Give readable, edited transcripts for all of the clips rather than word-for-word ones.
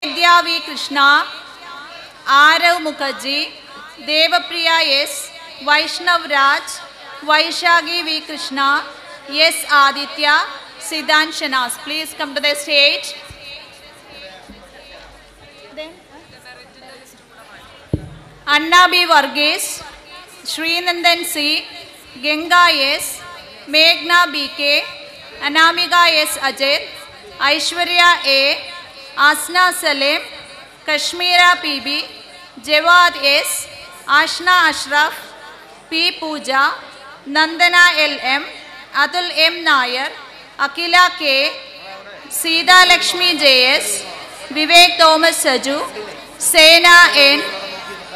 Vidya V. Krishna, Arav Mukherjee, Devapriya S, Vaishnav Raj, Vaishagi V. Krishna, S. Aditya, Siddhan Shanas. Please come to the stage. Anna B. Varghese, Srinandan C, Ganga S, Meghna B.K, Anamika S. Ajay, Aishwarya A, Asna Salim, Kashmira P.B, Jawad S, Ashna Ashraf, P. Pooja, Nandana L.M, Atul M. Nair, Akila K, Sita Lakshmi J.S, Vivek Thomas Saju, Sena N,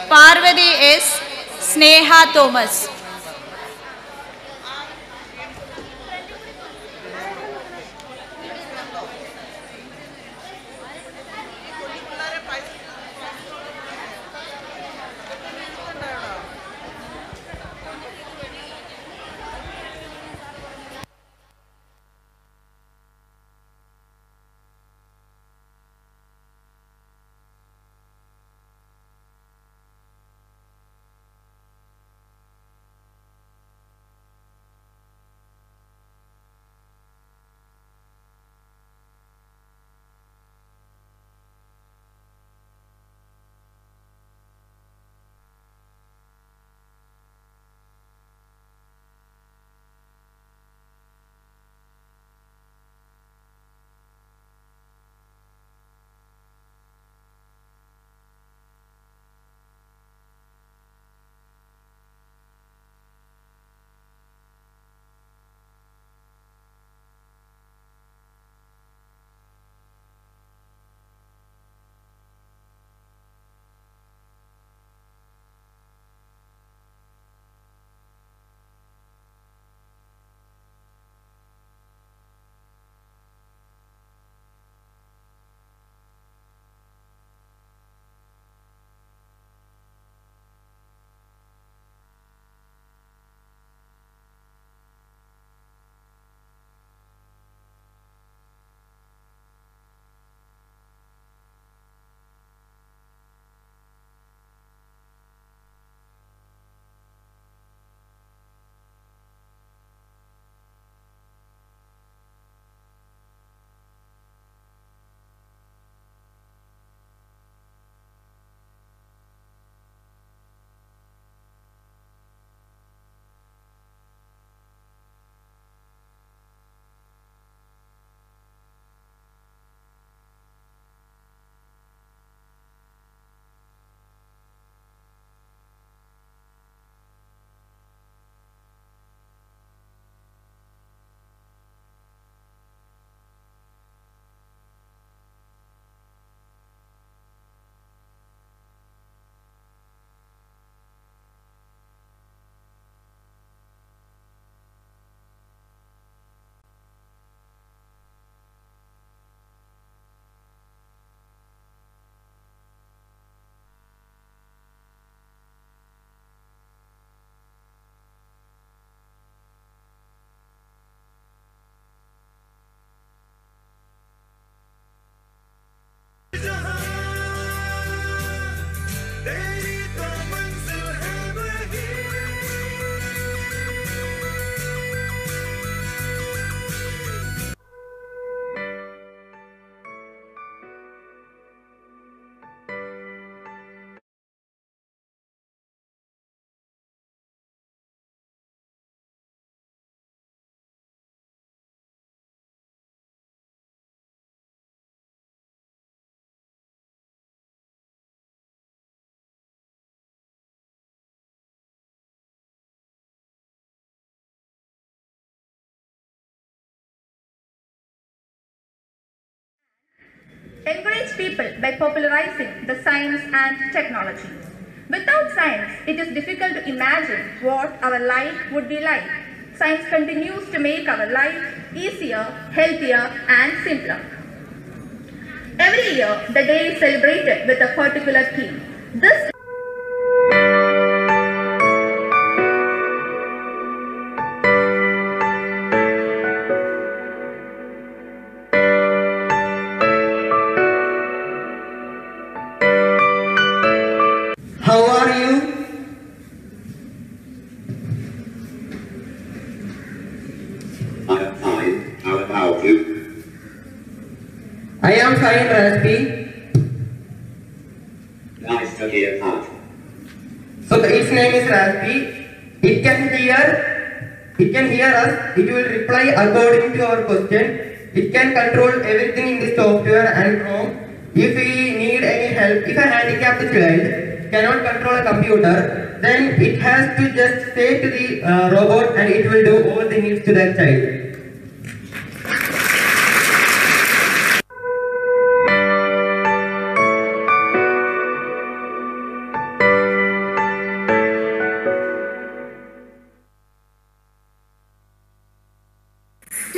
Parvati S, Sneha Thomas. Encourage people by popularizing the science and technology. Without science, it is difficult to imagine what our life would be like. Science continues to make our life easier, healthier, and simpler. Every year, the day is celebrated with a particular theme. This sign Raspy. Nice to hear that. So its name is Raspy. It can hear us. It will reply according to our question. It can control everything in the software and Chrome. If we need any help, if a handicapped child cannot control a computer, then it has to just say to the robot and it will do all the needs to that child.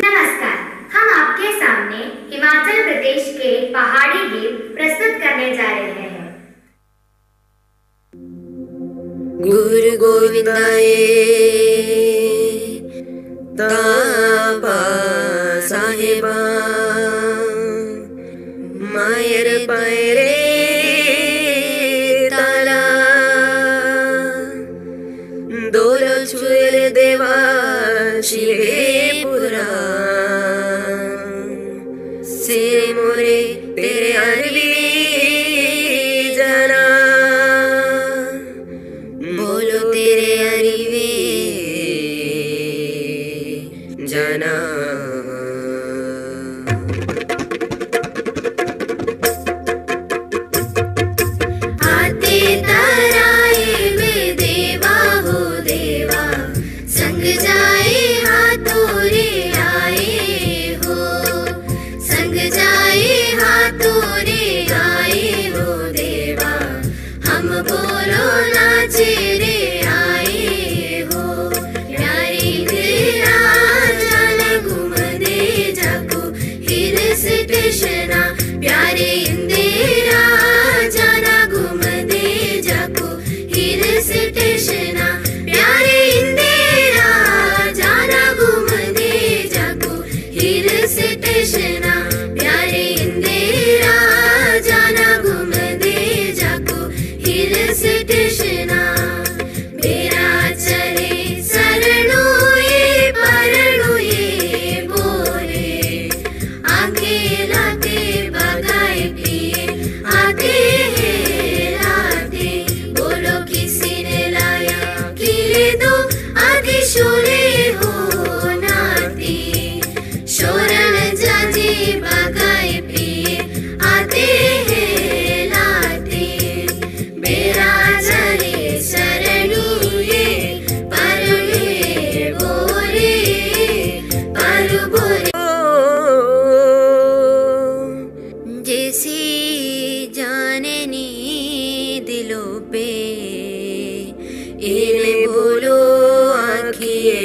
नमस्कार, हम आपके सामने हिमाचल प्रदेश के पहाड़ी गीत प्रस्तुत करने जा रहे हैं। गुरु गोविंदाय तापा साहेबा मायर पैरे ताला दोलो छुएर देवा शिवे पुरा सिरे मोरे तेरे अरबी जना बोलो तेरे अरबी जना आते ताराए वे देवा हो देवा संग जाए हाथों रे आए हो संग जाए हाथों रे आए हो देवा हम बोलो नाचे रे आए हो प्यारी तेरा जान घूम दे जाको हिल स्टेशना प्यारे इंदेरा जाना घूम दे जाको हिल स्टेशना प्यारे इंदेरा जाना घूम दे जाको हिल स्टेशना प्यारे इंदेरा जाना घूम दे जाको हिल स्टेशना मेरा चले शरणु ये परणु ये बोले आंखें लाते बगाए पिए आते हैं लाते बोलो किसी ने लाया खिले दो आगे शोरे हो नाती शोरन जाजे बगाए पिए आते हैं लाते मेरा चले शरणु ये परणु ये बोले परु बोले जैसी जाने नी दिलों पे इन्हें बोलो आँखिए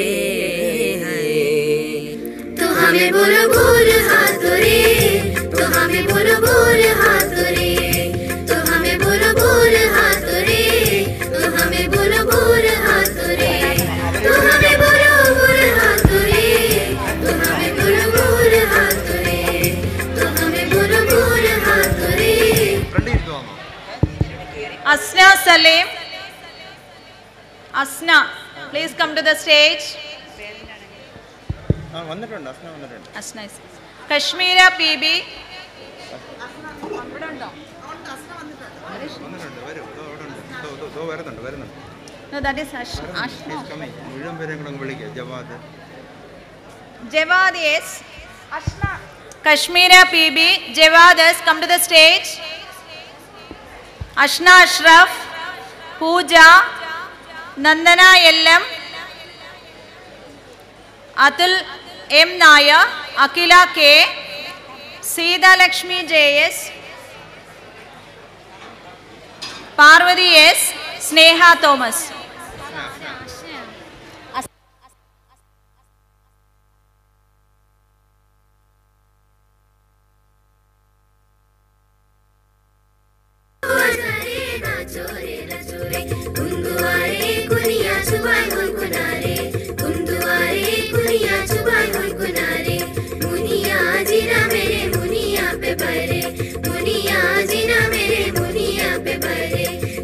हैं तो हमें बोलो बोल हाथों रे तो हमें बोलो बोल हाथों रे तो हमें बोलो बोल हाथों रे तो हमें बोलो बोल हाथों रे तो हमें बोलो बोल हाथों रे तो हमें बोलो बोल हाथों रे तो हमें बोलो बोल हाथों रे Asna Salim. Asna, please come to the stage. Asna is. Kashmira PB. No, that is Ashna. Jawad, yes. Ashna. Kashmira PB. Jawad has come to the stage. Ashna Ashraf. Pooja. Nandana LM. Atul M. Naya. Akila K. Sida Lakshmi JS. Parvati S. Sneha Thomas.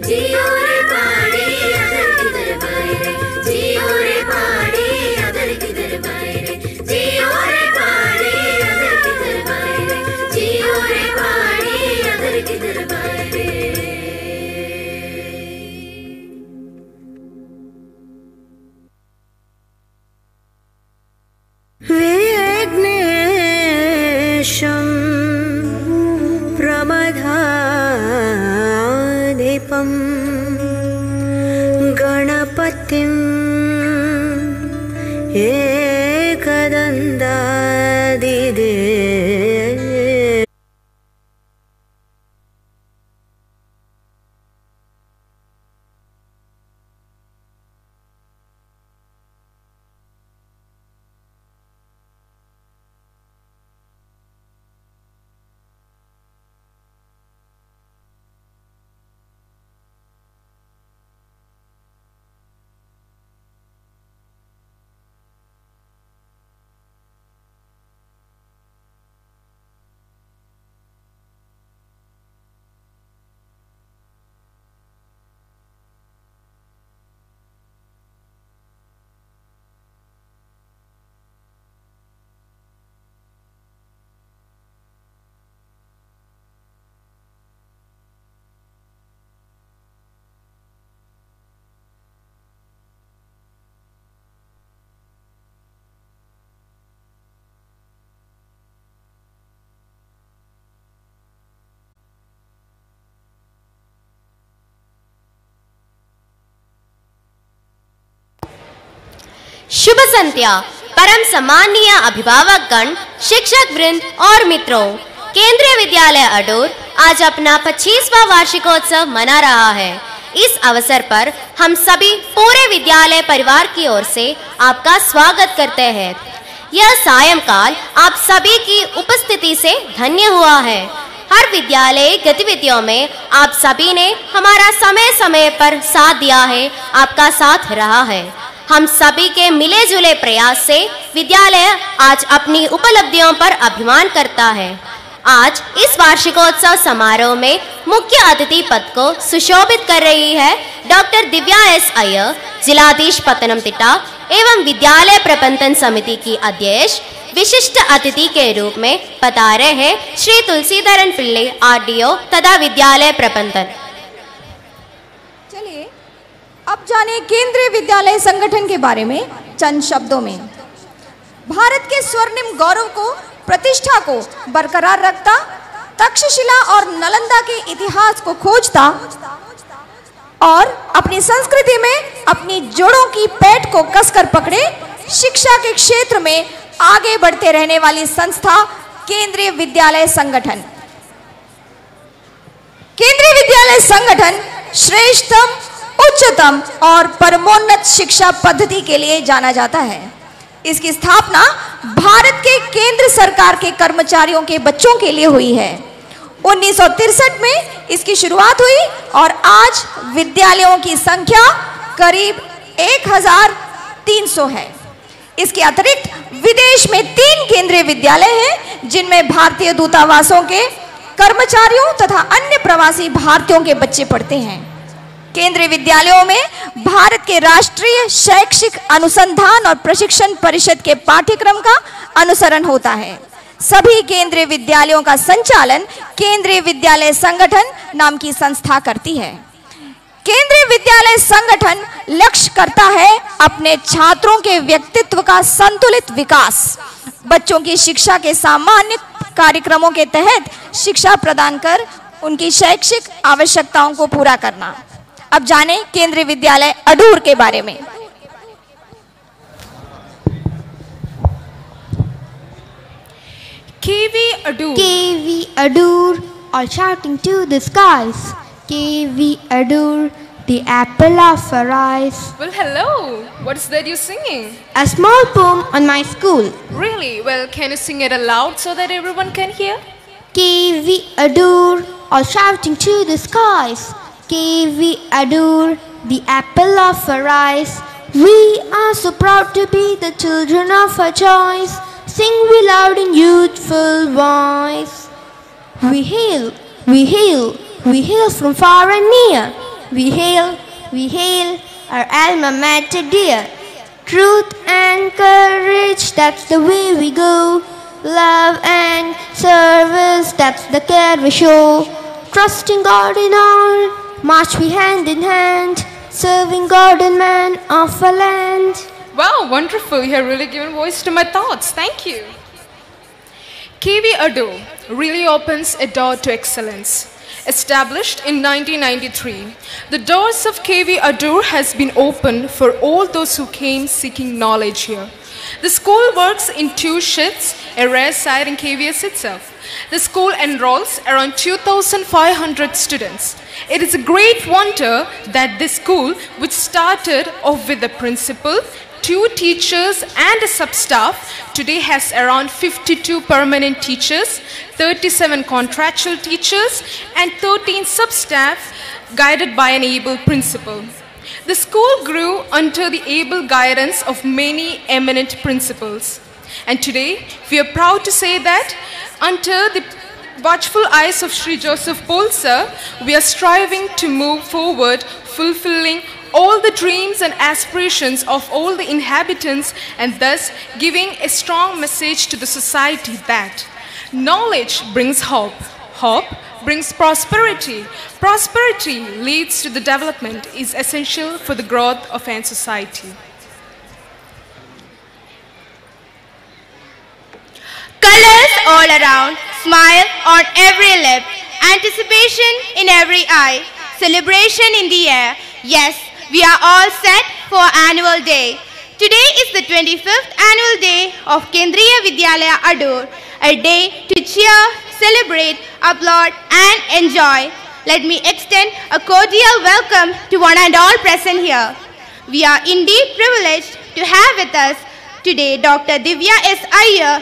जियो रे पाड़ी दीपं गणपतिं एकदन्तादिदे शुभ संध्या परम सम्मानीय अभिभावक गण, शिक्षक वृंद और मित्रों, केंद्रीय विद्यालय अडोर आज अपना 25वां वार्षिकोत्सव मना रहा है। इस अवसर पर हम सभी पूरे विद्यालय परिवार की ओर से आपका स्वागत करते हैं। यह सायंकाल आप सभी की उपस्थिति से धन्य हुआ है। हर विद्यालय गतिविधियों में आप सभी ने हमारा समय समय पर साथ दिया है, आपका साथ रहा है। हम सभी के मिले जुले प्रयास से विद्यालय आज अपनी उपलब्धियों पर अभिमान करता है। आज इस वार्षिकोत्सव समारोह में मुख्य अतिथि पद को सुशोभित कर रही है डॉक्टर दिव्या एस अय्यर, जिलाधीश पतनमतिट्टा एवं विद्यालय प्रबंधन समिति की अध्यक्ष। विशिष्ट अतिथि के रूप में पधारे हैं श्री तुलसीधरन पिल्ले, आरडीओ तथा विद्यालय प्रबंधन। चलिए अब जाने केंद्रीय विद्यालय संगठन के बारे में चंद शब्दों में। भारत के स्वर्णिम गौरव को, प्रतिष्ठा को बरकरार रखता, तक्षशिला और नालंदा के इतिहास को खोजता और अपनी संस्कृति में अपनी जड़ों की पैठ को कसकर पकड़े, शिक्षा के क्षेत्र में आगे बढ़ते रहने वाली संस्था केंद्रीय विद्यालय संगठन। केंद्रीय विद्यालय संगठन श्रेष्ठतम, उच्चतम और परमोन्नत शिक्षा पद्धति के लिए जाना जाता है। इसकी स्थापना भारत के केंद्र सरकार के कर्मचारियों के बच्चों के लिए हुई है। 1963 में इसकी शुरुआत हुई और आज विद्यालयों की संख्या करीब 1300 है। इसके अतिरिक्त विदेश में 3 केंद्रीय विद्यालय हैं, जिनमें भारतीय दूतावासों के कर्मचारियों तथा अन्य प्रवासी भारतीयों के बच्चे पढ़ते हैं। केंद्रीय विद्यालयों में भारत के राष्ट्रीय शैक्षिक अनुसंधान और प्रशिक्षण परिषद के पाठ्यक्रम का अनुसरण होता है। सभी केंद्रीय विद्यालयों का संचालन केंद्रीय विद्यालय संगठन नाम की संस्था करती है। केंद्रीय विद्यालय संगठन लक्ष्य करता है अपने छात्रों के व्यक्तित्व का संतुलित विकास, बच्चों की शिक्षा के सामान्य कार्यक्रमों के तहत शिक्षा प्रदान कर उनकी शैक्षिक आवश्यकताओं को पूरा करना। अब जाने केंद्रीय विद्यालय अडूर के बारे में। KV Adoor. KV Adoor, all shouting to the skies. KV Adoor, the apple of our eyes. Well, hello. What's that you're singing? A small poem on my school. Really? Well, can you sing it aloud so that everyone can hear? KV Adoor, all shouting to the skies. KV Adoor, the apple of our eyes. We are so proud to be the children of our choice. Sing we loud in youthful voice. We hail, we hail, we hail from far and near. We hail our alma mater dear. Truth and courage, that's the way we go. Love and service, that's the care we show. Trusting God in all, march we hand in hand, serving God and man of our land. Wow, wonderful. You have really given voice to my thoughts. Thank you. KV Adoor really opens a door to excellence. Established in 1993, the doors of KV Adoor has been opened for all those who came seeking knowledge here. The school works in 2 shifts, a rare sight in KVS itself. The school enrolls around 2,500 students. It is a great wonder that this school, which started off with a principal, 2 teachers and a sub-staff, today has around 52 permanent teachers, 37 contractual teachers and 13 sub-staff guided by an able principal. The school grew under the able guidance of many eminent principals. And today, we are proud to say that under the watchful eyes of Sri Joseph Polsar, we are striving to move forward, fulfilling all the dreams and aspirations of all the inhabitants and thus giving a strong message to the society that knowledge brings hope, hope brings prosperity, prosperity leads to the development is essential for the growth of our society. Colors all around, smile on every lip, anticipation in every eye, celebration in the air. Yes, we are all set for annual day. Today is the 25th annual day of Kendriya Vidyalaya Adoor, a day to cheer, celebrate, applaud and enjoy. Let me extend a cordial welcome to one and all present here. We are indeed privileged to have with us today Dr. Divya S. Iyer,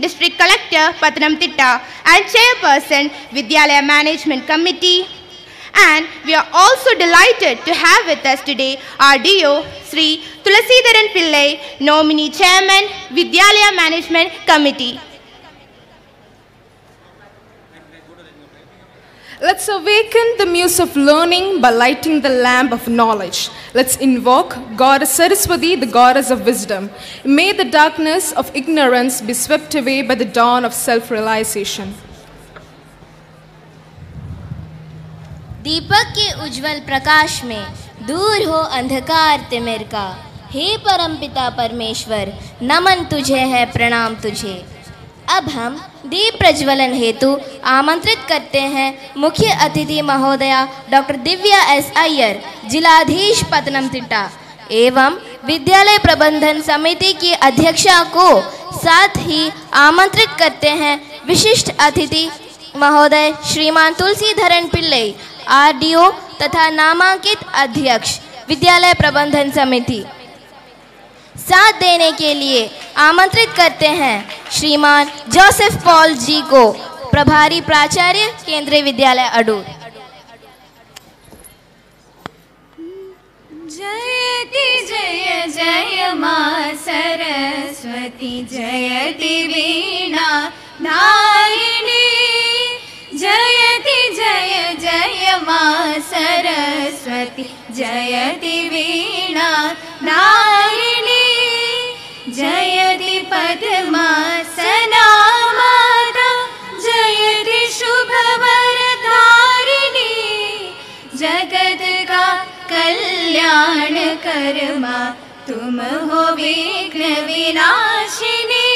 District Collector, Pathanamthitta, and Chairperson, Vidyalaya Management Committee. And we are also delighted to have with us today our DO, Sri Tulasidaran Pillai, Nominee Chairman, Vidyalaya Management Committee. Let's awaken the muse of learning by lighting the lamp of knowledge. Let's invoke Goddess Saraswati, the goddess of wisdom. May the darkness of ignorance be swept away by the dawn of self-realization. दीपक के उज्जवल प्रकाश में दूर हो अंधकार तिमिर का। हे परमपिता परमेश्वर, नमन तुझे है, प्रणाम तुझे। अब हम दीप प्रज्वलन हेतु आमंत्रित करते हैं मुख्य अतिथि महोदया डॉक्टर दिव्या एस अय्यर, जिलाधीश पतनमतिट्टा एवं विद्यालय प्रबंधन समिति की अध्यक्षा को। साथ ही आमंत्रित करते हैं विशिष्ट अतिथि महोदय श्रीमान तुलसीधरन पिल्लई, आरडीओ तथा नामांकित अध्यक्ष विद्यालय प्रबंधन समिति। साथ देने के लिए आमंत्रित करते हैं श्रीमान जोसेफ पॉल जी को, प्रभारी प्राचार्य केंद्रीय विद्यालय अडूर। जयति जय जय मां सरस्वती, जयति वीणा धारिणी। जयति जय जय मां सरस्वती, जयति वीणा धारिणी। जयति पद्मासना माता, जयति शुभवरधारिणी। जगत का कल्याण कर मां, तुम हो विघ्न विनाशिनी।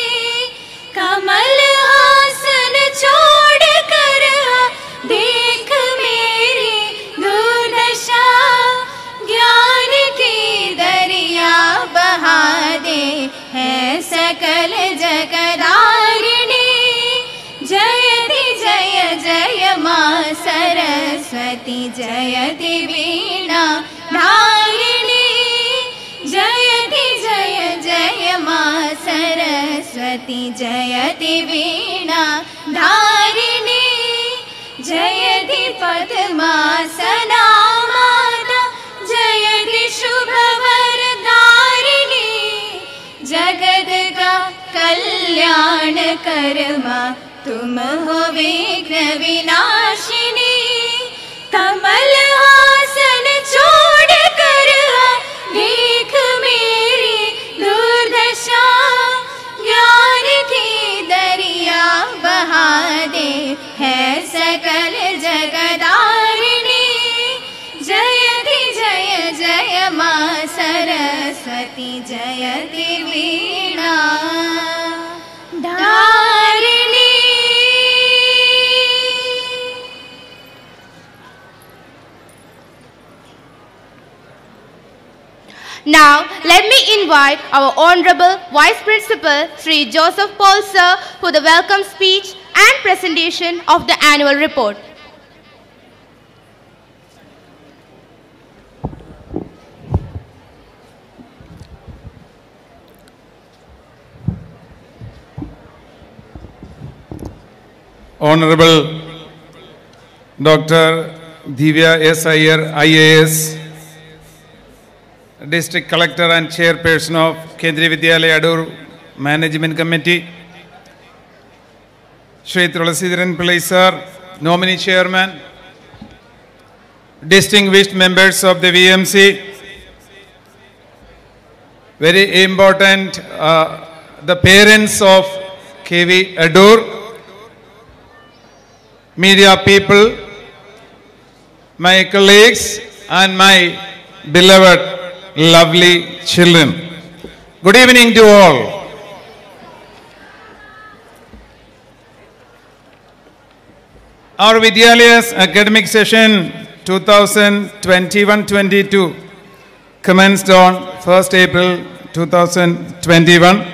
कमल हासन छोड़ कर देख मेरी दुर्दशा, ज्ञान की दरिया बहा दे है सकल जगदारिणी। जयति जय जय मां सरस्वती, जयति वीणा धारिणी। जयति जय जय मां सरस्वती, जयति वीणा धारिणी। जयति पद्मासना माता, जयति शुभवरधारिणी। जगत का कल्याण कर मां, तुम हो विघ्न विनाशिनी। कमल हासन छोड़ कर देख मेरी दुर्दशा, ज्ञान की दरिया बहा दे है सकल जगदारिणी। जयति जय जय मां सरस्वती, जयति वीणा धारिणी। Now, let me invite our Honorable Vice Principal, Sri Joseph Paul Sir, for the welcome speech and presentation of the annual report. Honorable Dr. Divya S. Iyer, IAS, District Collector and Chairperson of Kendriya Vidyalaya Adoor Management Committee, Shri Tulasidaran Pillai Sir, Nominee Chairman, distinguished members of the VMC, very important, the parents of KV Adoor, media people, my colleagues and my beloved lovely children. Good evening to all. Our Vidyalaya's academic session 2021-22 commenced on 1st April 2021.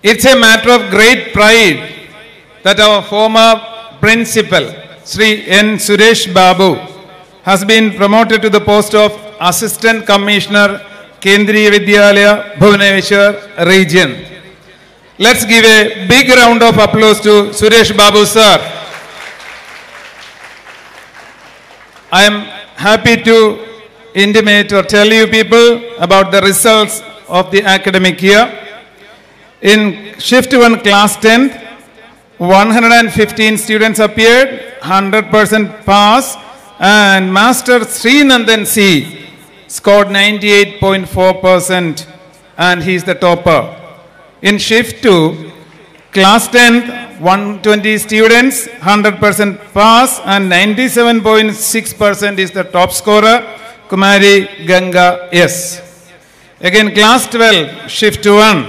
It's a matter of great pride that our former principal, Sri N. Suresh Babu, has been promoted to the post of Assistant Commissioner, Kendriya Vidyalaya, Bhubaneswar region. Let's give a big round of applause to Suresh Babu sir. I am happy to intimate or tell you people about the results of the academic year. In Shift 1 Class 10th, 115 students appeared, 100% pass, and Master Srinandan C scored 98.4% and he is the topper. In Shift 2, Class 10th, 120 students, 100% pass and 97.6% is the top scorer, Kumari Ganga S. Again, Class 12, Shift 1,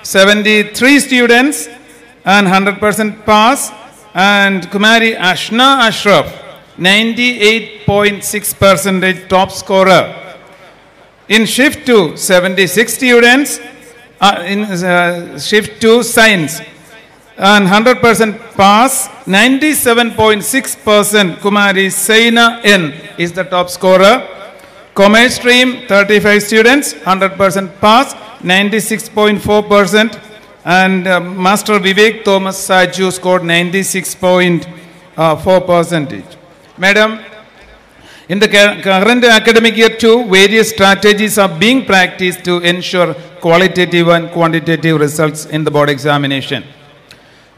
73 students and 100% pass, and Kumari Ashna Ashraf, 98.6% top scorer. In Shift 2, 76 students, in Shift 2 Science, and 100% pass, 97.6%, Kumari Saina N is the top scorer. Commerce stream, 35 students, 100% pass, 96.4%. And Master Vivek Thomas Saju scored 96.4%. Madam, in the current academic year too, various strategies are being practiced to ensure qualitative and quantitative results in the board examination.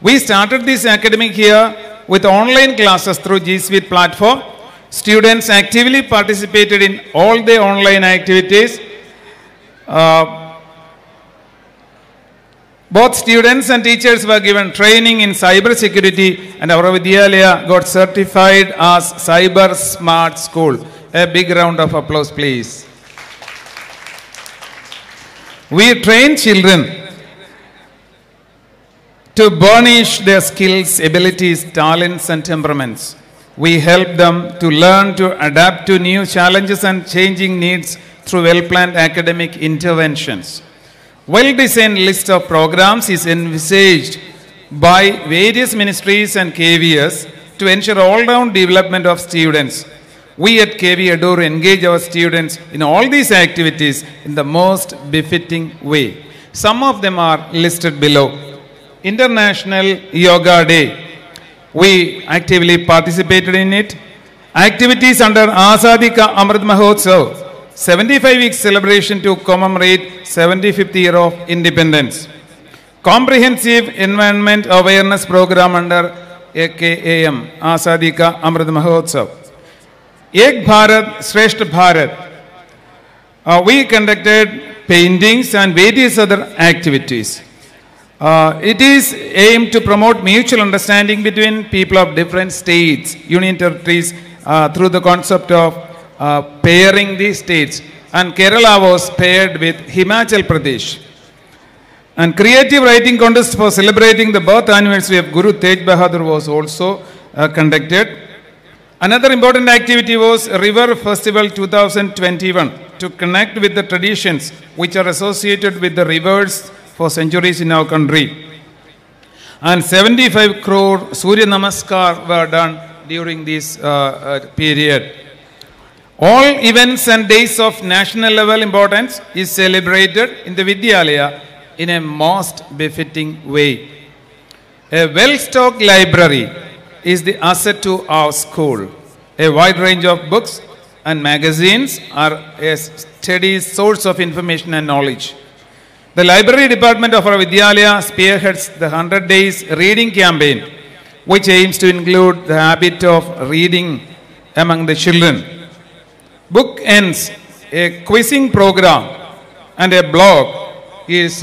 We started this academic year with online classes through G Suite platform. Students actively participated in all the online activities. Both students and teachers were given training in cyber security, and our Vidyalaya got certified as Cyber Smart School. A big round of applause, please. We train children to burnish their skills, abilities, talents, and temperaments. We help them to learn to adapt to new challenges and changing needs through well-planned academic interventions. Well-designed list of programs is envisaged by various ministries and KVS to ensure all-round development of students. We at KV Adoor engage our students in all these activities in the most befitting way. Some of them are listed below. International Yoga Day. We actively participated in it. Activities under Azadi Ka Amrit Mahotsav, 75 weeks celebration to commemorate 75th year of independence. Comprehensive environment awareness program under AKAM, Azadi Ka Amrit Mahotsav. Ek Bharat, Shreshth Bharat. We conducted paintings and various other activities. It is aimed to promote mutual understanding between people of different states, union territories, through the concept of pairing the states. And Kerala was paired with Himachal Pradesh. And creative writing contest for celebrating the birth anniversary of Guru Tej Bahadur was also conducted. Another important activity was River Festival 2021 to connect with the traditions which are associated with the rivers for centuries in our country. And 75 crore Surya Namaskar were done during this period. All events and days of national level importance is celebrated in the Vidyalaya in a most befitting way. A well-stocked library is the asset to our school. A wide range of books and magazines are a steady source of information and knowledge. The library department of our Vidyalaya spearheads the 100 days reading campaign, which aims to include the habit of reading among the children. Book ends, a quizzing program and a blog is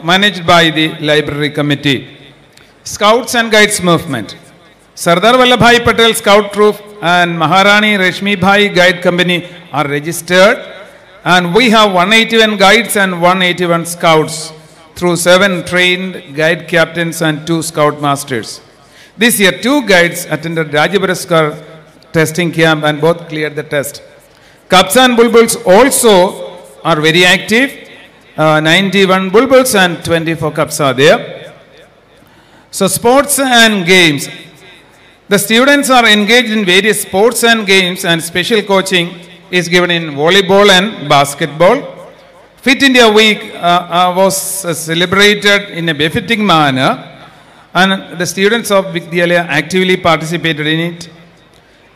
managed by the library committee. Scouts and Guides movement. Sardar Vallabhbhai Patel Scout Troop and Maharani Rashmi Bhai Guide Company are registered, and we have 181 guides and 181 scouts through 7 trained guide captains and 2 scout masters. This year 2 guides attended Rajapuraskar testing camp and both cleared the test. Cubs and Bulbuls also are very active. 91 Bulbuls and 24 Cubs are there. So sports and games. The students are engaged in various sports and games, and special coaching is given in volleyball and basketball. Fit India Week was celebrated in a befitting manner, and the students of Vidyalaya actively participated in it.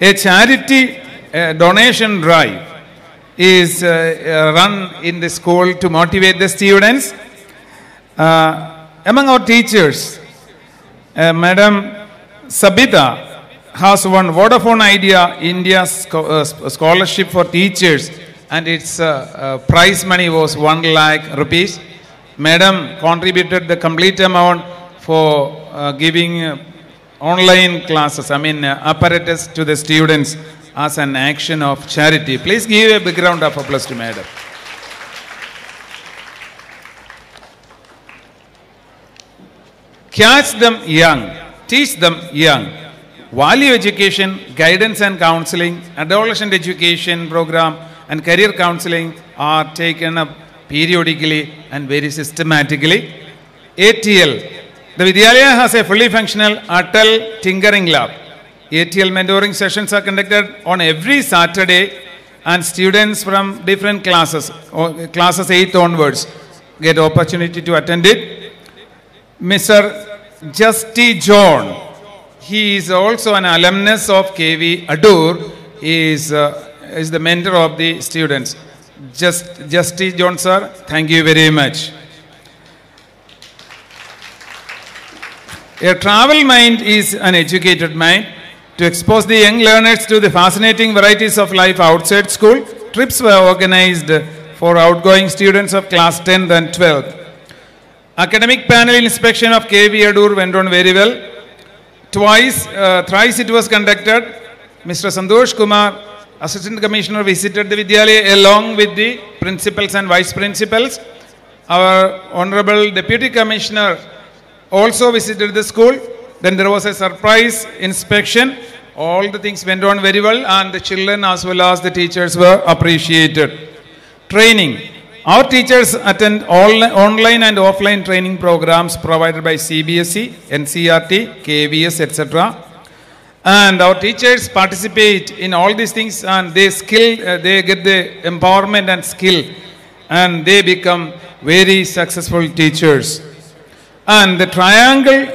A charity donation drive is run in the school to motivate the students. Among our teachers, Madam Sabita has won Vodafone Idea India scholarship for teachers, and its prize money was 1 lakh rupees. Madam contributed the complete amount for giving online classes, apparatus to the students as an action of charity. Please give a big round of applause to Madam. Catch them young, teach them young. Value education, guidance and counseling, adolescent education program and career counseling are taken up periodically and very systematically. ATL. The Vidyalaya has a fully functional Atal Tinkering Lab. ATL mentoring sessions are conducted on every Saturday, and students from different classes, classes 8 onwards, get opportunity to attend it. Mr. Justy John, he is also an alumnus of KV Adoor, is the mentor of the students. Justy John sir, thank you very much. A travel mind is an educated mind. To expose the young learners to the fascinating varieties of life outside school, trips were organized for outgoing students of class 10th and 12th. Academic panel inspection of KV Adoor went on very well. Thrice it was conducted. Mr. Santosh Kumar, Assistant Commissioner, visited the Vidyalaya along with the principals and vice principals. Our Honorable Deputy Commissioner also visited the school. Then there was a surprise inspection. All the things went on very well, and the children as well as the teachers were appreciated. Training. Our teachers attend all online and offline training programs provided by CBSE, NCERT, KVS, etc. And our teachers participate in all these things, and they get the empowerment and skill, and they become very successful teachers. And the triangle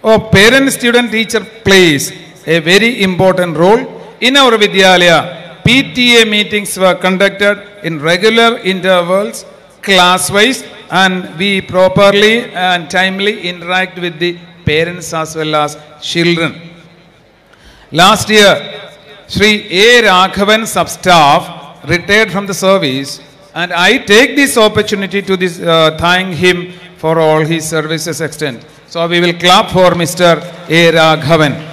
of parent, student, teacher plays a very important role. In our Vidyalaya, PTA meetings were conducted in regular intervals, class-wise, and we properly and timely interact with the parents as well as children. Last year, Sri A. Raghavan substaff retired from the service, and I take this opportunity to thank him for all his services extended. So we will clap for Mr. A. Raghavan.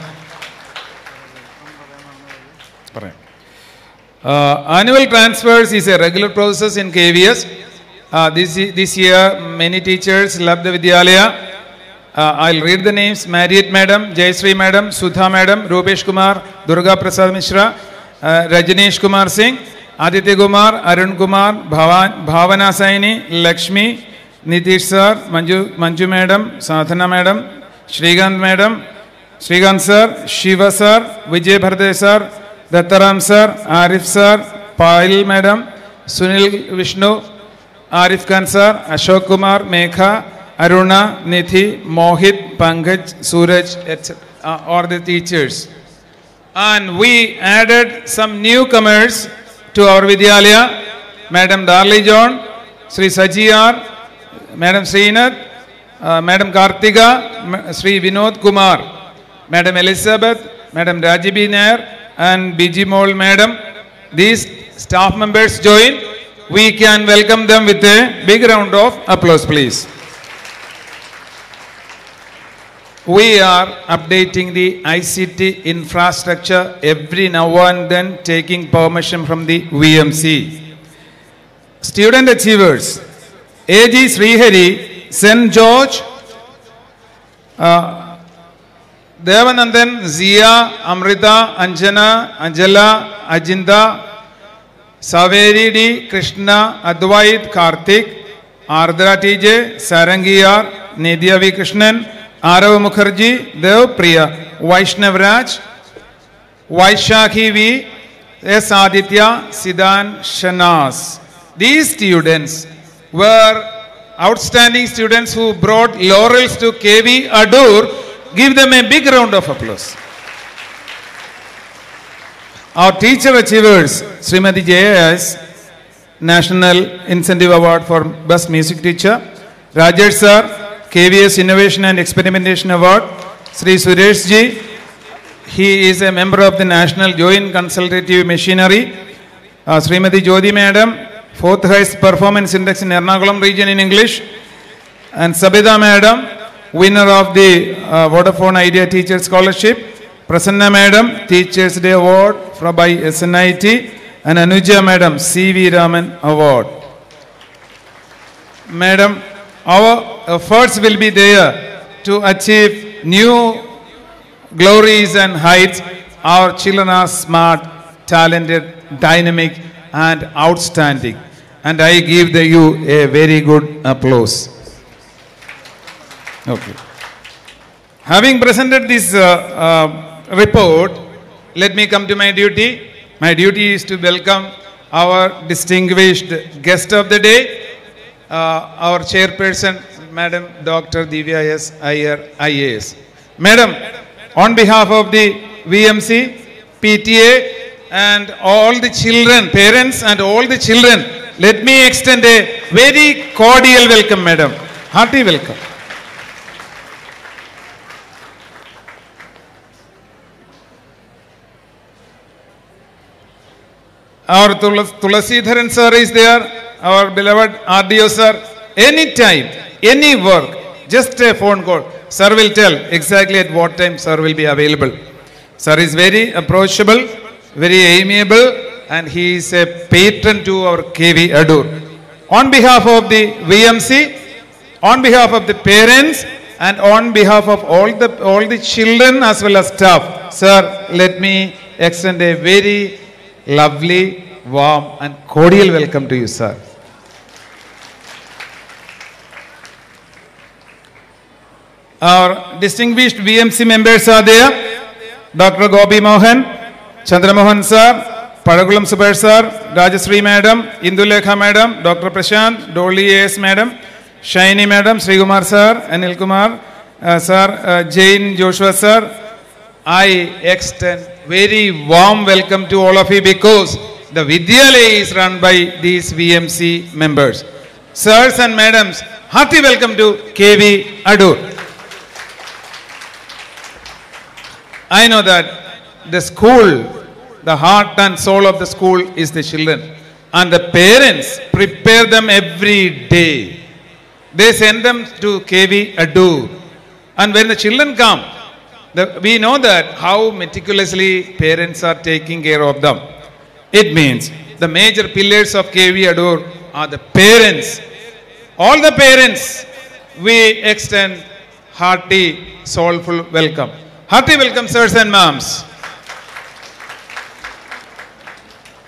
Annual transfers is a regular process in KVS. This year, many teachers left the Vidyalaya. I'll read the names: Marriott Madam, Jayasri Madam, Sudha Madam, Rupesh Kumar, Durga Prasad Mishra, Rajneesh Kumar Singh, Aditya Kumar, Arun Kumar, Bhavana Saini, Lakshmi, Nitish sir, Manju madam, Sadhana madam, Shrikant madam, Shrikant sir, Shiva sir, Vijay Bhardev sir, Dattaram sir, Arif sir, Pail madam, Sunil Vishnu, Arif Khan sir, Ashok Kumar, Mekha, Aruna, Nithi, Mohit, Pankaj, Suraj, etc. Are the teachers. And we added some newcomers to our Vidyalaya. Madam Darli John, Sri Sajiyar, Madam Srinath, Madam Kartika, Sri Vinod Kumar, Madam Elizabeth, Madam Rajibi Nair, and BG Mol Madam. These staff members join. We can welcome them with a big round of applause, please. We are updating the ICT infrastructure every now and then, taking permission from the VMC. Student achievers, A.G. Srihari, St. George, Devanandan, Zia, Amrita, Anjana, Anjala, Ajinda, Saveri D, Krishna, Advait, Karthik, Ardra TJ, Sarangiyar, Nidya V. Krishnan, Arav Mukherjee, Dev Priya, Vaishnav Raj, Vaishakhi V, S. Aditya, Siddhan Shanaz. These students were outstanding students who brought laurels to KV Adoor. Give them a big round of applause. Our teacher achievers, Srimati J.S., National Incentive Award for Best Music Teacher, Rajesh Sir, KVS Innovation and Experimentation Award, Sri Suresh Ji, he is a member of the National Joint Consultative Machinery, Srimati Jyoti Madam, 4th highest performance index in Ernakulam region in English, and Sabita Madam, winner of the Vodafone Idea Teacher Scholarship, Prasanna Madam, Teachers Day Award by SNIT, and Anuja Madam, C.V. Raman Award. Madam, our efforts will be there to achieve new glories and heights. Our children are smart, talented, dynamic, and outstanding. And I give you a very good applause. Okay. Having presented this report, let me come to my duty. My duty is to welcome our distinguished guest of the day, our chairperson, Madam Dr. Divya S. Iyer, IAS. Madam, on behalf of the VMC, PTA, and all the children, parents and all the children, let me extend a very cordial welcome, Madam. Hearty welcome. Our Tulasidharan sir is there. Our beloved RDO sir, anytime, any work, just a phone call. Sir will tell exactly at what time sir will be available. Sir is very approachable, very amiable, and he is a patron to our KV Adoor. On behalf of the VMC, on behalf of the parents, and on behalf of all the children as well as staff, sir, let me extend a very lovely, warm, and cordial welcome to you, sir. Our distinguished VMC members are there. Dr. Gopi Mohan, Chandra Mohan sir, Padakulam Subir sir, Rajasri madam, Indulekha madam, Dr. Prashant, Dolly A.S. madam, Shaini madam, Sri Kumar sir, Anil Kumar sir, Jain Joshua sir. I extend very warm welcome to all of you because the Vidyalaya is run by these VMC members. Sirs and madams, hearty welcome to KV Adoor. I know that the school, the heart and soul of the school is the children. And the parents prepare them every day. They send them to KV Adoor. And when the children come, we know that how meticulously parents are taking care of them. It means the major pillars of KV Adoor are the parents. All the parents, we extend hearty, soulful welcome. Hearty welcome, sirs and ma'ams.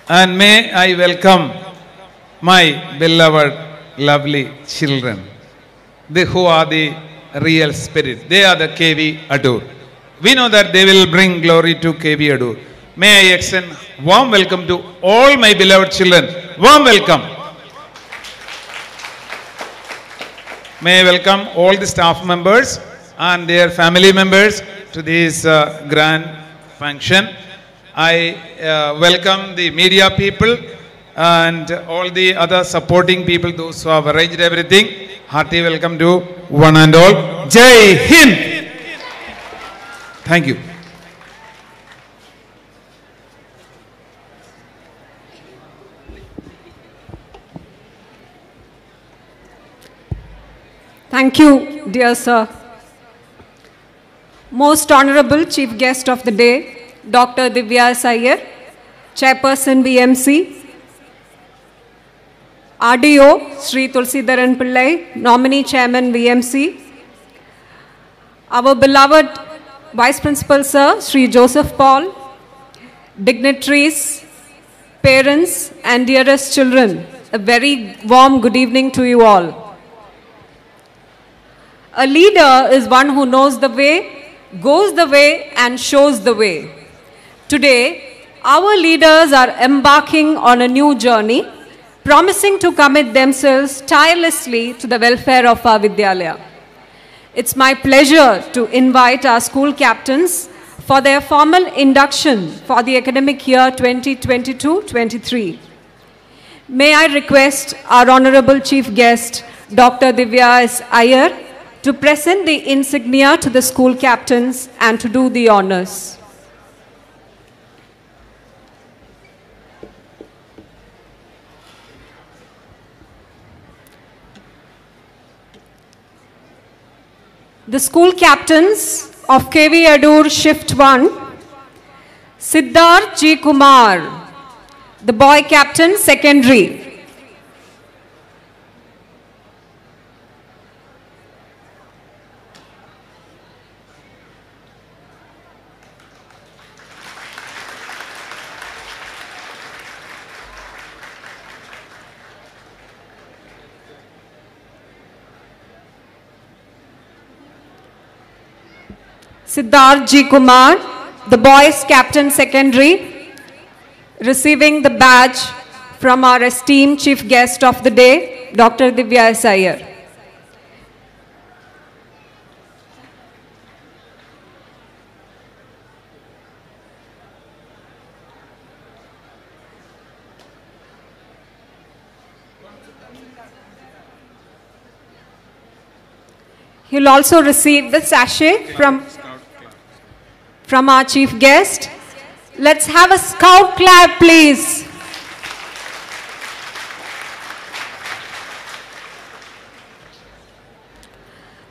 And may I welcome my beloved, lovely children, who are the real spirit. They are the KV Adoor. We know that they will bring glory to KV Adoor. May I extend warm welcome to all my beloved children. Warm welcome. May I welcome all the staff members and their family members to this grand function. I welcome the media people and all the other supporting people, those who have arranged everything. Hearty welcome to one and all. Jai Hind! Thank you. Thank you, dear sir. Most Honorable Chief Guest of the Day, Dr. Divya S. Iyer, Chairperson BMC, RDO, Sri Tulsidaran Pillai, Nominee Chairman BMC, our beloved Vice Principal Sir, Sri Joseph Paul, dignitaries, parents and dearest children, a very warm good evening to you all. A leader is one who knows the way, goes the way and shows the way. Today, our leaders are embarking on a new journey, promising to commit themselves tirelessly to the welfare of our Vidyalaya. It's my pleasure to invite our school captains for their formal induction for the academic year 2022-23. May I request our Honorable Chief Guest, Dr. Divya S. Iyer, to present the insignia to the school captains and to do the honors. The school captains of KV Adoor Shift 1, Siddharth G. Kumar, the boy captain secondary. Siddharth G. Kumar, the boys captain secondary, receiving the badge from our esteemed chief guest of the day, Dr. Divya S. Iyer. He'll also receive the sachet from our chief guest. Let's have a scout clap, please.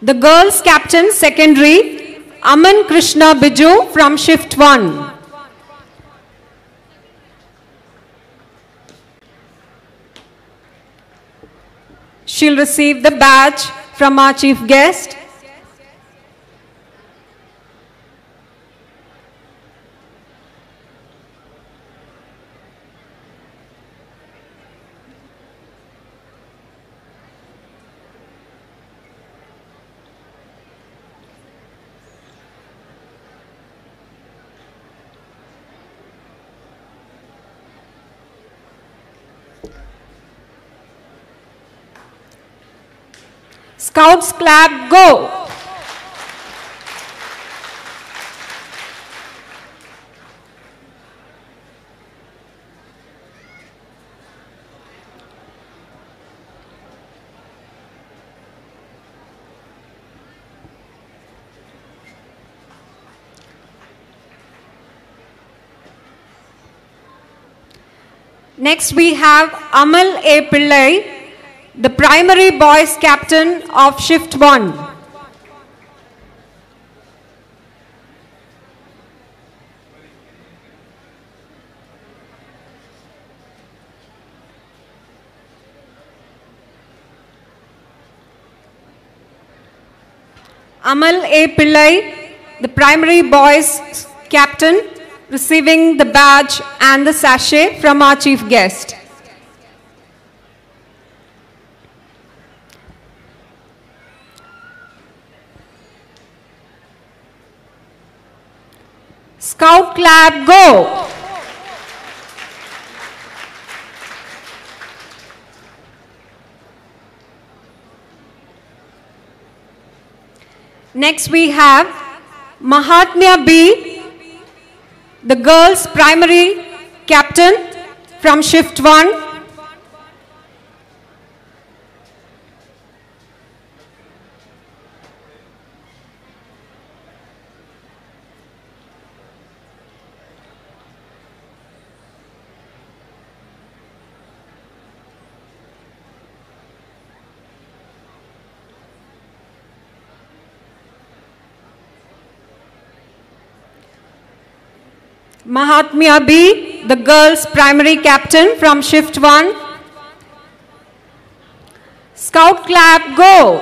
The girls captain secondary, Aman Krishna Biju from Shift 1. She'll receive the badge from our chief guest. Scouts clap, go! Next we have Amal A. Pillai, the primary boys captain of Shift 1. Amal A. Pillai, the primary boys captain receiving the badge and the sachet from our chief guest. Scout clap, go! Next we have Mahatmya B, the girls' primary captain from shift 1. Mahatmya B, the girls' primary captain from shift 1. Scout clap, go!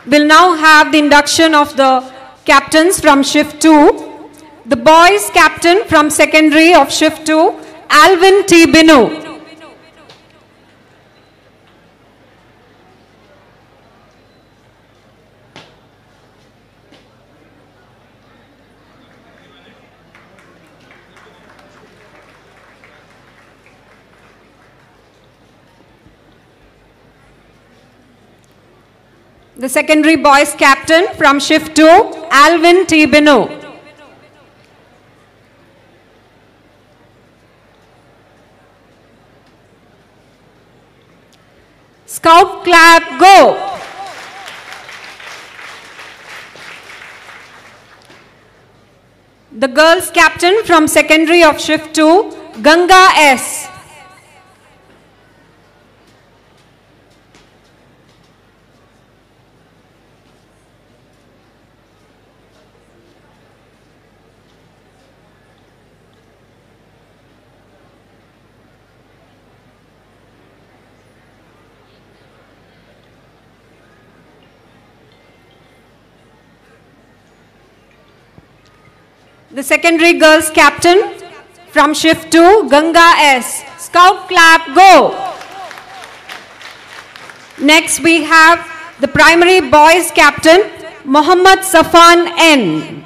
We'll now have the induction of the captains from shift 2. The boys' captain from secondary of shift 2, Alvin T. Binu. The secondary boys captain from shift 2, Alvin T. Binu. Scout clap, go! The girls captain from secondary of shift 2, Ganga S. The secondary girls captain from shift 2, Ganga S. Scout clap, go! Next we have the primary boys captain, Mohammad Safan N.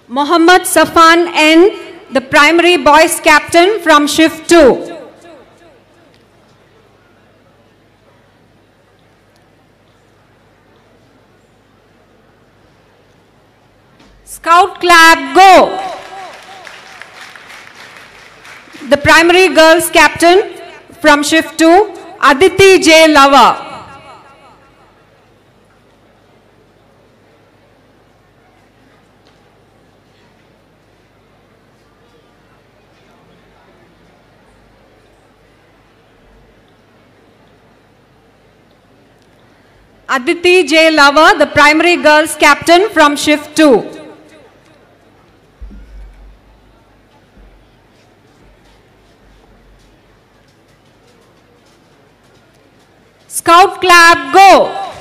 Mohammad Safan N, the primary boys captain from shift 2. Scout clap, go! The primary girls captain from shift 2, Aditi J. Lava. Aditi J. Lava, the primary girls captain from shift 2. Scout clap, go!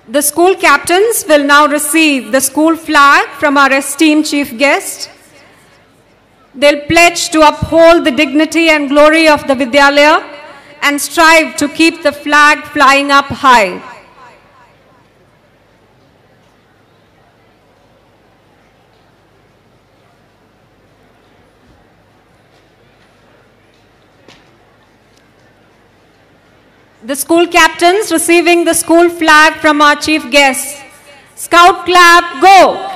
The school captains will now receive the school flag from our esteemed chief guest. They'll pledge to uphold the dignity and glory of the Vidyalaya and strive to keep the flag flying up high. The school captains receiving the school flag from our chief guest. Scout clap, go!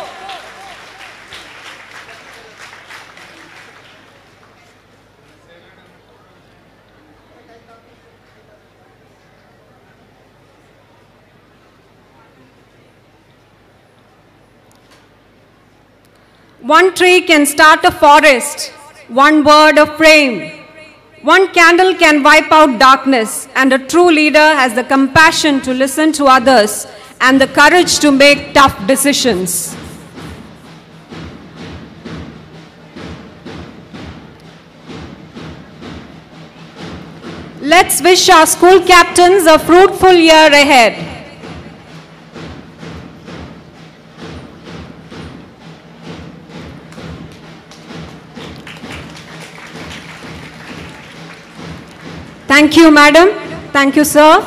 One tree can start a forest, one word of frame. One candle can wipe out darkness, and a true leader has the compassion to listen to others and the courage to make tough decisions. Let's wish our school captains a fruitful year ahead. Thank you, madam. Thank you, sir.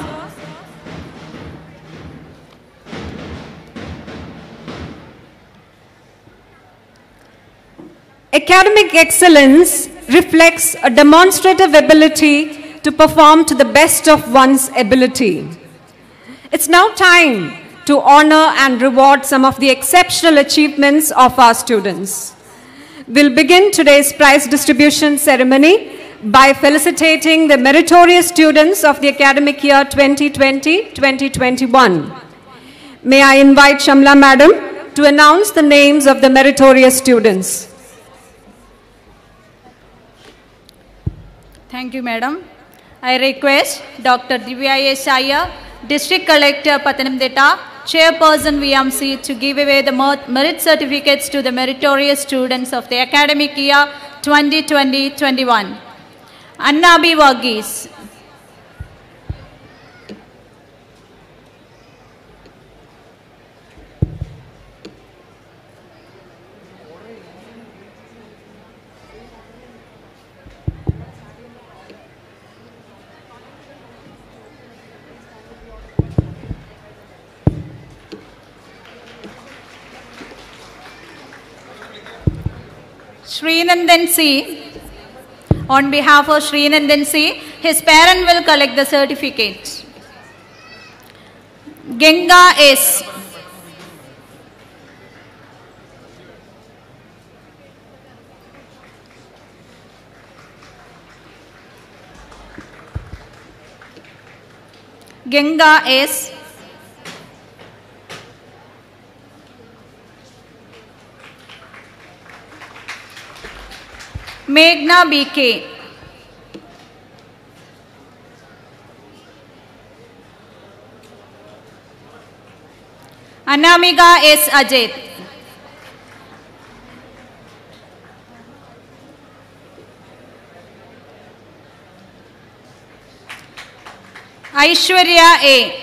Academic excellence reflects a demonstrative ability to perform to the best of one's ability. It's now time to honor and reward some of the exceptional achievements of our students. We'll begin today's prize distribution ceremony by felicitating the meritorious students of the academic year 2020-2021. May I invite Shamla Madam to announce the names of the meritorious students. Thank you, Madam. I request Dr. Divya S. Iyer, District Collector Pathanamthitta, Chairperson VMC, to give away the merit certificates to the meritorious students of the academic year 2020-21. Annabi Wagis. Srinandan C. On behalf of Srinandan C, his parent will collect the certificate. Genga S. Genga S. Meghna BK. Anamika S. Ajit. Aishwarya A.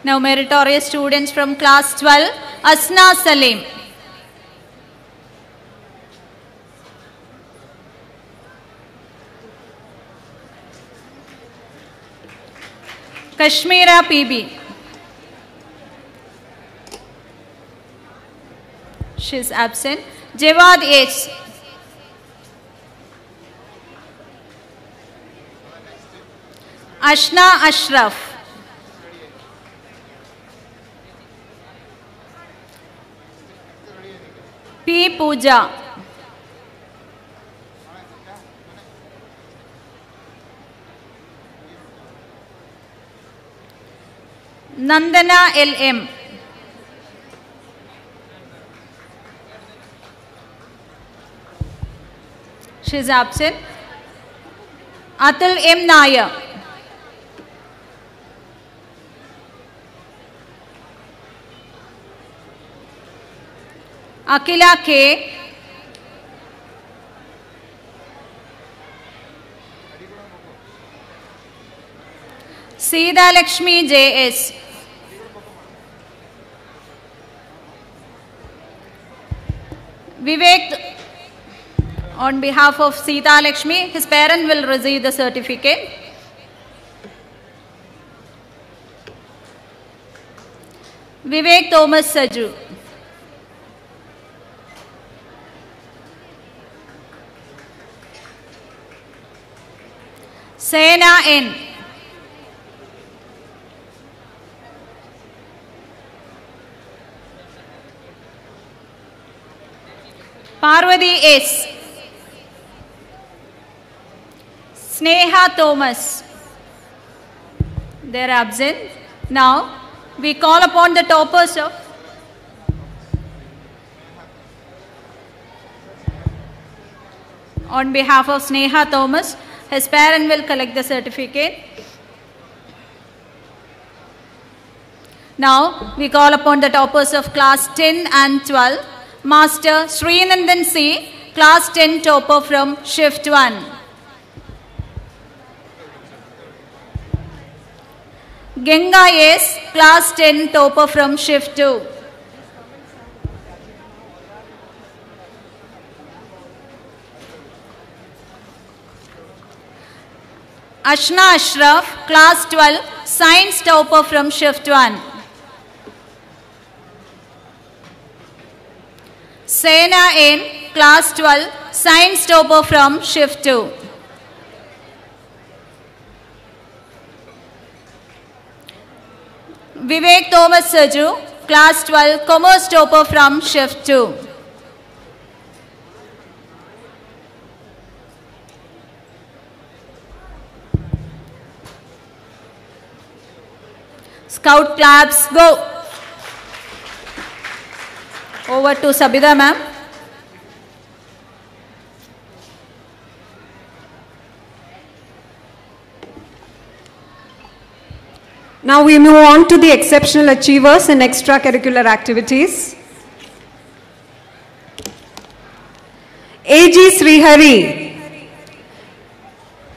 Now meritorious students from class 12, Asna Salim. Kashmira PB. She is absent. Jawad H. Ashna Ashraf. P. Pooja. Nandana LM. She is absent. Atul M. Nair. Akila K. Sida Lakshmi JS. Vivek, on behalf of Sita Lakshmi, his parent will receive the certificate. Vivek Thomas Saju. Sena N. Parvati S. Sneha Thomas. They are absent. Now, We call upon the toppers of on behalf of Sneha Thomas, his parent will collect the certificate. Now we call upon the toppers of class 10 and 12. Master Srinandan C, class 10 topper from shift 1. Genga S, class 10 topper from shift 2. Ashna Ashraf, class 12, science topper from shift 1. Sena N, class 12, science topper from shift 2. Vivek Thomas Saju, class 12, commerce topper from shift 2. Scout claps, go. Over to Sabida ma'am. Now we move on to the exceptional achievers in extracurricular activities. A.G. Srihari.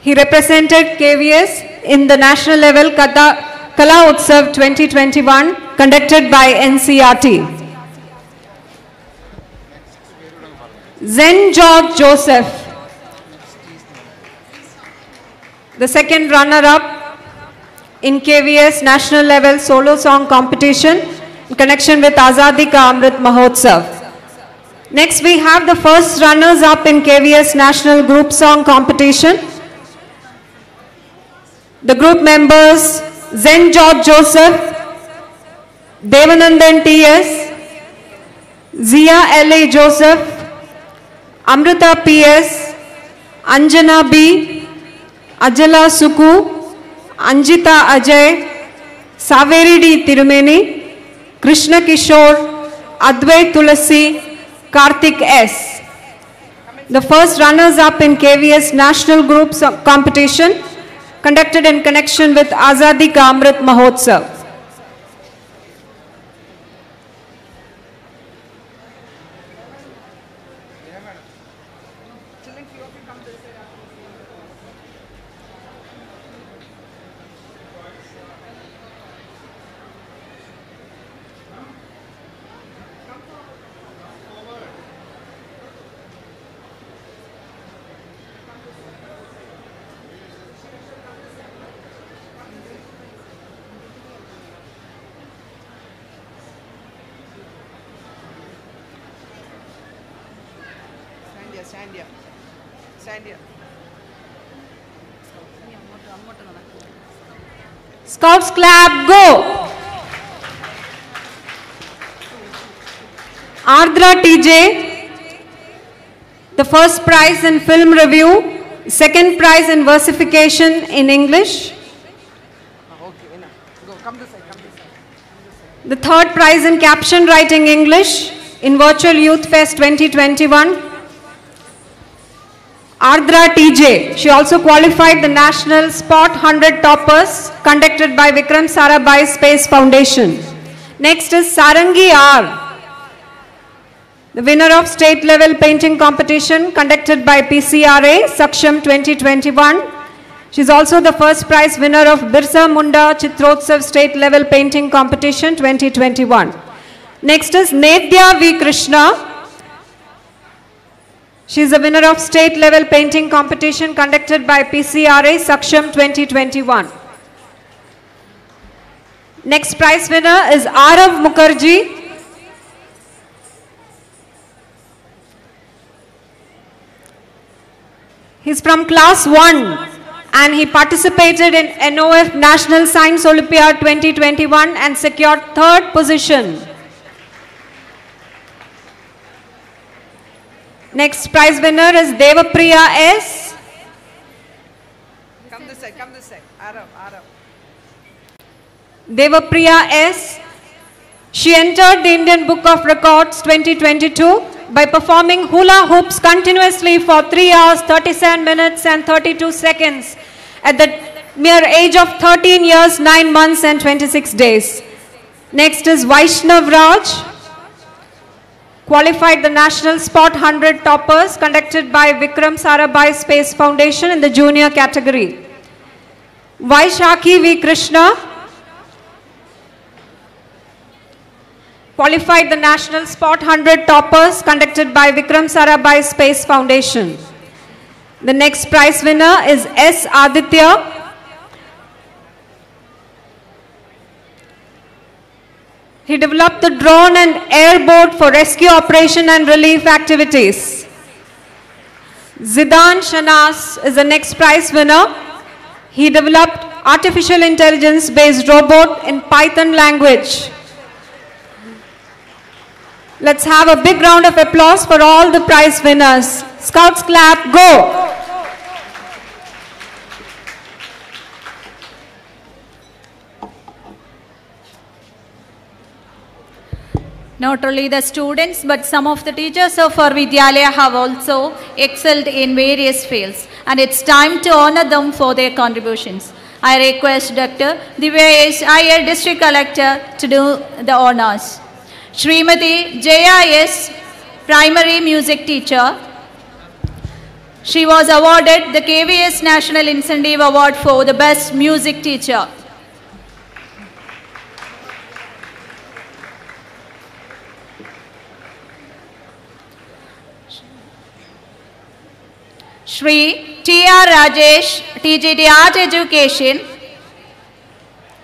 He represented KVS in the national level Kala Utsav 2021 conducted by NCRT. Zen George Joseph, the second runner-up in KVS national level solo song competition in connection with Azadi Ka Amrit Mahotsav. Next we have the first runners-up in KVS national group song competition. The group members Zen George Joseph, Devanandan T.S., Zia L.A. Joseph, Amrita P.S., Anjana B., Ajala Suku, Anjita Ajay, Saveri D. Tirumeni, Krishna Kishore, Advait Tulasi, Karthik S. The first runners-up in KVS national group competition conducted in connection with Azadi Ka Amrit Mahotsav. Scouts clap, go! Ardra TJ, the first prize in film review, second prize in versification in English, the third prize in caption writing English in Virtual Youth Fest 2021. Ardra TJ, she also qualified the National Spot 100 Toppers conducted by Vikram Sarabhai Space Foundation. Next is Sarangi R, the winner of state level painting competition conducted by PCRA Saksham 2021. She is also the first prize winner of Birsa Munda Chitrotsav state level painting competition 2021. Next is Nedya V. Krishna. She is the winner of state level painting competition conducted by PCRA Saksham 2021. Next prize winner is Arav Mukherjee. He is from class 1 and he participated in NOF National Science Olympiad 2021 and secured 3rd position. Next prize winner is Devapriya S. Come this side, Arav. Devapriya S. She entered the Indian Book of Records 2022 by performing hula hoops continuously for 3 hours, 37 minutes and 32 seconds at the mere age of 13 years, 9 months and 26 days. Next is Vaishnav Raj, qualified the National Spot 100 Toppers conducted by Vikram Sarabhai Space Foundation in the junior category. Vaishakhi V. Krishna, qualified the National Spot 100 Toppers conducted by Vikram Sarabhai Space Foundation. The next prize winner is S. Aditya. He developed the drone and airboat for rescue operation and relief activities. Zidan Shanas is the next prize winner. He developed artificial intelligence based robot in Python language. Let's have a big round of applause for all the prize winners. Scouts clap, go! Not only the students, but some of the teachers of our Vidyalaya have also excelled in various fields. And it's time to honor them for their contributions. I request Dr. Divya S. Iyer, District Collector, to do the honors. Srimati Jaya S., Primary Music Teacher. She was awarded the KVS National Incentive Award for the Best Music Teacher. Shri T.R. Rajesh, TGT Art Education.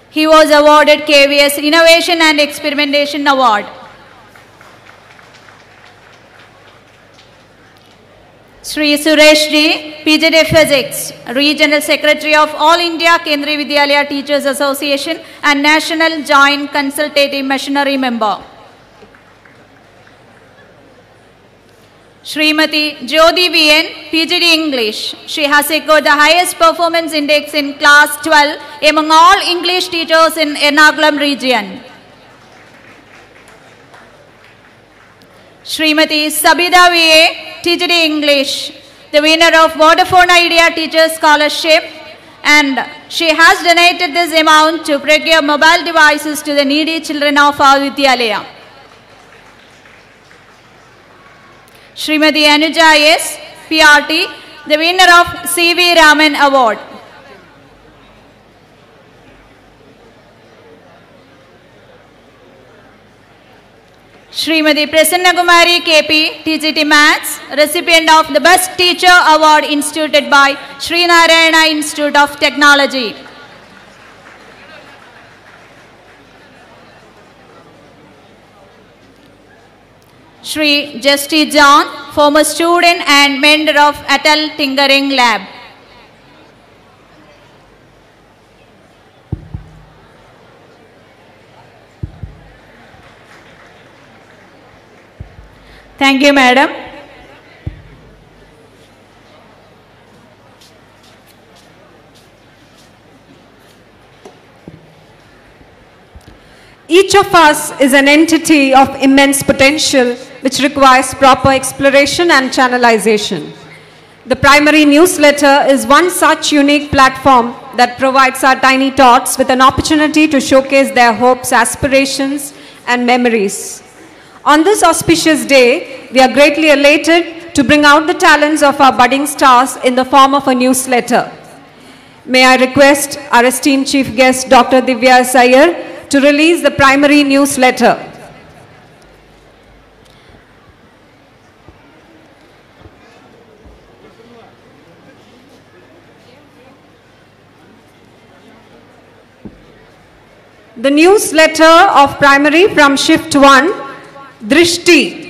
He was awarded KVS Innovation and Experimentation Award. Shri Suresh Ji, PGD Physics, Regional Secretary of All India Kendriya Vidyalaya Teachers Association and National Joint Consultative Machinery Member. Srimati Jyoti VN, PGD English. She has secured the highest performance index in class 12 among all English teachers in Ernakulam region. Srimati Sabida VA, TGD English, the winner of Vodafone Idea Teacher Scholarship, and she has donated this amount to procure mobile devices to the needy children of our Vidyalaya. Srimati Anuja S., PRT, the winner of C.V. Raman Award. Srimati Prasanna Kumari KP, TGT Maths, recipient of the Best Teacher Award instituted by Sri Narayana Institute of Technology. Shri Justi John, former student and mentor of Atal Tinkering Lab. Thank you, Madam. Each of us is an entity of immense potential which requires proper exploration and channelization. The primary newsletter is one such unique platform that provides our tiny tots with an opportunity to showcase their hopes, aspirations, and memories. On this auspicious day, we are greatly elated to bring out the talents of our budding stars in the form of a newsletter. May I request our esteemed chief guest, Dr. Divya Iyer, to release the primary newsletter. The newsletter of primary from Shift 1, Drishti.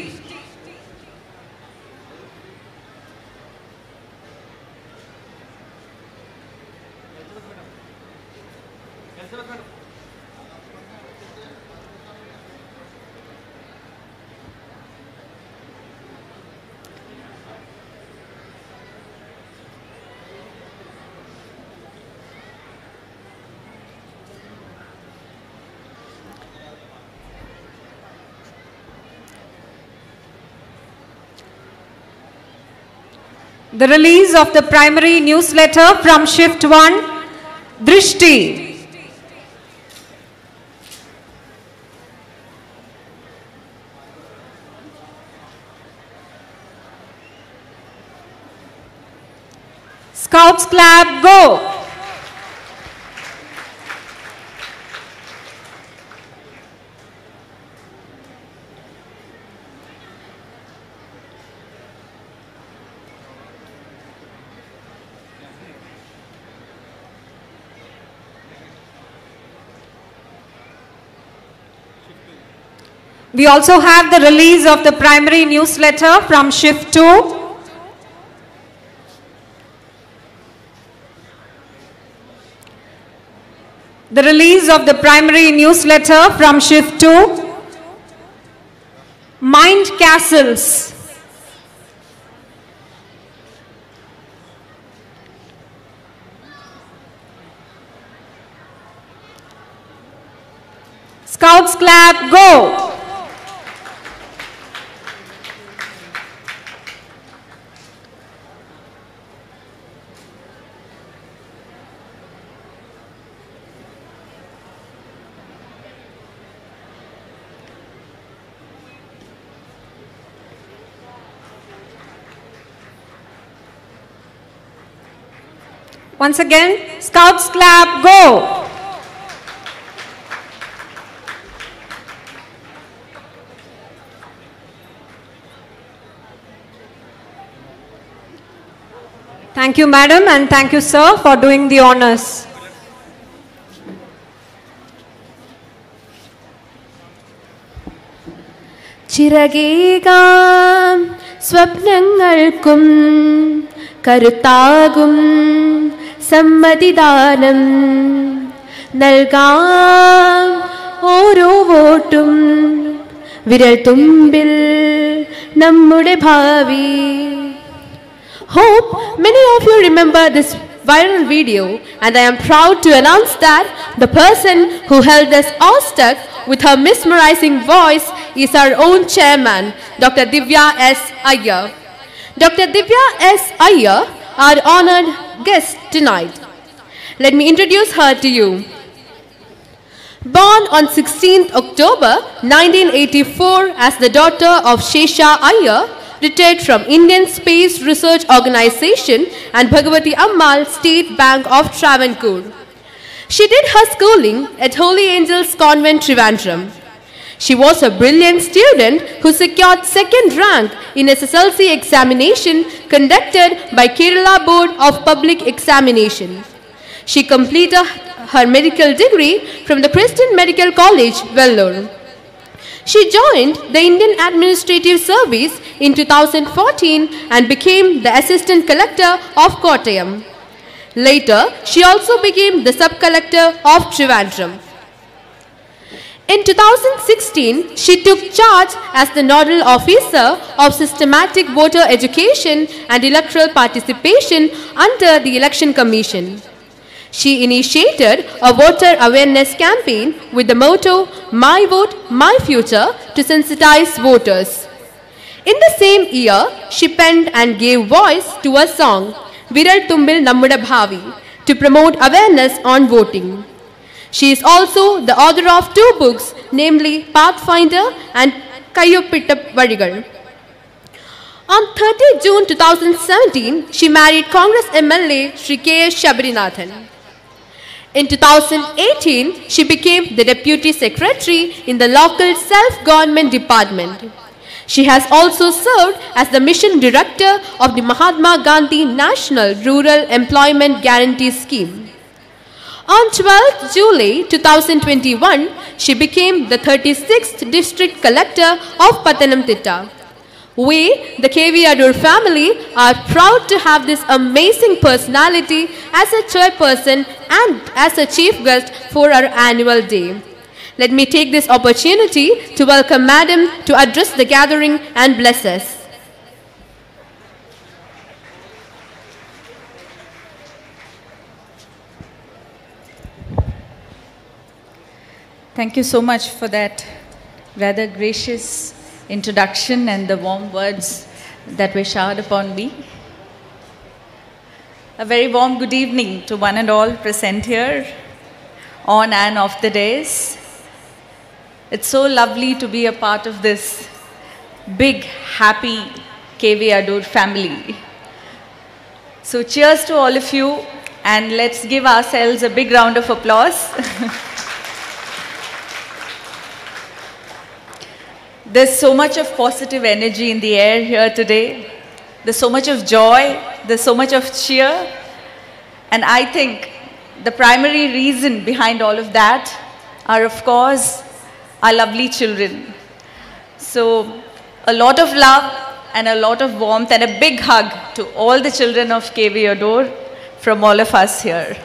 the release of the primary newsletter from Shift 1, Drishti. Scouts clap, go! We also have the release of the primary newsletter from Shift 2. The release of the primary newsletter from Shift 2. Mind Castles. Scouts clap, go! Once again, Scouts clap, go! Thank you, madam, and thank you, sir, for doing the honors. ചിറകേകാം സ്വപ്നങ്ങൾക്കും കരുത്താകും സമ്മതിദാനം നൽകാം ഓരോ വോട്ടും വിരൽ തുമ്പിൽ നമ്മുടെ ഭാവി. Hope many of you remember this viral video, and I am proud to announce that the person who held us awestruck with her mesmerizing voice is our own chairman, Dr. Divya S. Iyer. Dr. Divya S. Iyer, our honored guest tonight. Let me introduce her to you. Born on 16th October 1984 as the daughter of Shesha Iyer, retired from Indian Space Research Organization and Bhagavati Ammal State Bank of Travancore. She did her schooling at Holy Angels Convent, Trivandrum. She was a brilliant student who secured second rank in SSLC examination conducted by Kerala Board of Public Examination. She completed her medical degree from the Christian Medical College, Vellore. She joined the Indian Administrative Service in 2014 and became the Assistant Collector of Kottayam. Later, she also became the Sub-Collector of Trivandrum. In 2016, she took charge as the Nodal Officer of Systematic Voter Education and Electoral Participation under the Election Commission. She initiated a voter awareness campaign with the motto, "My Vote, My Future," to sensitize voters. In the same year, she penned and gave voice to a song, Viral Tumbil Nammuda Bhavi, to promote awareness on voting. She is also the author of 2 books, namely Pathfinder and Kayoppitta Vadigal. On 30 June 2017, she married Congress MLA Sri K.S. Shabarinathan. In 2018, she became the Deputy Secretary in the local self-government department. She has also served as the Mission Director of the Mahatma Gandhi National Rural Employment Guarantee Scheme. On 12th July 2021, she became the 36th District Collector of Pathanamthitta. We, the KV Adoor family, are proud to have this amazing personality as a chairperson and as a chief guest for our annual day. Let me take this opportunity to welcome Madam to address the gathering and bless us. Thank you so much for that rather gracious introduction and the warm words that were showered upon me. A very warm good evening to one and all present here, on and off the days. It's so lovely to be a part of this big, happy KV Adoor family. So cheers to all of you, and let's give ourselves a big round of applause. There's so much of positive energy in the air here today. There's so much of joy, there's so much of cheer. And I think the primary reason behind all of that are, of course, our lovely children. So a lot of love and a lot of warmth and a big hug to all the children of KV Adoor from all of us here.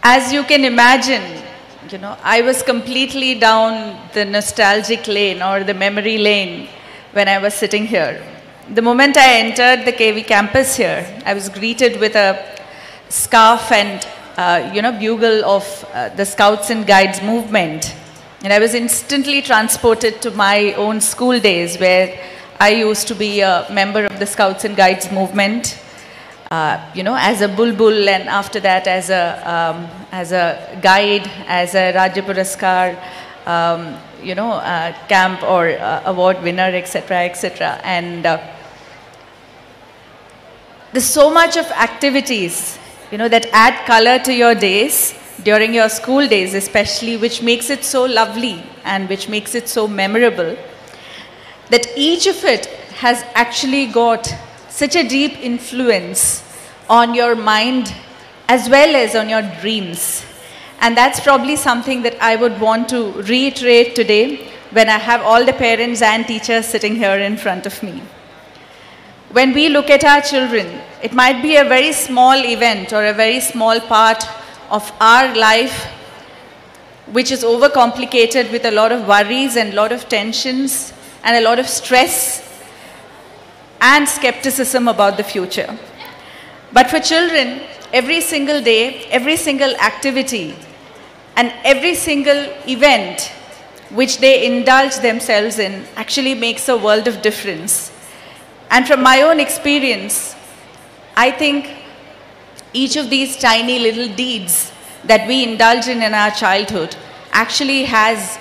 As you can imagine, I was completely down the nostalgic lane or the memory lane when I was sitting here. The moment I entered the KV campus here, I was greeted with a scarf and bugle of the Scouts and Guides movement. And I was instantly transported to my own school days, where I used to be a member of the Scouts and Guides movement, as a bulbul, and after that as a guide, as a Rajya Puraskar, camp or award winner, etc., etc. And there's so much of activities, that add color to your days, during your school days especially, which makes it so lovely and which makes it so memorable, that each of it has actually got such a deep influence on your mind as well as on your dreams. And that's probably something that I would want to reiterate today when I have all the parents and teachers sitting here in front of me. When we look at our children, it might be a very small event or a very small part of our life which is overcomplicated with a lot of worries and a lot of tensions and a lot of stress and skepticism about the future. But for children, every single day, every single activity, and every single event which they indulge themselves in actually makes a world of difference. And from my own experience, I think each of these tiny little deeds that we indulge in our childhood actually has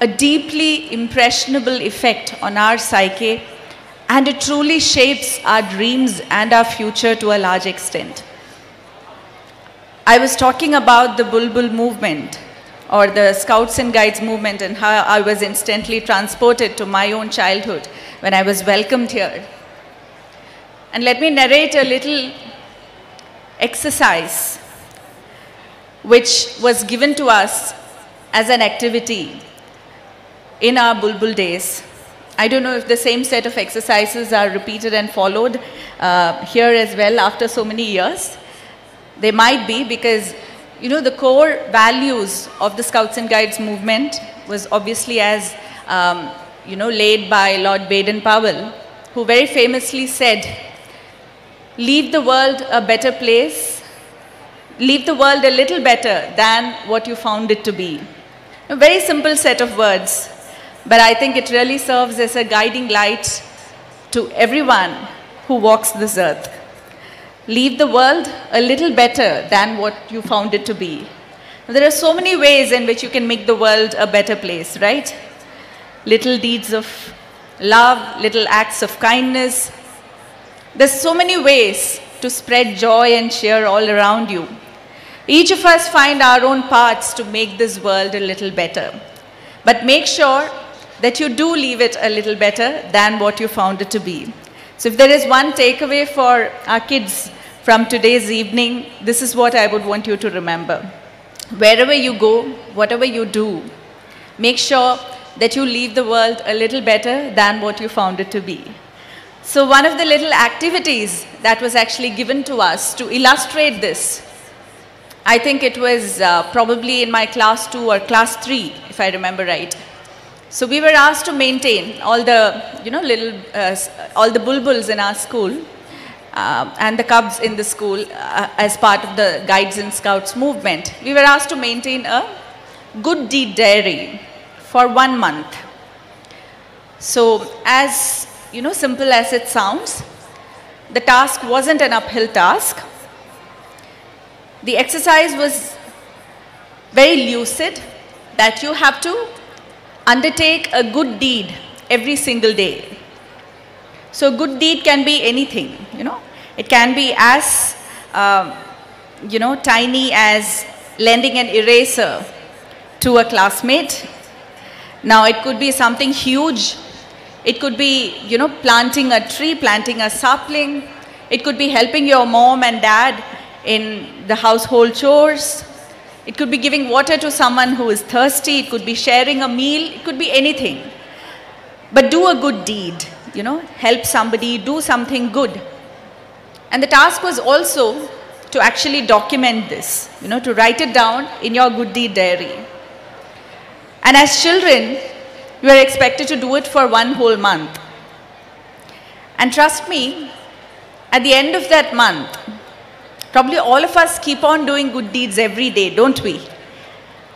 a deeply impressionable effect on our psyche, and it truly shapes our dreams and our future to a large extent. I was talking about the Bulbul movement or the Scouts and Guides movement and how I was instantly transported to my own childhood when I was welcomed here. And let me narrate a little exercise which was given to us as an activity in our Bulbul days. I don't know if the same set of exercises are repeated and followed here as well after so many years. They might be, because the core values of the Scouts and Guides movement was obviously as laid by Lord Baden-Powell, who very famously said, "Leave the world a better place, leave the world a little better than what you found it to be." A very simple set of words, but I think it really serves as a guiding light to everyone who walks this earth. Leave the world a little better than what you found it to be. There are so many ways in which you can make the world a better place, right? Little deeds of love, little acts of kindness. There's so many ways to spread joy and cheer all around you. Each of us find our own parts to make this world a little better. But make sure that you do leave it a little better than what you found it to be. So if there is one takeaway for our kids from today's evening, this is what I would want you to remember. Wherever you go, whatever you do, make sure that you leave the world a little better than what you found it to be. So one of the little activities that was actually given to us to illustrate this, I think it was probably in my class 2 or class 3, if I remember right. So we were asked to maintain all the, all the bulbuls in our school and the cubs in the school as part of the Guides and Scouts movement. We were asked to maintain a good deed diary for 1 month. So as simple as it sounds, the task wasn't an uphill task. The exercise was very lucid, that you have to undertake a good deed every single day. So good deed can be anything, you know. It can be as, tiny as lending an eraser to a classmate. Now it could be something huge. It could be, planting a tree, planting a sapling. It could be helping your mom and dad in the household chores. It could be giving water to someone who is thirsty. It could be sharing a meal. It could be anything. But do a good deed, help somebody, do something good. And the task was also to actually document this, to write it down in your good deed diary. And as children, you are expected to do it for 1 whole month. And trust me, at the end of that month, probably all of us keep on doing good deeds every day, don't we?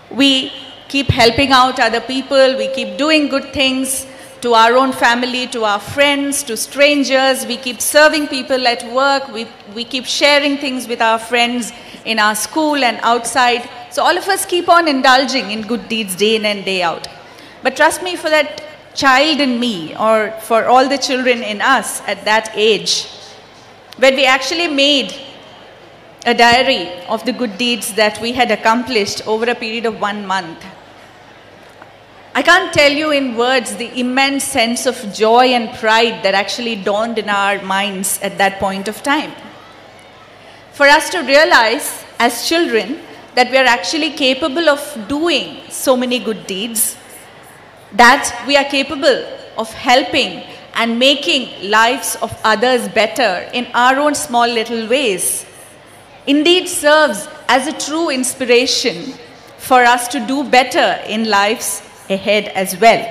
We keep helping out other people, we keep doing good things to our own family, to our friends, to strangers. We keep serving people at work, we keep sharing things with our friends in our school and outside. So all of us keep on indulging in good deeds day in and day out. But trust me, for that child in me, or for all the children in us at that age, when we actually made a diary of the good deeds that we had accomplished over a period of 1 month, I can't tell you in words the immense sense of joy and pride that actually dawned in our minds at that point of time. For us to realize as children that we are actually capable of doing so many good deeds, that we are capable of helping and making lives of others better in our own small little ways, indeed serves as a true inspiration for us to do better in lives ahead as well.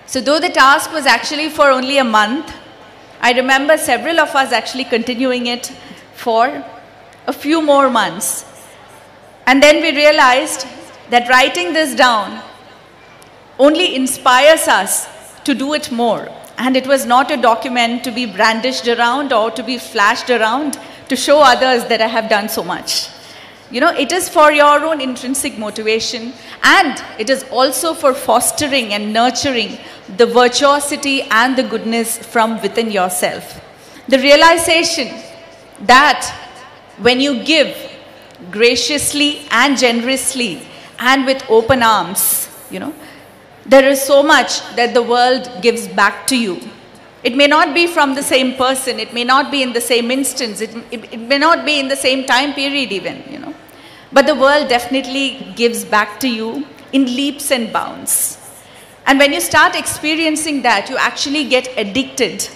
So though the task was actually for only a month, I remember several of us actually continuing it for a few more months. And then we realized that writing this down only inspires us to do it more. And it was not a document to be brandished around or to be flashed around to show others that I have done so much. It is for your own intrinsic motivation, and it is also for fostering and nurturing the virtuosity and the goodness from within yourself. The realization that when you give graciously and generously and with open arms, there is so much that the world gives back to you. It may not be from the same person, it may not be in the same instance, it may not be in the same time period even, But the world definitely gives back to you in leaps and bounds. And when you start experiencing that, you actually get addicted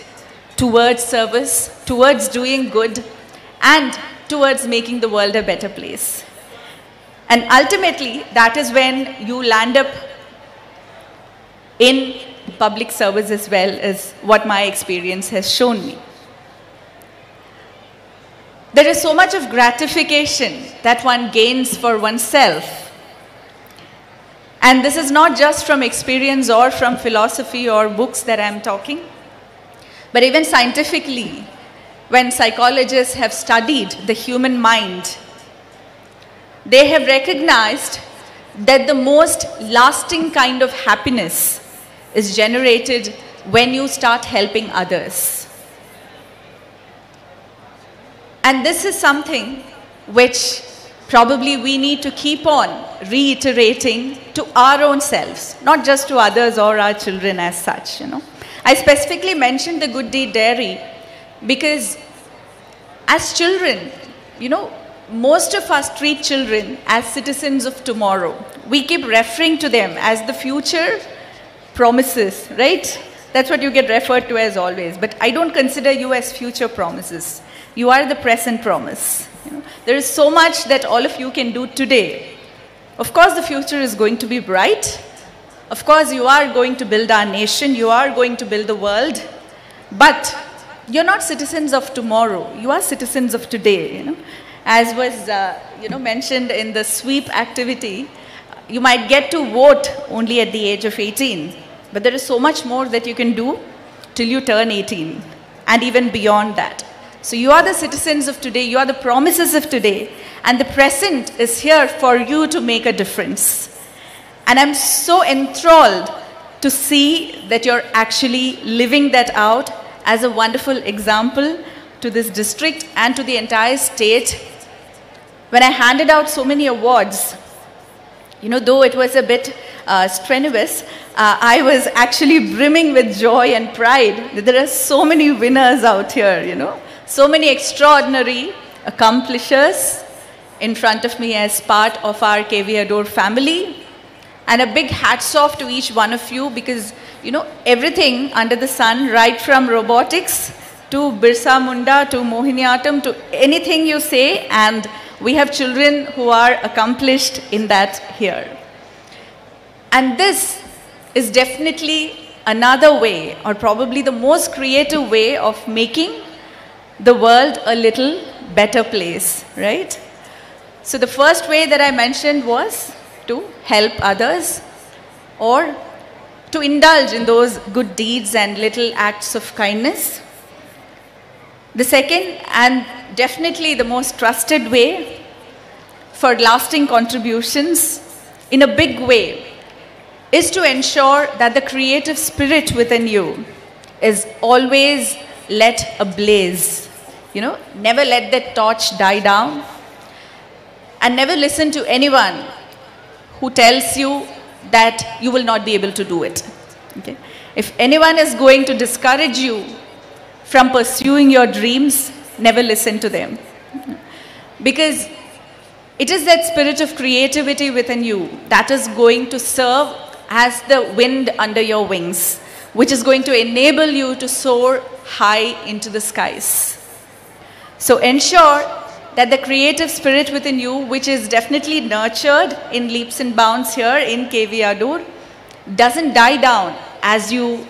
towards service, towards doing good, and towards making the world a better place. And ultimately, that is when you land up in public service as well, is what my experience has shown me. There is so much of gratification that one gains for oneself. And this is not just from experience or from philosophy or books that I'm talking, but even scientifically, when psychologists have studied the human mind, they have recognized that the most lasting kind of happiness is generated when you start helping others. And this is something which probably we need to keep on reiterating to our own selves, not just to others or our children as such, I specifically mentioned the good deed diary because as children, most of us treat children as citizens of tomorrow. We keep referring to them as the future promises, right? That's what you get referred to as always. But I don't consider you as future promises. You are the present promise. There is so much that all of you can do today. Of course, the future is going to be bright. Of course, you are going to build our nation. You are going to build the world. But you're not citizens of tomorrow. You are citizens of today. As was mentioned in the sweep activity, you might get to vote only at the age of 18. But there is so much more that you can do till you turn 18. and even beyond that. So you are the citizens of today, you are the promises of today, and the present is here for you to make a difference. And I'm so enthralled to see that you're actually living that out as a wonderful example to this district and to the entire state. When I handed out so many awards, though it was a bit strenuous, I was actually brimming with joy and pride that there are so many winners out here, so many extraordinary accomplishers in front of me as part of our KV Adoor family. And a big hats off to each one of you because, everything under the sun, right from robotics to Birsa Munda to Mohiniyattam to anything you say, and we have children who are accomplished in that here. And this is definitely another way, or probably the most creative way of making the world a little better place, right? So the first way that I mentioned was to help others or to indulge in those good deeds and little acts of kindness. The second, and definitely the most trusted way for lasting contributions in a big way, is to ensure that the creative spirit within you is always let ablaze. Never let that torch die down, and never listen to anyone who tells you that you will not be able to do it. Okay? If anyone is going to discourage you from pursuing your dreams, never listen to them. Because it is that spirit of creativity within you that is going to serve as the wind under your wings, which is going to enable you to soar high into the skies. So ensure that the creative spirit within you, which is definitely nurtured in leaps and bounds here in KV Adoor, doesn't die down as you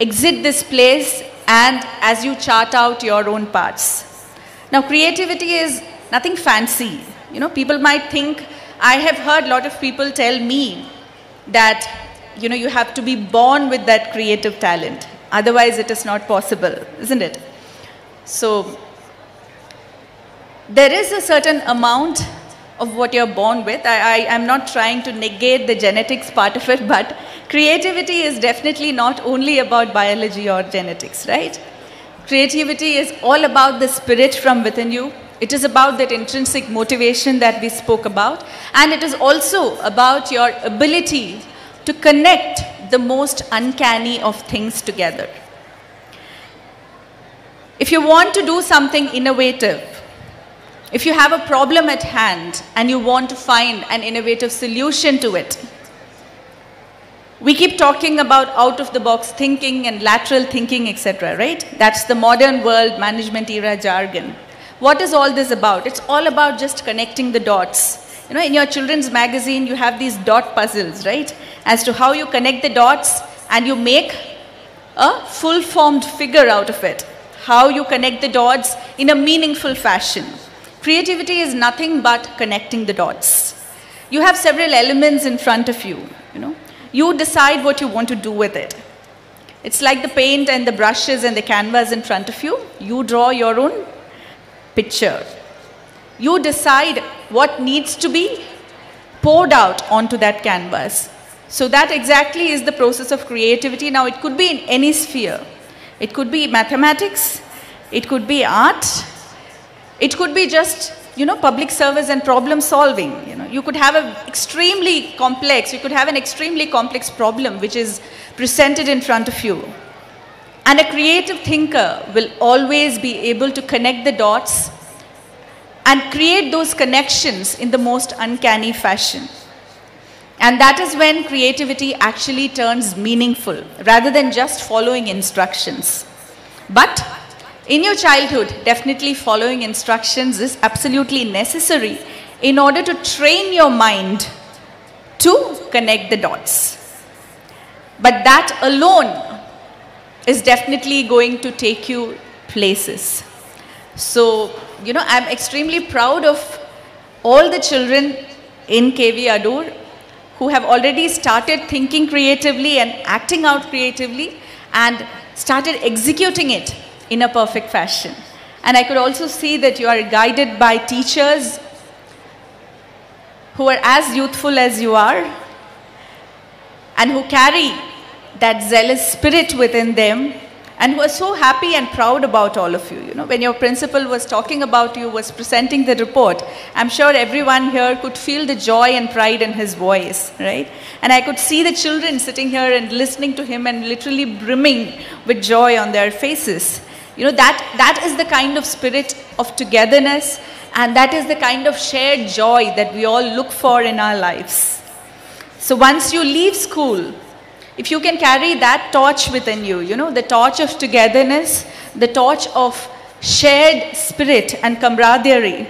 exit this place and as you chart out your own paths. Now, creativity is nothing fancy. People might think, I have heard a lot of people tell me that, you have to be born with that creative talent. Otherwise, it is not possible, isn't it? So, there is a certain amount of what you're born with. I am not trying to negate the genetics part of it, but creativity is definitely not only about biology or genetics, right? Creativity is all about the spirit from within you. It is about that intrinsic motivation that we spoke about. And it is also about your ability to connect the most uncanny of things together. If you want to do something innovative, if you have a problem at hand and you want to find an innovative solution to it, we keep talking about out-of-the-box thinking and lateral thinking, etc., right? That's the modern world management era jargon. What is all this about? It's all about just connecting the dots. In your children's magazine, you have these dot puzzles, right? As to how you connect the dots and you make a full-formed figure out of it. How you connect the dots in a meaningful fashion. Creativity is nothing but connecting the dots. You have several elements in front of you, You decide what you want to do with it. It's like the paint and the brushes and the canvas in front of you. You draw your own picture. You decide what needs to be poured out onto that canvas. So that exactly is the process of creativity. Now, it could be in any sphere. It could be mathematics. It could be art. It could be just, public service and problem solving. You could have an extremely complex problem which is presented in front of you. And a creative thinker will always be able to connect the dots and create those connections in the most uncanny fashion. And that is when creativity actually turns meaningful rather than just following instructions. But in your childhood, definitely following instructions is absolutely necessary in order to train your mind to connect the dots. But that alone is definitely going to take you places. So, I'm extremely proud of all the children in KV Adoor who have already started thinking creatively and acting out creatively and started executing it in a perfect fashion. And I could also see that you are guided by teachers who are as youthful as you are and who carry that zealous spirit within them and who are so happy and proud about all of you. You know, when your principal was talking about you, was presenting the report, I'm sure everyone here could feel the joy and pride in his voice, right? And I could see the children sitting here and listening to him and literally brimming with joy on their faces. You know, that is the kind of spirit of togetherness, and that is the kind of shared joy that we all look for in our lives. So once you leave school, if you can carry that torch within you, you know, the torch of togetherness, the torch of shared spirit and camaraderie,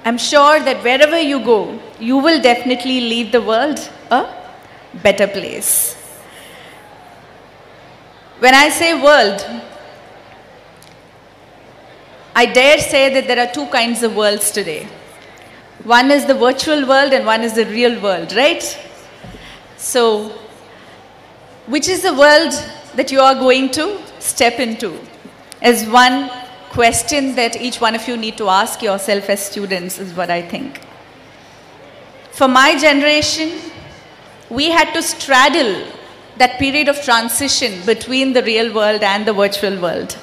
I'm sure that wherever you go, you will definitely leave the world a better place. When I say world, I dare say that there are two kinds of worlds today. One is the virtual world and one is the real world, right? So, which is the world that you are going to step into? Is one question that each one of you need to ask yourself as students, is what I think. For my generation, we had to straddle that period of transition between the real world and the virtual world.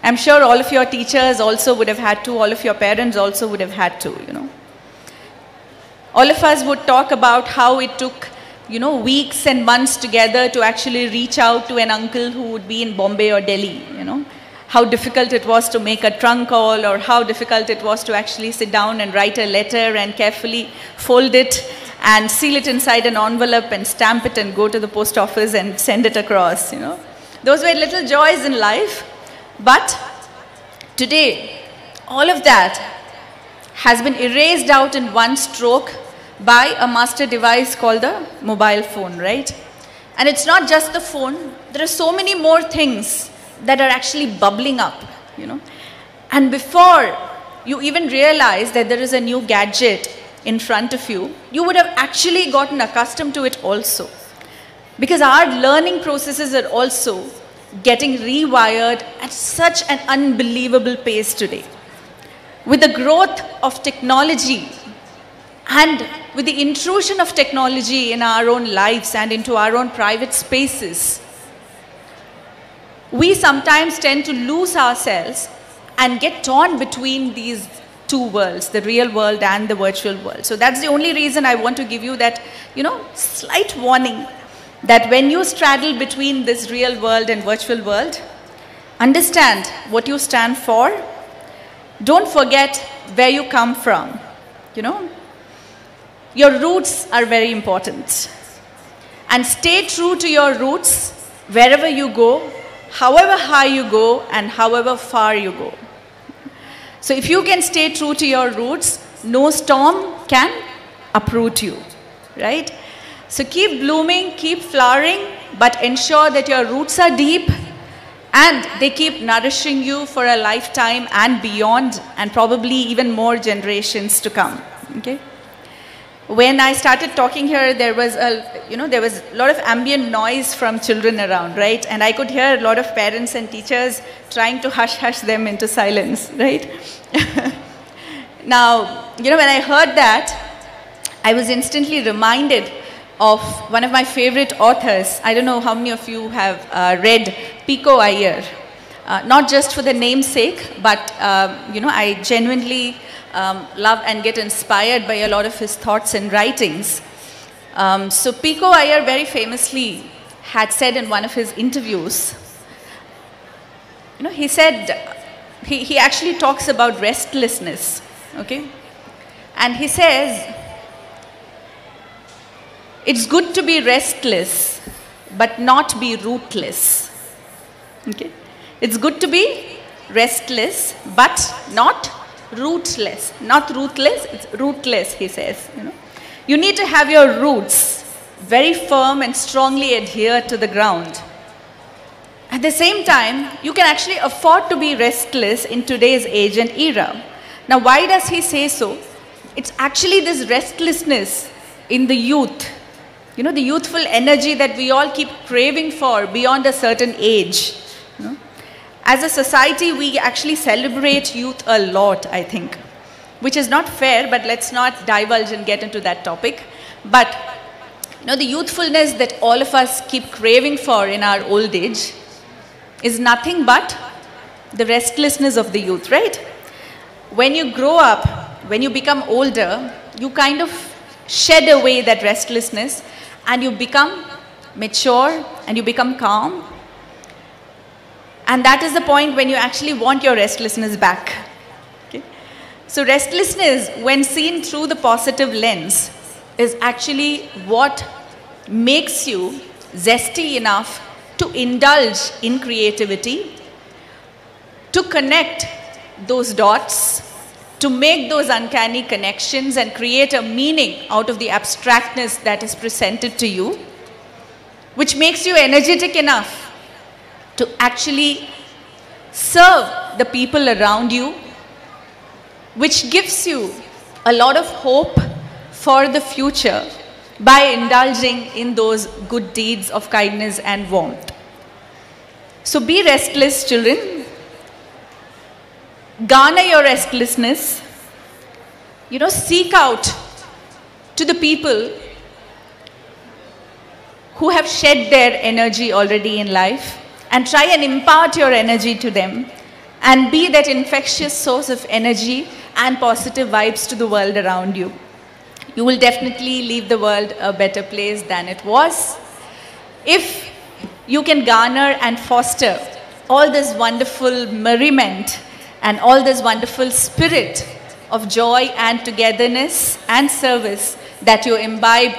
I'm sure all of your teachers also would have had to, all of your parents also would have had to, you know. All of us would talk about how it took, you know, weeks and months together to actually reach out to an uncle who would be in Bombay or Delhi, you know. How difficult it was to make a trunk call, or how difficult it was to actually sit down and write a letter and carefully fold it and seal it inside an envelope and stamp it and go to the post office and send it across, you know. Those were little joys in life. But today, all of that has been erased out in one stroke by a master device called the mobile phone, right? And it's not just the phone. There are so many more things that are actually bubbling up, you know. And before you even realize that there is a new gadget in front of you, you would have actually gotten accustomed to it also. Because our learning processes are also getting rewired at such an unbelievable pace today. With the growth of technology and with the intrusion of technology in our own lives and into our own private spaces, we sometimes tend to lose ourselves and get torn between these two worlds, the real world and the virtual world. So that's the only reason I want to give you that, you know, slight warning that when you straddle between this real world and virtual world, understand what you stand for. Don't forget where you come from, you know. Your roots are very important. And stay true to your roots wherever you go, however high you go and however far you go. So if you can stay true to your roots, no storm can uproot you, right? So keep blooming, keep flowering, but ensure that your roots are deep and they keep nourishing you for a lifetime and beyond, and probably even more generations to come, okay? When I started talking here, there was a lot of ambient noise from children around, right? And I could hear a lot of parents and teachers trying to hush them into silence, right? Now, you know, when I heard that, I was instantly reminded of one of my favorite authors. I don't know how many of you have read Pico Iyer. Not just for the namesake, but, you know, I genuinely love and get inspired by a lot of his thoughts and writings. So Pico Iyer very famously had said in one of his interviews, you know, he said, he actually talks about restlessness, okay? And he says, it's good to be restless, but not be rootless, okay? It's good to be restless, but not rootless. Not ruthless, it's rootless, he says. You know, you need to have your roots very firm and strongly adhere to the ground. At the same time, you can actually afford to be restless in today's age and era. Now, why does he say so? It's actually this restlessness in the youth, you know, the youthful energy that we all keep craving for beyond a certain age. You know? As a society, we actually celebrate youth a lot, I think, which is not fair, but let's not divulge and get into that topic. But the youthfulness that all of us keep craving for in our old age is nothing but the restlessness of the youth, right? When you grow up, when you become older, you kind of shed away that restlessness and you become mature and you become calm. And that is the point when you actually want your restlessness back. Okay? So restlessness, when seen through the positive lens, is actually what makes you zesty enough to indulge in creativity, to connect those dots, to make those uncanny connections and create a meaning out of the abstractness that is presented to you, which makes you energetic enough to actually serve the people around you, which gives you a lot of hope for the future by indulging in those good deeds of kindness and warmth. So be restless, children. Garner your restlessness. Seek out to the people who have shed their energy already in life and try and impart your energy to them and be that infectious source of energy and positive vibes to the world around you. You will definitely leave the world a better place than it was if you can garner and foster all this wonderful merriment and all this wonderful spirit of joy and togetherness and service that you imbibe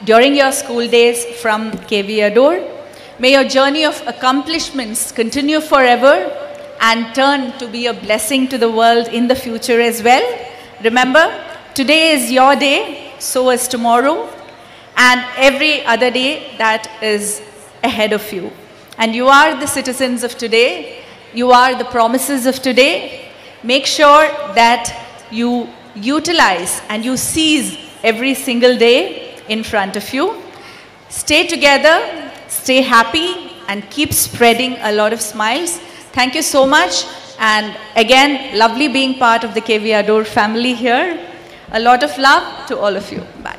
during your school days from KV Adoor. May your journey of accomplishments continue forever and turn to be a blessing to the world in the future as well. Remember, today is your day, so is tomorrow, and every other day that is ahead of you. And you are the citizens of today. You are the promises of today. Make sure that you utilize and you seize every single day in front of you. Stay together, stay happy, and keep spreading a lot of smiles. Thank you so much. And again, lovely being part of the KV Adoor family here. A lot of love to all of you. Bye.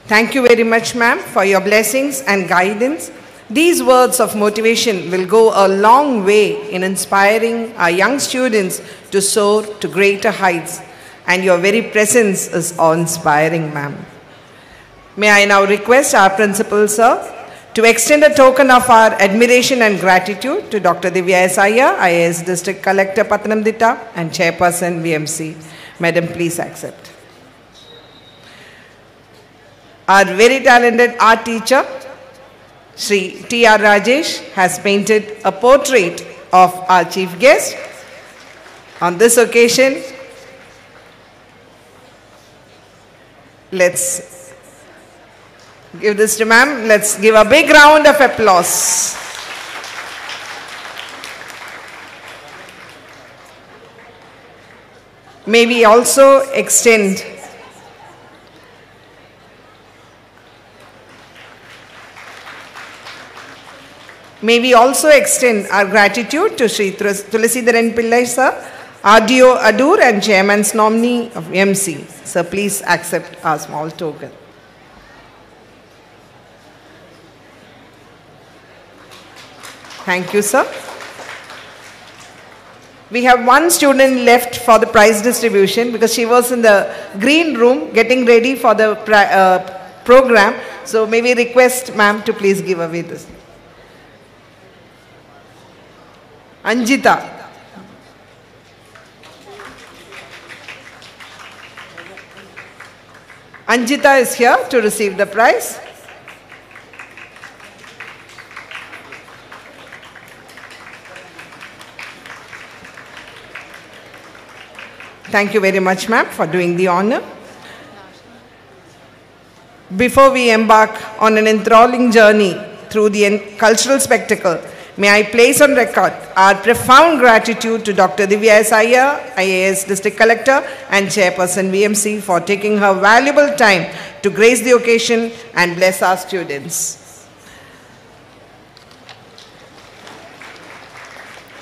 Thank you very much, ma'am, for your blessings and guidance. These words of motivation will go a long way in inspiring our young students to soar to greater heights. And your very presence is awe-inspiring, ma'am. May I now request our principal, sir, to extend a token of our admiration and gratitude to Dr. Divya S. Iyer, IAS District Collector, Pathanamthitta, and Chairperson, VMC. Madam, please accept. Our very talented art teacher, Sri T.R. Rajesh, has painted a portrait of our chief guest. On this occasion, let's give this to ma'am. Let's give a big round of applause. May we also extend our gratitude to Sri Tulasidaran Pillai, sir, RDO Adoor and Chairman's nominee of MC. Sir, please accept our small token. Thank you, sir. We have one student left for the prize distribution because she was in the green room getting ready for the program. So may we request ma'am to please give away this. Anjita. Anjita is here to receive the prize. Thank you very much, ma'am, for doing the honor. Before we embark on an enthralling journey through the cultural spectacle, may I place on record our profound gratitude to Dr. Divya S. Iyer, IAS District Collector and Chairperson VMC, for taking her valuable time to grace the occasion and bless our students.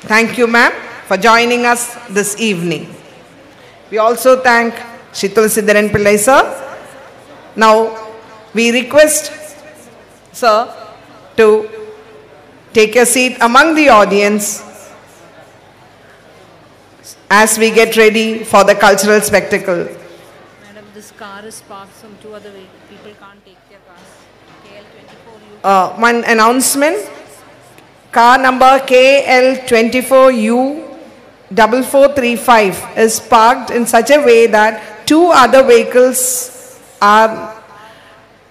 Thank you, ma'am, for joining us this evening. We also thank Shitul Siddharan Pillai, sir. Now, we request, sir, to take a seat among the audience as we get ready for the cultural spectacle. Madam, this car is parked some two other way. People can't take their cars. KL24U. One announcement. Car number KL24U 4435 is parked in such a way that two other vehicles are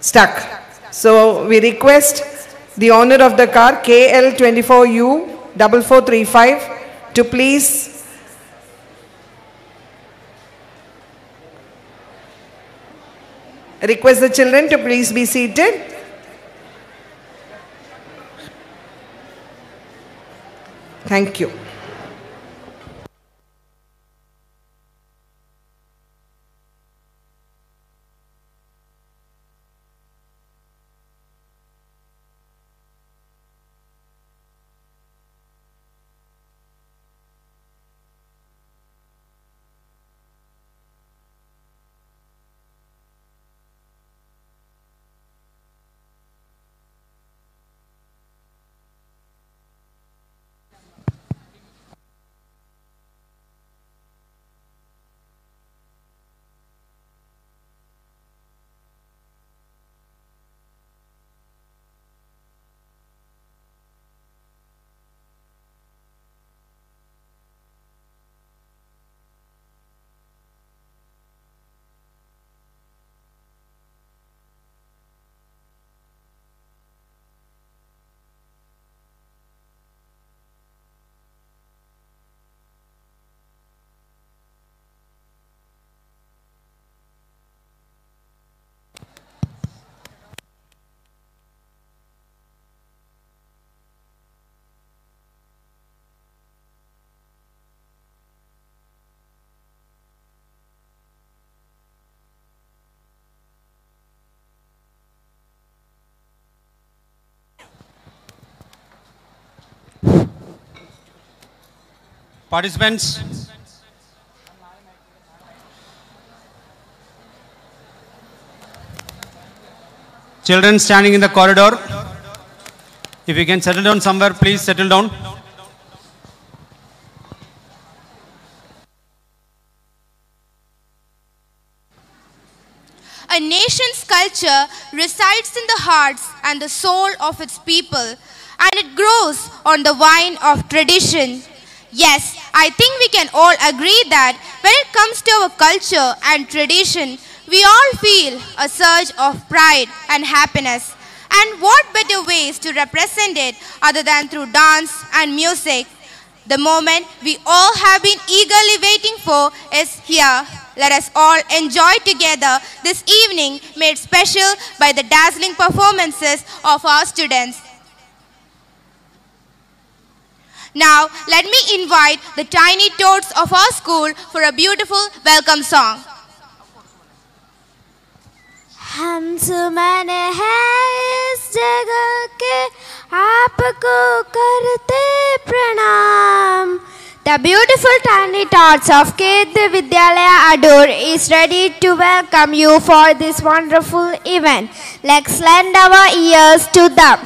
stuck. So we request the owner of the car KL24U 4435 to please request the children to please be seated. Thank you. Participants, children standing in the corridor, if you can settle down somewhere, please settle down. A nation's culture resides in the hearts and the soul of its people, and it grows on the vine of tradition. Yes, I think we can all agree that when it comes to our culture and tradition, we all feel a surge of pride and happiness. And what better ways to represent it other than through dance and music? The moment we all have been eagerly waiting for is here. Let us all enjoy together this evening, made special by the dazzling performances of our students. Now, let me invite the tiny toads of our school for a beautiful welcome song. हम सुमने हैं इस जगह के आपको करते प्रणाम. The beautiful tiny tots of Kendriya Vidyalaya Adoor is ready to welcome you for this wonderful event. Let's lend our ears to them.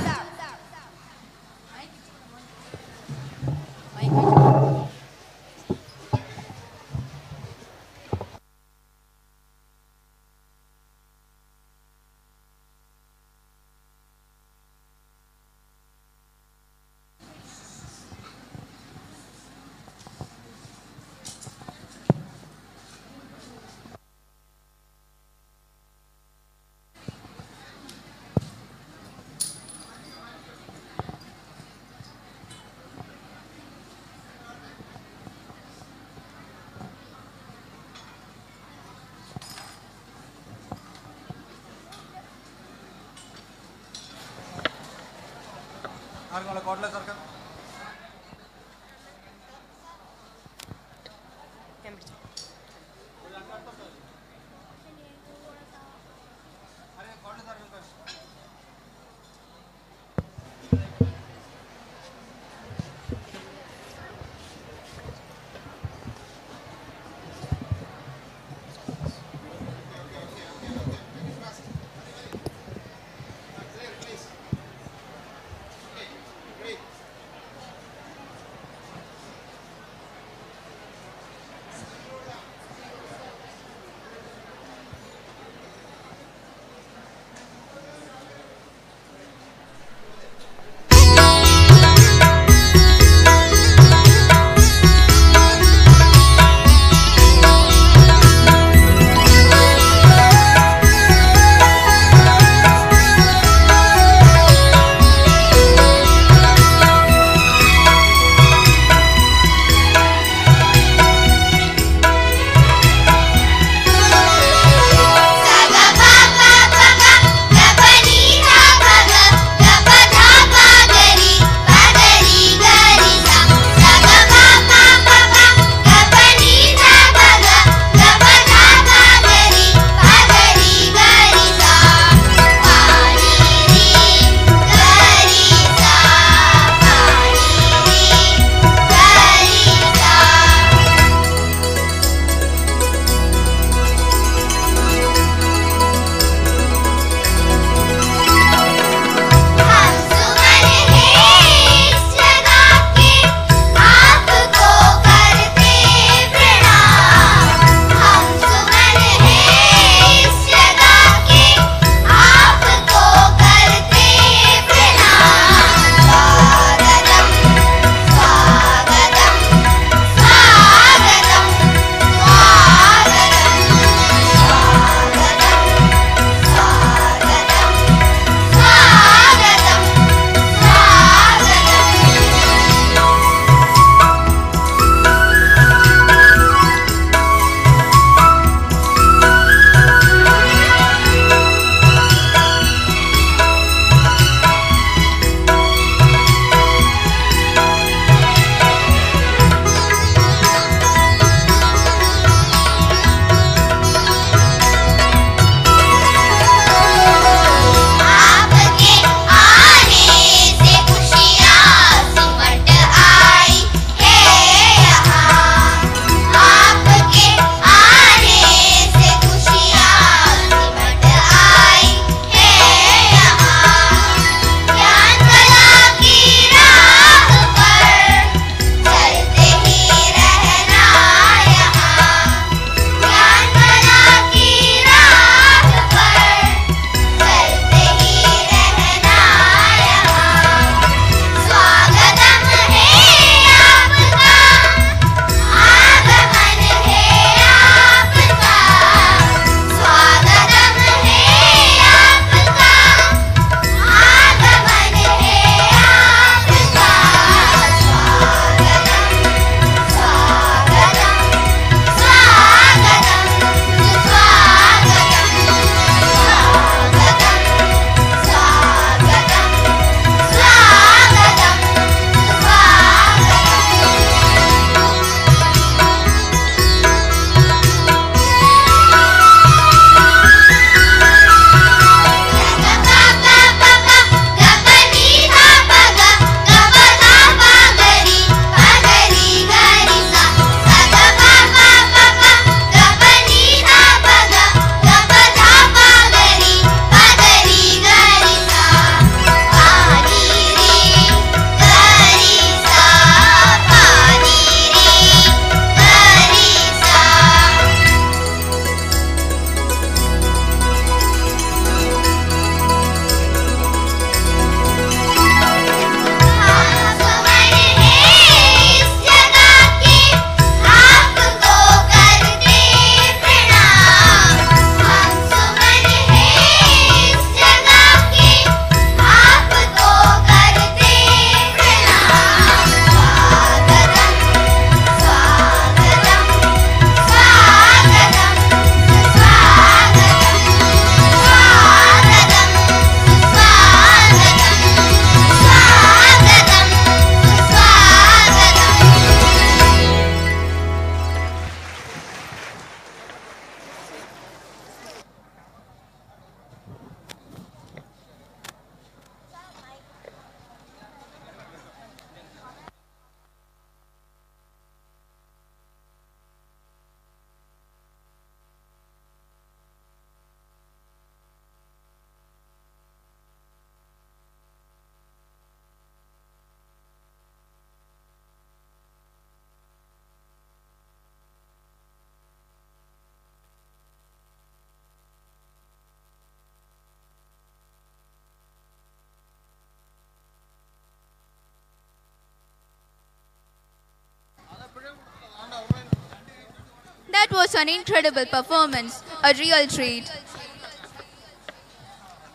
That was an incredible performance, a real treat.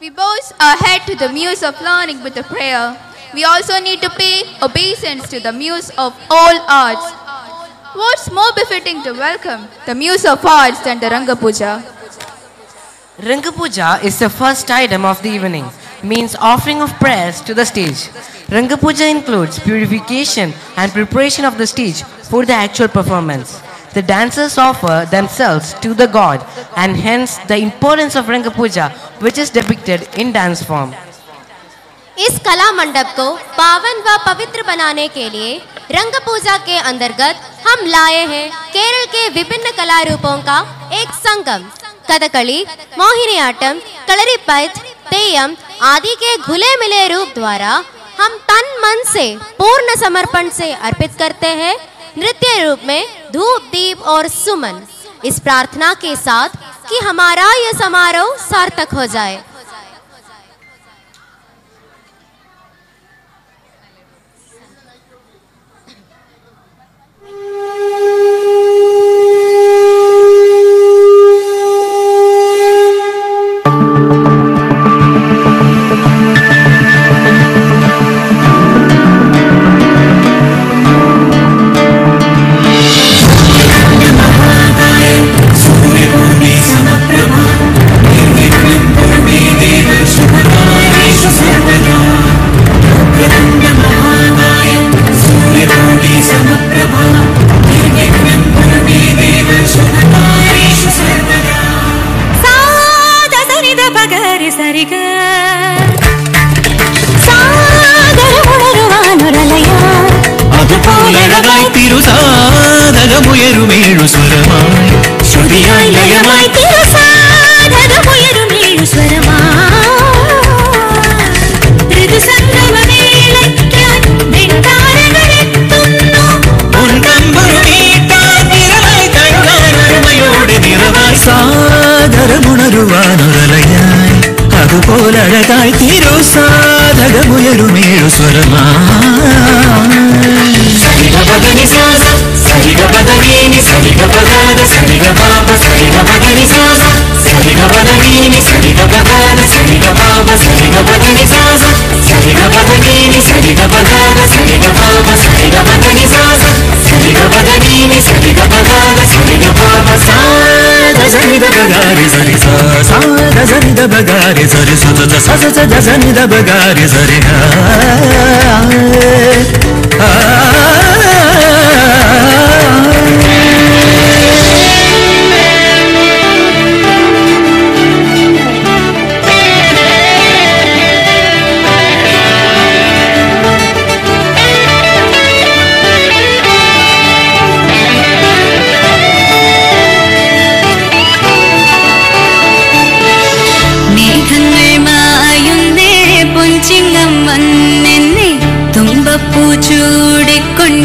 We bow our head to the muse of learning with a prayer. We also need to pay obeisance to the muse of all arts. What's more befitting to welcome the muse of arts than the Ranga Puja? Ranga Puja is the first item of the evening, means offering of prayers to the stage. Ranga Puja includes purification and preparation of the stage for the actual performance. The dancers offer themselves to the god, and hence the importance of Ranga Puja, which is depicted in dance form. इस कला मंडप को पावन व पवित्र बनाने के लिए रंग पूजा के अंतर्गत हम लाए हैं केरल के विभिन्न कला रूपों का एक संगम। कथकली, मोहिनीआट्टम, कलरीपयट्ट, तेयम आदि के घुले मिले रूप द्वारा हम तन मन से पूर्ण समर्पण से अर्पित करते हैं नृत्य रूप में धूप, दीप और सुमन, इस प्रार्थना के साथ कि हमारा यह समारोह सार्थक हो जाए। ചിങ്ങം വന്നെന്നെ തുമ്പപ്പൂ ചൂടിക്കൊണ്ട്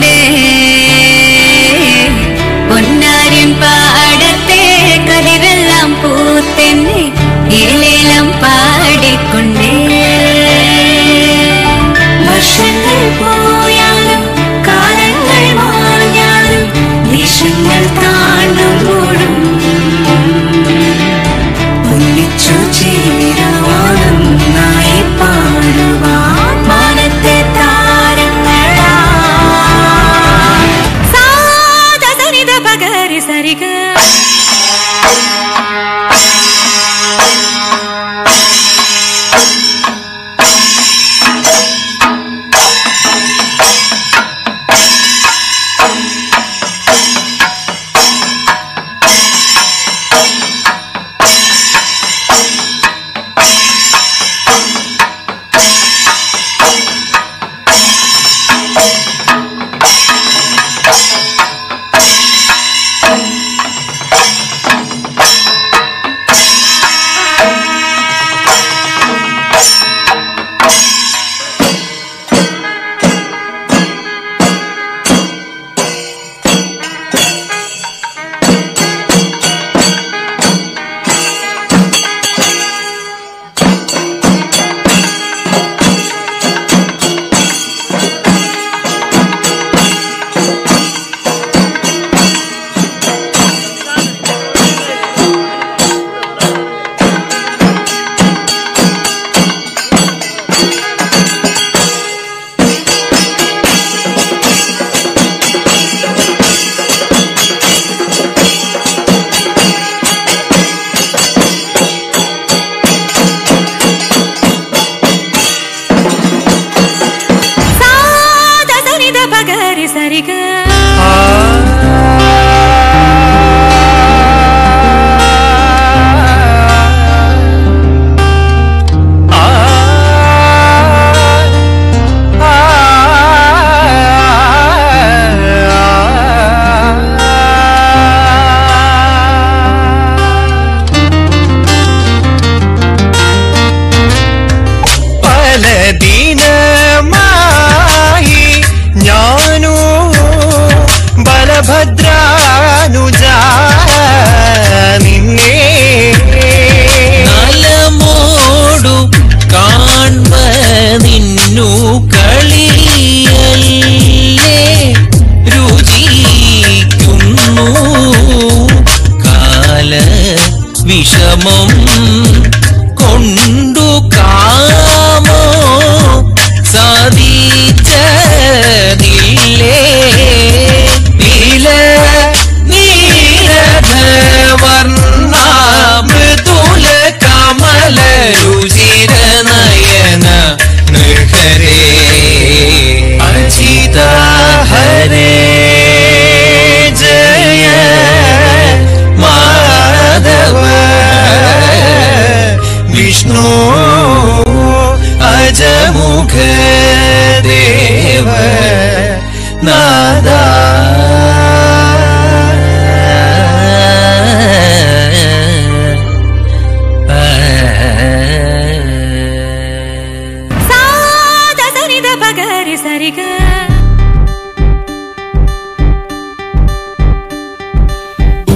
ദിനമായി ഞാനോ ബലഭദ്രാനുജ നിന്നെ നലമോടു കാൺമ നിന്നു കളിയല്ലേ രുചിക്കുന്നു കാല വിഷമം കൊണ്ടു കാമോ സാധിച്ചതില്ലേ നീല നീലധവർണ്ണ മൃദുല കമല രുചിര നയന നൃഹരേ അജിത ഹരേ ജയ മാധവ വിഷ്ണു അജമുഖ ദേവ നാദ സാദസനിദ പഗരി സരിഗ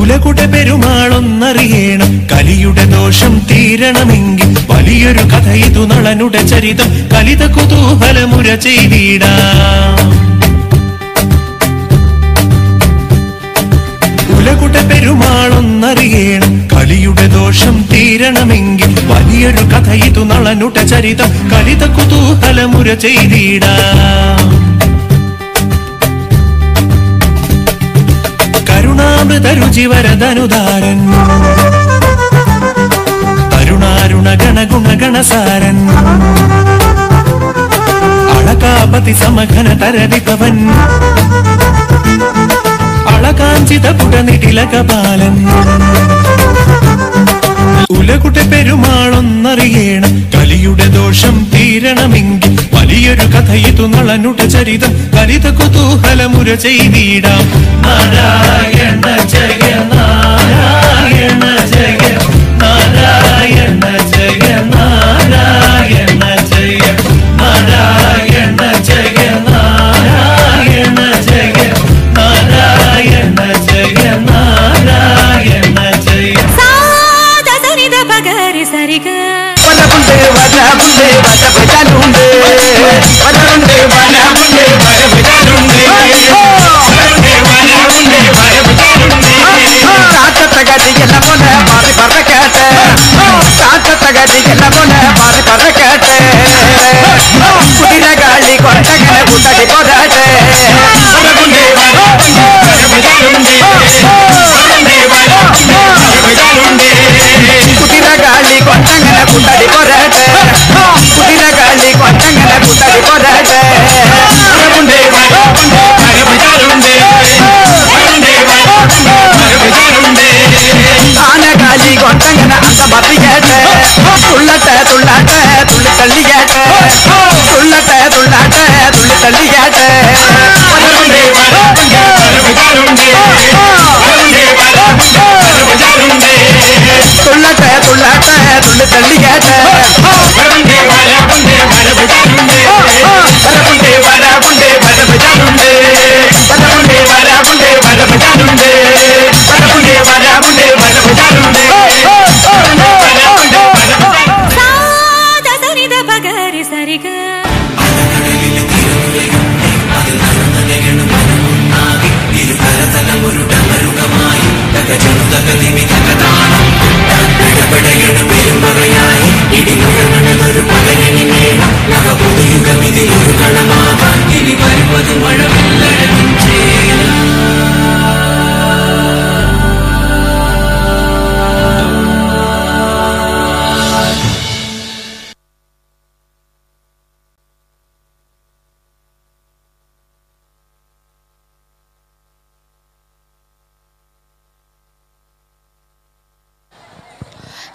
ഉലകുട പെരുമാളൊന്നറിയണം കലിയുടെ ദോഷം തീരണമെങ്കിൽ വലിയൊരു കഥ ഇതു നളനുടെ ചരിതം കലിത കുതൂഹലമുര ചെയ്തിടാം ഉലകുട പെരുമാളൊന്നറിയണം കലിയുടെ ദോഷം തീരണമെങ്കിൽ വലിയൊരു കഥ ഇതു നളനുടെ ചരിതം കലിത കുതൂഹലമുര ചെയ്തിടാം കരുണാമൃതരുചിവരതനുദാരൻ തരുണാരുണ ഗണഗുണ ഗണസാരൻ അളകാപതി സമഘന തരവിപവൻ അളകാഞ്ചിത പുടനിടിലകപാലൻ ഉലകുട പെരുമാളൊന്നറിയണം കലിയുടെ ദോഷം തീരണമെങ്കിൽ വലിയൊരു കഥ ഇതു നളനുടെ ചരിതം കലിത കുതൂഹലമുര ചെയ്തിടാം നാരായണ ജയ നാരായണ ജയ നാരായണ ജയ നാരായണ ജയ നാരായണ ജയ നാരായണ ജയ നാരായണ ജയ നാരായണ ജയ സാദസനിദ പഗരി സരിഗ കുതിരകാളി കൊണ്ടങ്ങനെ പുട്ടടി പോരാട്ടെ കുതിരകാളി കൊണ്ടങ്ങനെ പുട്ടടി പോരാട്ടെ കുതിരകാളി കൊണ്ടങ്ങനെ പുട്ടടി പോരാട്ടെ ആനകാലി കൊണ്ടങ്ങനെ അന്ത മറിയട്ടെ തുള്ളട്ടെ തുള്ളട്ടെ തുള്ളി തള്ളിയാട്ടെ തുള്ളട്ടെ തുള്ളട്ടെ തുള്ളി തള്ളിയാട്ടെ തുള്ളട്ടെ തുള്ളട്ടെ തുള്ളി തള്ളിയാട്ടെ സാദസനിദ പഗരി Sariga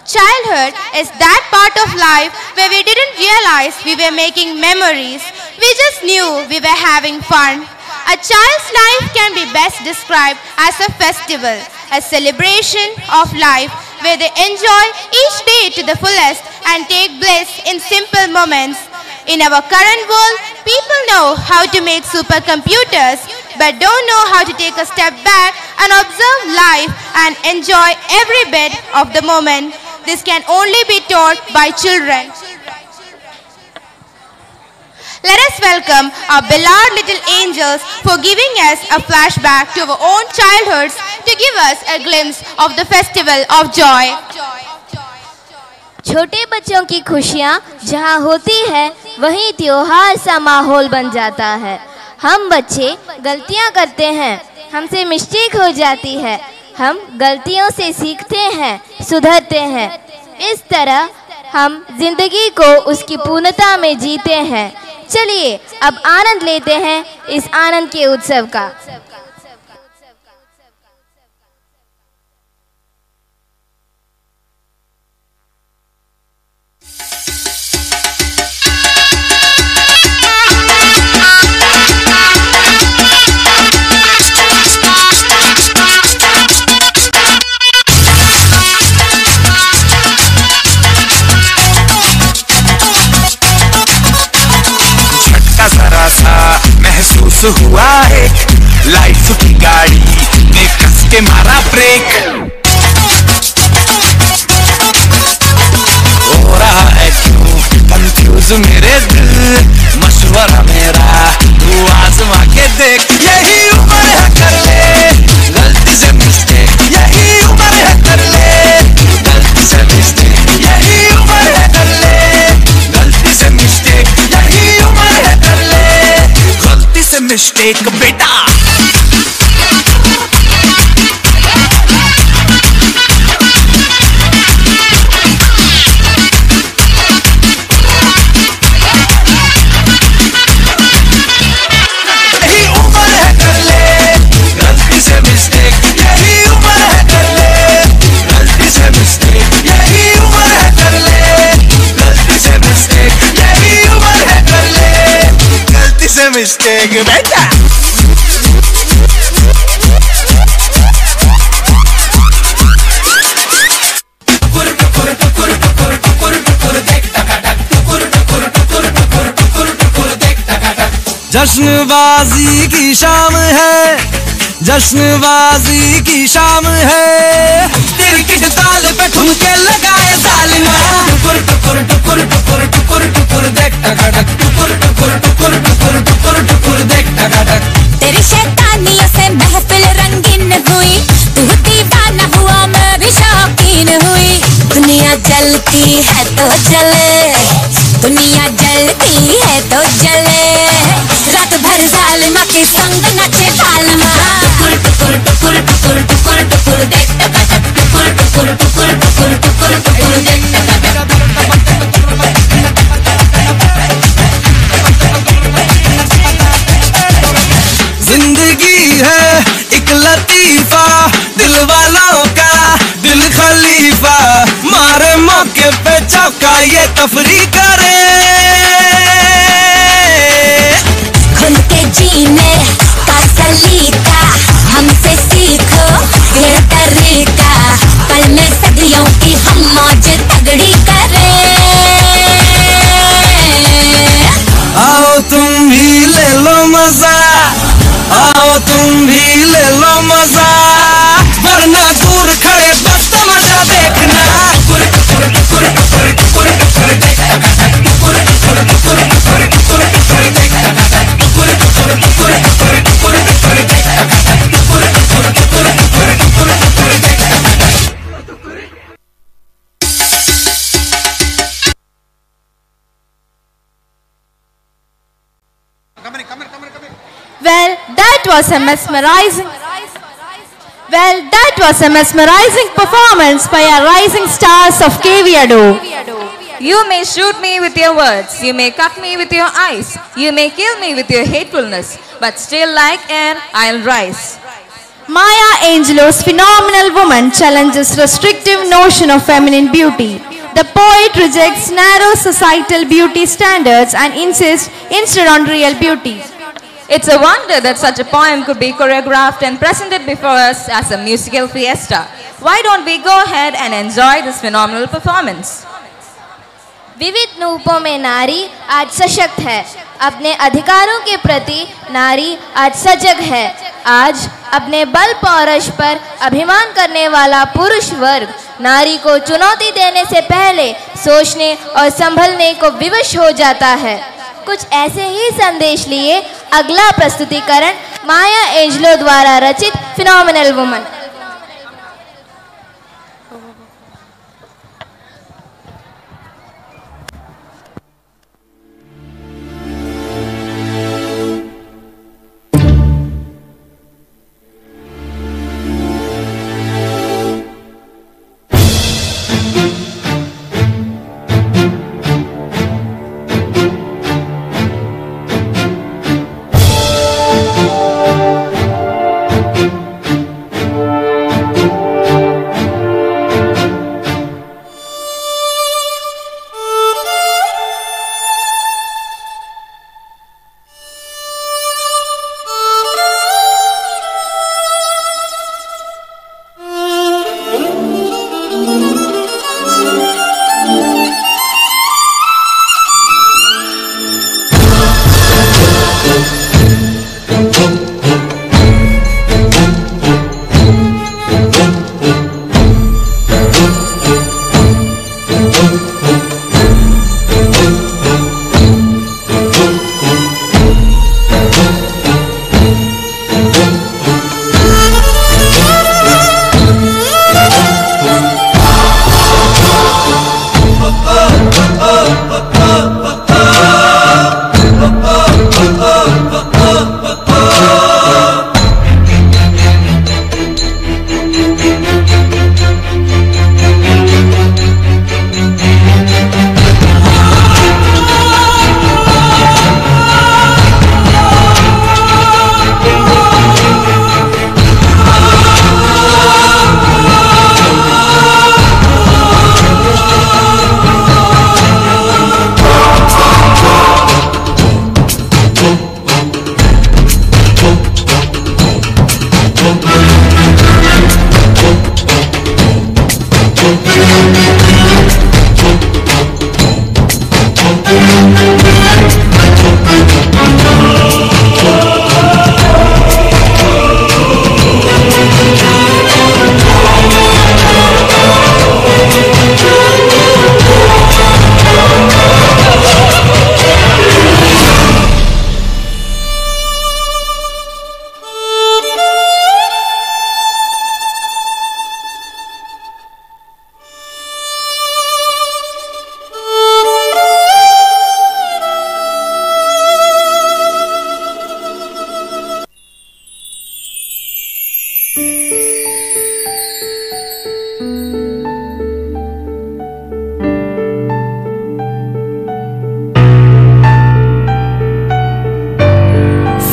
Childhood is that part of life where we didn't realize we were making memories. We just knew we were having fun. A child's life can be best described as a festival, a celebration of life where they enjoy each day to the fullest and take bliss in simple moments. In our current world, people know how to make supercomputers, but don't know how to take a step back and observe life and enjoy every bit of the moment. This can only be taught by children. Let us welcome our beloved little angels for giving us a flashback to our own childhoods to give us a glimpse of the festival of joy. छोटे बच्चों की खुशियाँ जहाँ होती है वहीं त्योहार सा माहौल बन जाता है। हम बच्चे गलतियाँ करते हैं, हमसे मिस्टेक हो जाती है, हम गलतियों से सीखते हैं, सुधरते हैं। इस तरह हम जिंदगी को उसकी पूर्णता में जीते हैं। चलिए अब आनंद लेते हैं इस आनंद के उत्सव का। महसूस हुआ एक लाइफ की गाड़ी ने कस के मारा ब्रेक। हो रहा है क्यों कंफ्यूज मेरे दिल, मशवरा मेरा तू आजमा के देख। यही उम्र है कर ले गलती से मिस्टेक, यही उम्र है कर ले गलती से मिस्टेक, यही उम्र है कर ले गलती से मिस्टेक, यही उम्र है कर ले गलती से मिस्टेक बेटा। यही उम्र है कर ले गलती से मिस्टेक, यही उम्र है कर ले गलती से मिस्टेक, यही उम्र है कर ले गलती से मिस्टेक, यही उम्र है कर ले गलती से मिस्टेक बेटा। जश्नबाजी की शाम है, जश्नबाजी की शाम है, क्रिकेट ताल पे ठुमके लगाए जालिमा। टुकुर टुकुर टुकुर टुकुर टुकुर टुकुर देख टकाटक, टुकुर टुकुर टुकुर टुकुर टुकुर टुकुर देख टकाटक। तेरी शैतानियों से महफिल रंगीन हुई, तू दीवाना हुआ मैं भी शौकीन हुई। दुनिया जलती है तो जले, दुनिया जलती है तो जले, रात भर जालिमा के संग नचे जालिमा। टुकुर टुकुर टुकुर टुकुर टुकुर टुकुर देख टकाटक, टुकुर टुकुर टुकुर टुकुर टुकुर टुकुर देख टकाटक। जिंदगी है एक लतीफा, दिल वालों का दिल खलीफा, मारे मौके पे चौका ये तफरी करे। खुल के जीने का सलीका हमसे सीखो ये तरीका, पल में सदियों की हम मौज तगड़ी करें। आओ तुम भी ले लो मजा, आओ तुम भी ले लो मजा, वरना दूर खड़े बस तमाशा देखना। टुकुर टुकुर टुकुर टुकुर टुकुर टुकुर देख टकाटक, टुकुर टुकुर टुकुर टुकुर टुकुर टुकुर देख टकाटक, टुकुर टुकुर टुकुर टुकुर टुकुर टुकुर देख टकाटक, टुकुर टुकुर टुकुर टुकुर टुकुर टुकुर देख टकाटक। Well, that was a mesmerizing performance by our rising stars of KV Adoor. You may shoot me with your words, you may cut me with your eyes, you may kill me with your hatefulness, but still like air, I'll rise. Maya Angelou's phenomenal woman challenges restrictive notion of feminine beauty. The poet rejects narrow societal beauty standards and insists instead on real beauty. It's a wonder that such a poem could be choreographed and presented before us as a musical fiesta. Why don't we go ahead and enjoy this phenomenal performance? विविध रूपों में नारी आज सशक्त है। अपने अधिकारों के प्रति नारी आज सजग है। आज अपने बल पौरुष पर अभिमान करने वाला पुरुष वर्ग नारी को चुनौती देने से पहले सोचने और संभलने को विवश हो जाता है। कुछ ऐसे ही संदेश लिए अगला प्रस्तुतिकरण माया एंजेलो द्वारा रचित phenomenal woman.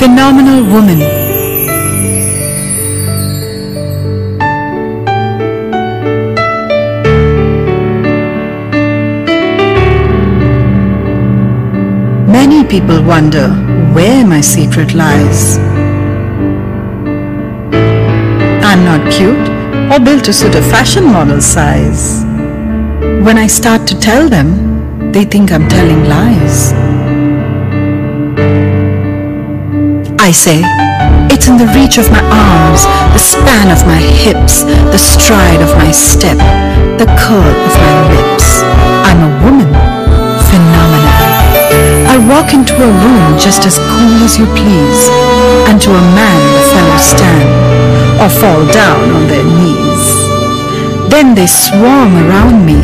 Phenomenal woman. Many people wonder where my secret lies. I'm not cute or built to suit a fashion model size. When I start to tell them, they think I'm telling lies. I say, it's in the reach of my arms, the span of my hips, the stride of my step, the curl of my lips. I'm a woman, phenomenal. I walk into a room just as cool as you please, and to a man the fellows stand, or fall down on their knees. Then they swarm around me,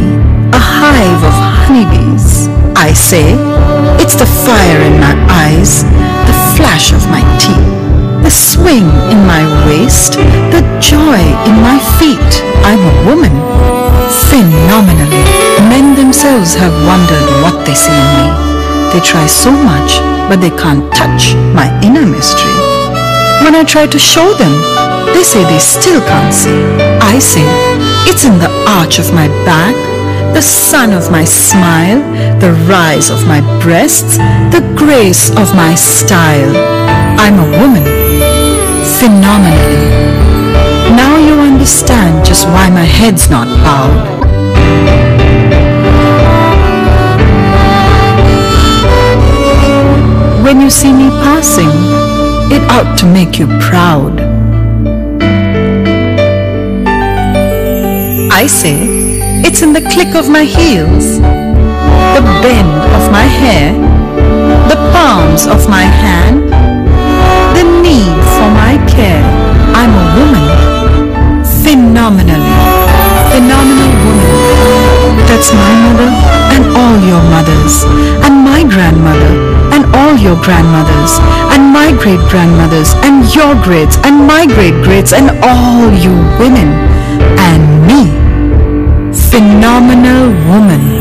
a hive of honeybees. I say, it's the fire in my eyes, the flash of my teeth, the swing in my waist, the joy in my feet. I'm a woman, phenomenally. Men themselves have wondered what they see in me. They try so much, but they can't touch my inner mystery. When I try to show them, they say they still can't see. I say, it's in the arch of my back, the sun of my smile, the rise of my breasts, the grace of my style. I'm a woman, phenomenally. Now you understand just why my head's not bowed. see me passing, it ought to make you proud. I say, it's in the click of my heels, the bend of my hair, the palms of my hand, the need for my care. I'm a woman, phenomenal woman. That's my mother and all your mothers, and my grandmother and all your grandmothers, and my great-grandmothers and your greats and my great-greats and all you women, and me, phenomenal woman.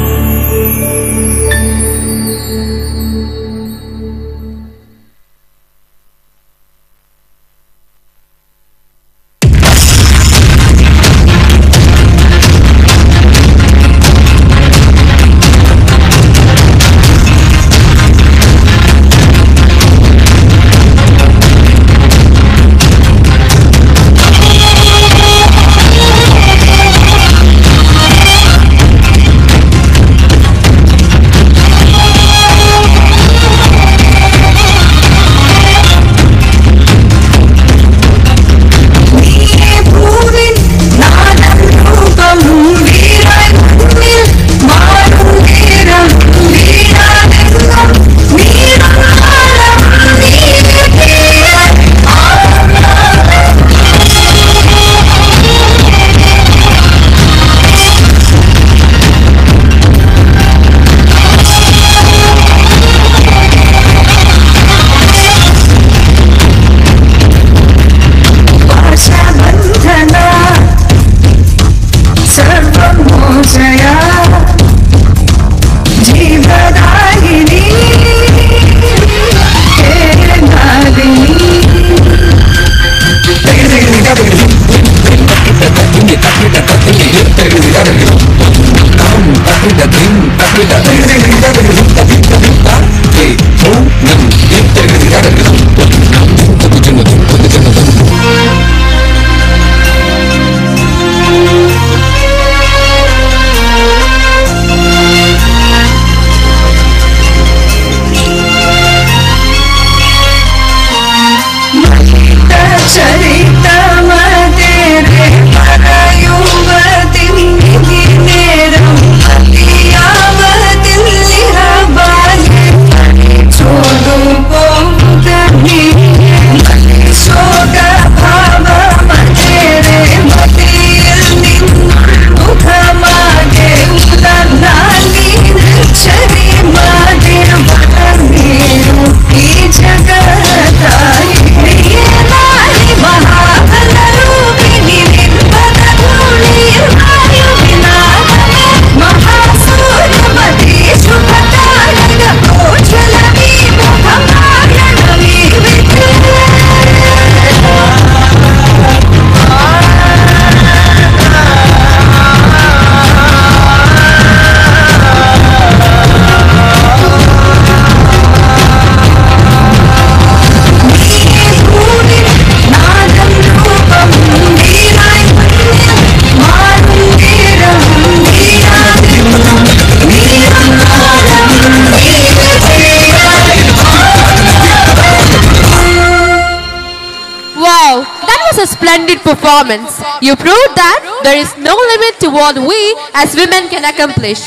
Splendid performance. You proved that there is no limit to what we as women can accomplish.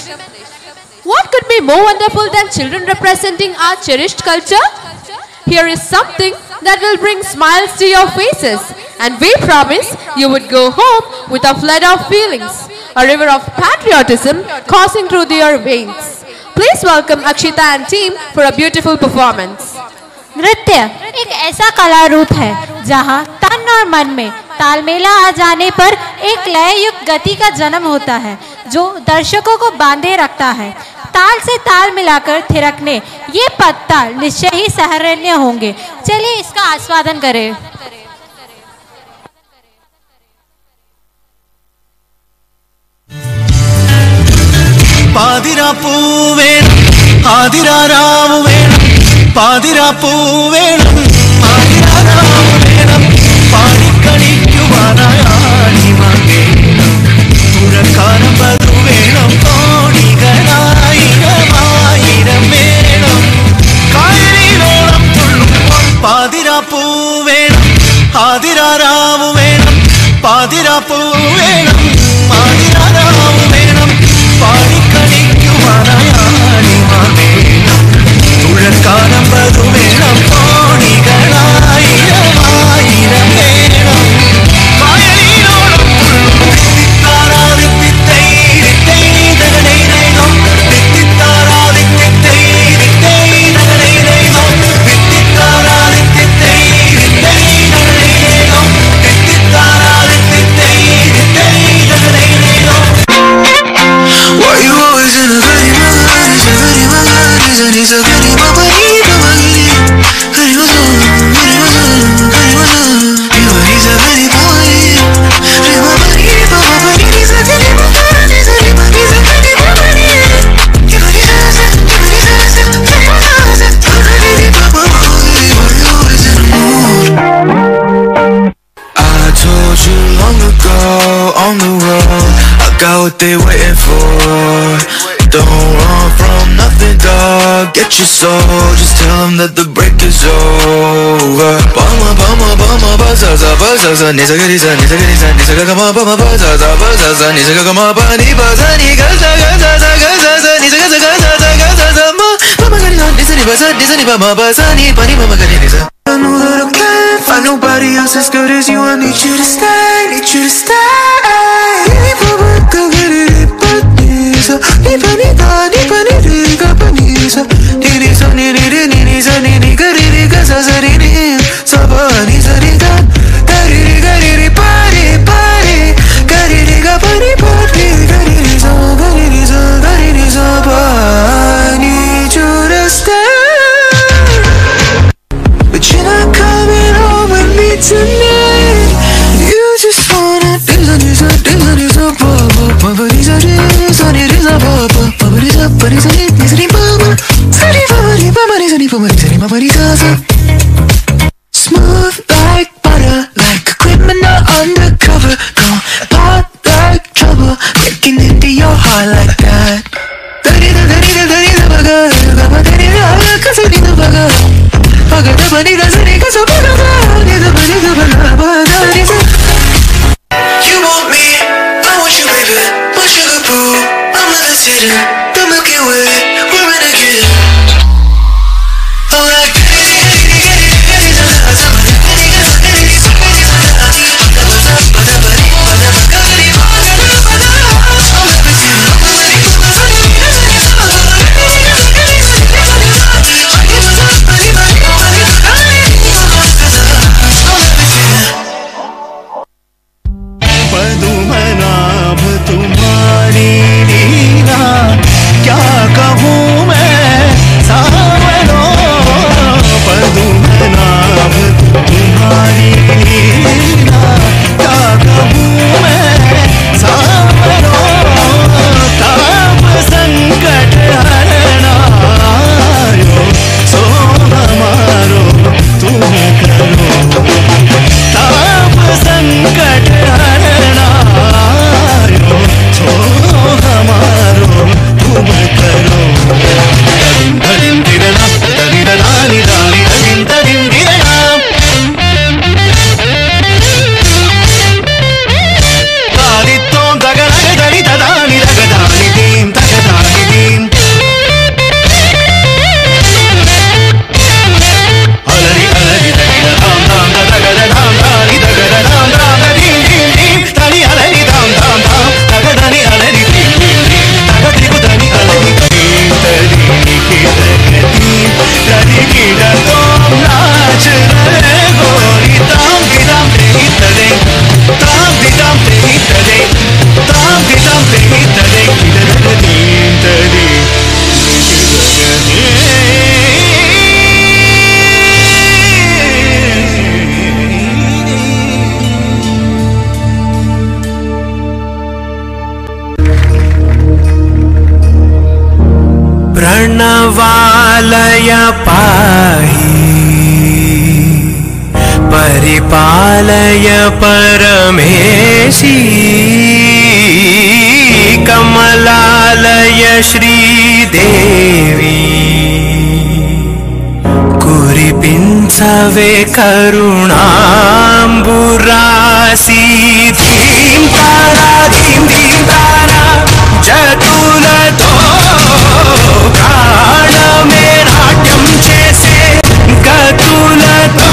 What could be more wonderful than children representing our cherished culture? Here is something that will bring smiles to your faces, and we promise you would go home with a flood of feelings, a river of patriotism coursing through your veins. Please welcome Akshita and team for a beautiful performance. नृत्य एक ऐसा कला रूप है जहाँ तन और मन में तालमेला आ जाने पर एक लय युक्त गति का जन्म होता है जो दर्शकों को बांधे रखता है। ताल से ताल मिलाकर थिरकने ये पदताल निश्चय ही सराहनीय होंगे। चलिए इसका आस्वादन करें। പാതിരാ പൂവേണം ആതിരാ രാവ് വേണം പാതിരാ പൂവേണം ആതിരാ രാവ് വേണം പാടിക്കളിക്കുവാനായി ആടിമാർ വേണം തുറക്കാനം വധു വേണം കോടികളായിരം ആയിരം വേണം കായലിലോളം On the road, I got what they waiting for. Don't run from nothing, dog. Get your soul, just tell them that the break is over. Bama, bama, bama, bazaza, bazaza, nizagariza, nizagariza, nizagama, bama, bazaza, bazaza, nizagama, bani, bazani, gaza, gaza, gaza, nizagaza, gaza, gaza, ma, bama, gariza, nizani, baza, nizani, bama, bazani, bani, bama, gariza. I know that I can't find nobody else as good as you. I need you to stay, need you to stay. But you're not coming home with me tonight. You just wanna smooth like butter, like a criminal undercover. Don't pop like trouble, breaking into your heart like that. You want me, I want you, baby. My sugar boo, I'm levitating. The Milky Way, we're renegade. I'm like Padmanabha तुम्हारी लीला क्या कहूँ मैं सावरो पद्मनाभ तुम्हारी लीला क्या कहूँ मैं सावरो ताप संकट हरनायो सो हमारो तुम करो ताप संकट प्रणवालय पाहि परिपालय परमेशी कमलालय श्रीदेवी कुरिपिंचवे करुणाम्बुरासी धीं तारा जतुलतो प्राणमे नाट्यं चेसे गतुलतो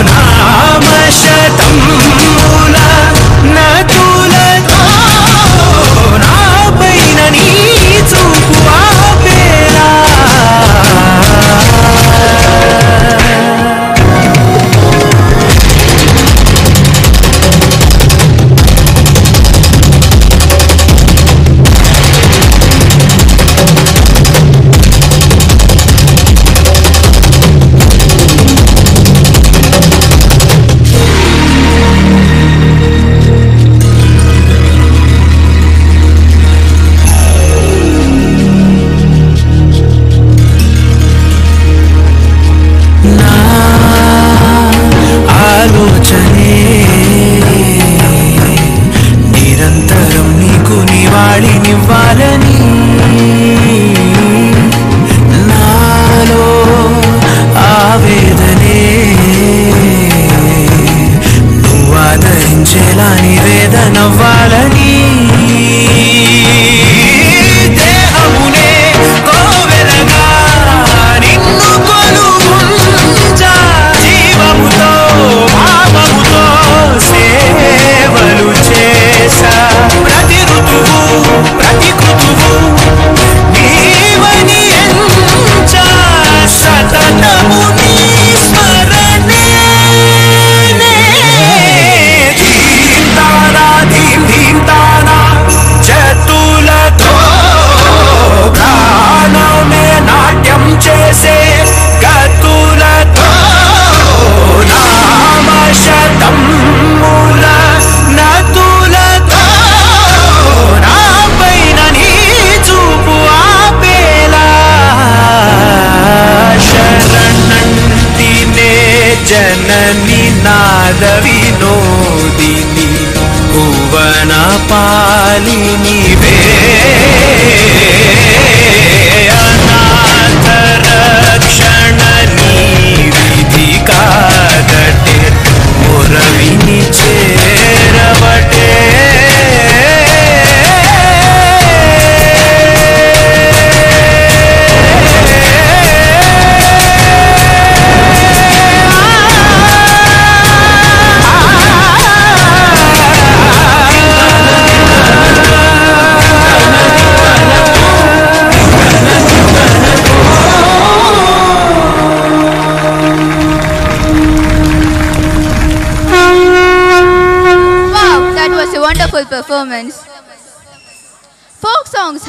नाम शतं मूल नतुलतो नापैननी चुकुआ पेला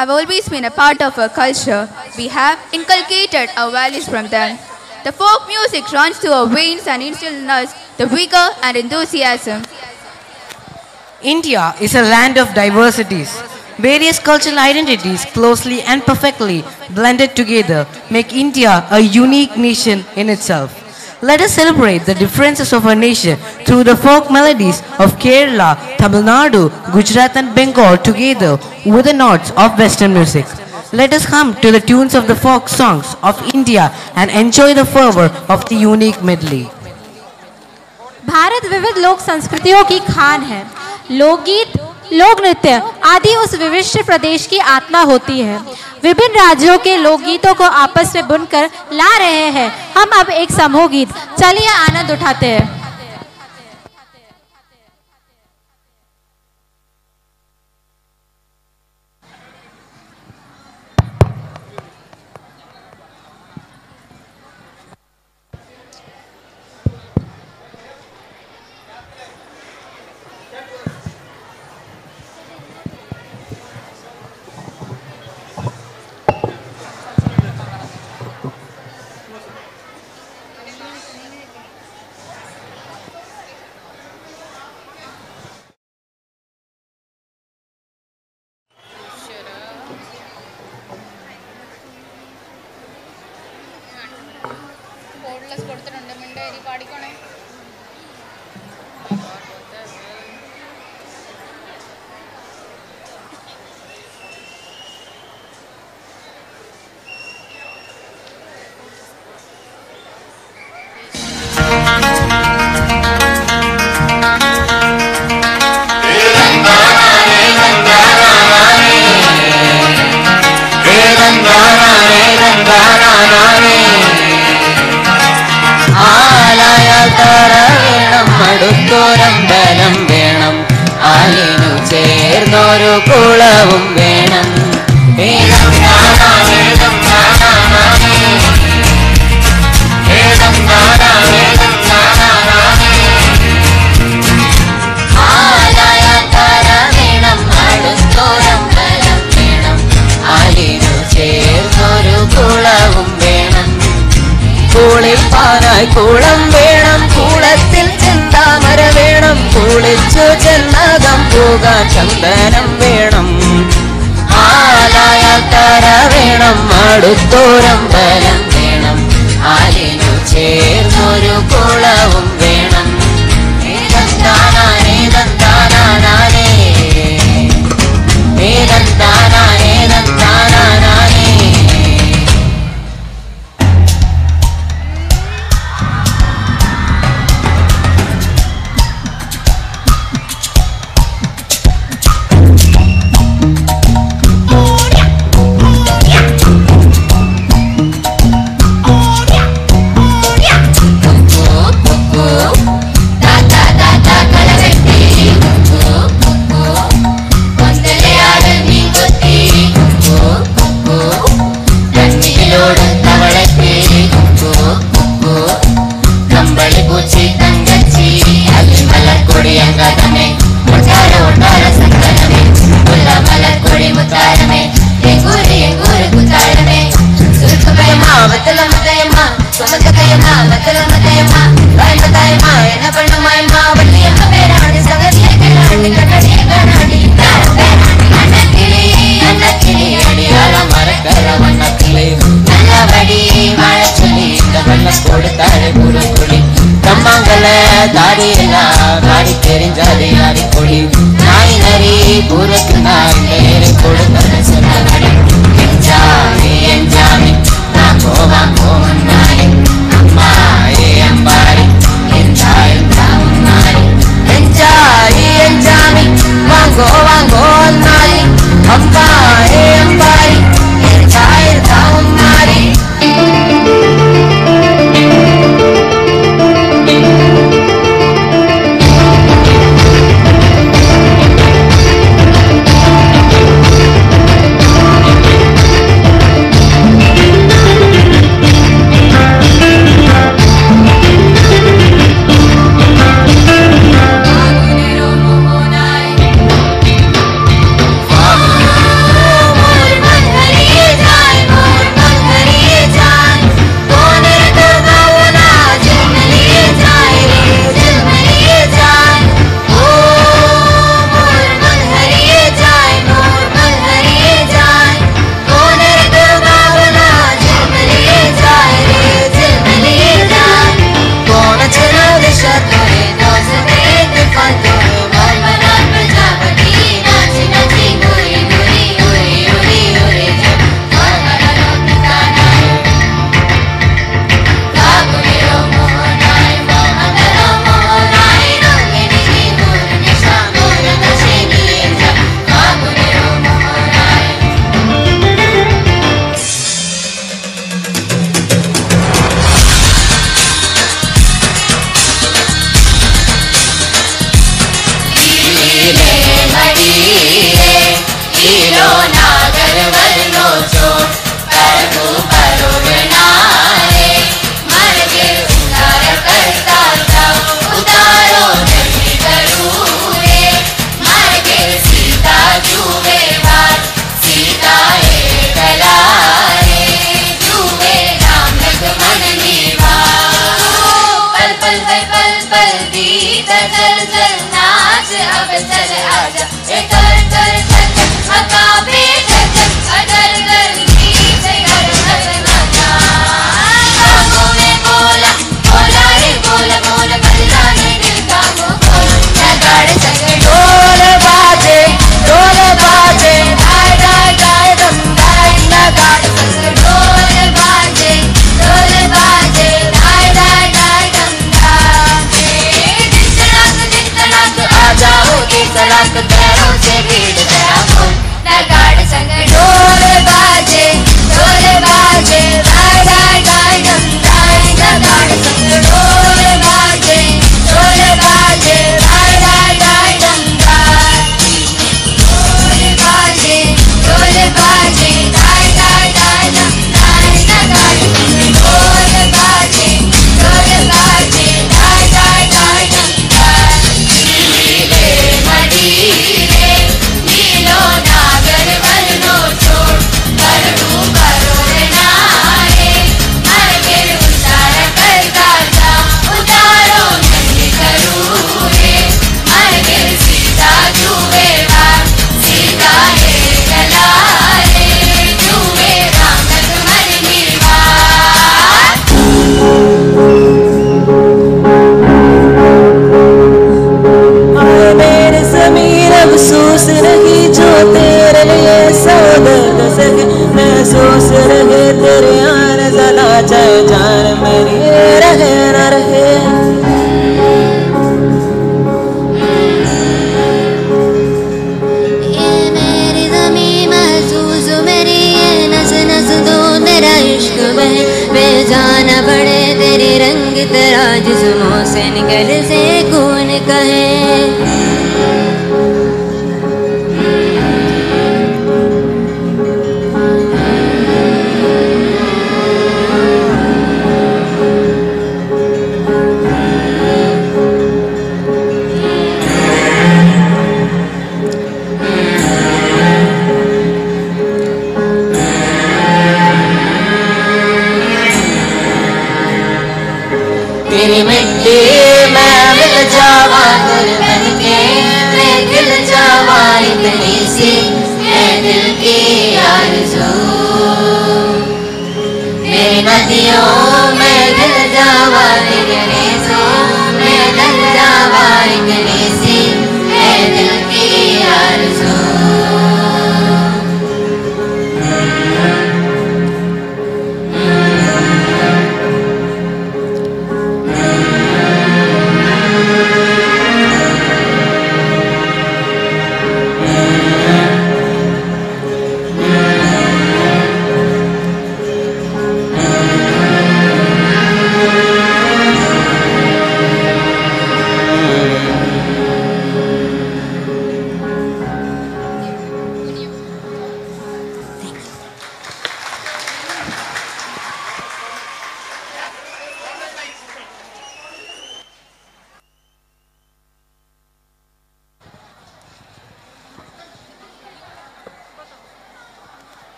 have always been a part of our culture. We have inculcated our values from them. The folk music runs through our veins and instills in us the vigor and enthusiasm. India is a land of diversities. Various cultural identities closely and perfectly blended together make India a unique nation in itself. Let us celebrate the differences of our nation through the folk melodies of Kerala, Tamil Nadu, Gujarat and Bengal together with the notes of Western music. Let us hum to the tunes of the folk songs of India and enjoy the fervor of the unique medley. Bharat विविध लोक संस्कृतियों की खान है। लोकगीत, लोक नृत्य आदि उस विशिष्ट प्रदेश की आत्मा होती है। विभिन्न राज्यों के लोकगीतों को आपस में बुनकर ला रहे हैं हम अब एक समूह गीत। चलिए आनंद उठाते हैं। അടുത്തൊരമ്പലം വേണം, ആലിനു ചേർന്നൊരു കുളവും വേണം. വേണം നാനാ വേണം നാനാ വേണം നാനാ വേണം നാനാ ആലായാൽ തറ വേണം, അടുത്തൊരമ്പലം വേണം, ആലിനു ചേർന്നൊരു കുളവും വേണം. കുളിപ്പാനായി കുളം വേണം, കുളത്തിൽ ചെന്താമര വേണം, കുളിച്ചു ചെന്നകം പോകാൻ ചന്ദനം വേണം. ആലായാൽ തറ വേണം, അടുത്തൊരമ്പലം വേണം, ആലിനു ചേർന്നൊരു കുളവും വേണം. ഏതന്താനാനേ തന്താനാനേ, ഏതന്താനാനേ തന്താനാനേ. தாடி தெரிஞ்சாதே ஆடி கொடி நாய் நரி பூரக்கு நாய் நேரு கொடுத்தது சொன்னாடி. எஞ்சாமி எஞ்சாமி நான் போவான் போவன் நாய், அம்மாயே அம்பாரி எஞ்சாய் தாவுன்னாரி. எஞ்சாயி எஞ்சாமி வாங்கோ வாங்கோ நாய், அம்மாயே அம்பாரி எஞ்சாய் தாவுன்னாரி. तेरे यार ज़रा चाहे जान मेरी रहे न रहे। ये मेरी ज़मीं महसूस मेरी ये नस नस दो तेरा इश्क बहे बेजाना पड़े तेरे रंग तेरा जिस्मों से निकल से खून कहे। तेरी मिट्टी मैं मिल जावा तेरे बन के मैं खिल जावा इतनी सी है दिल की आरज़ू। तेरी नदियों में गिर जावा तेरे रेज़ों में ढल जावा इतनी सी है दिल की आरज़ू।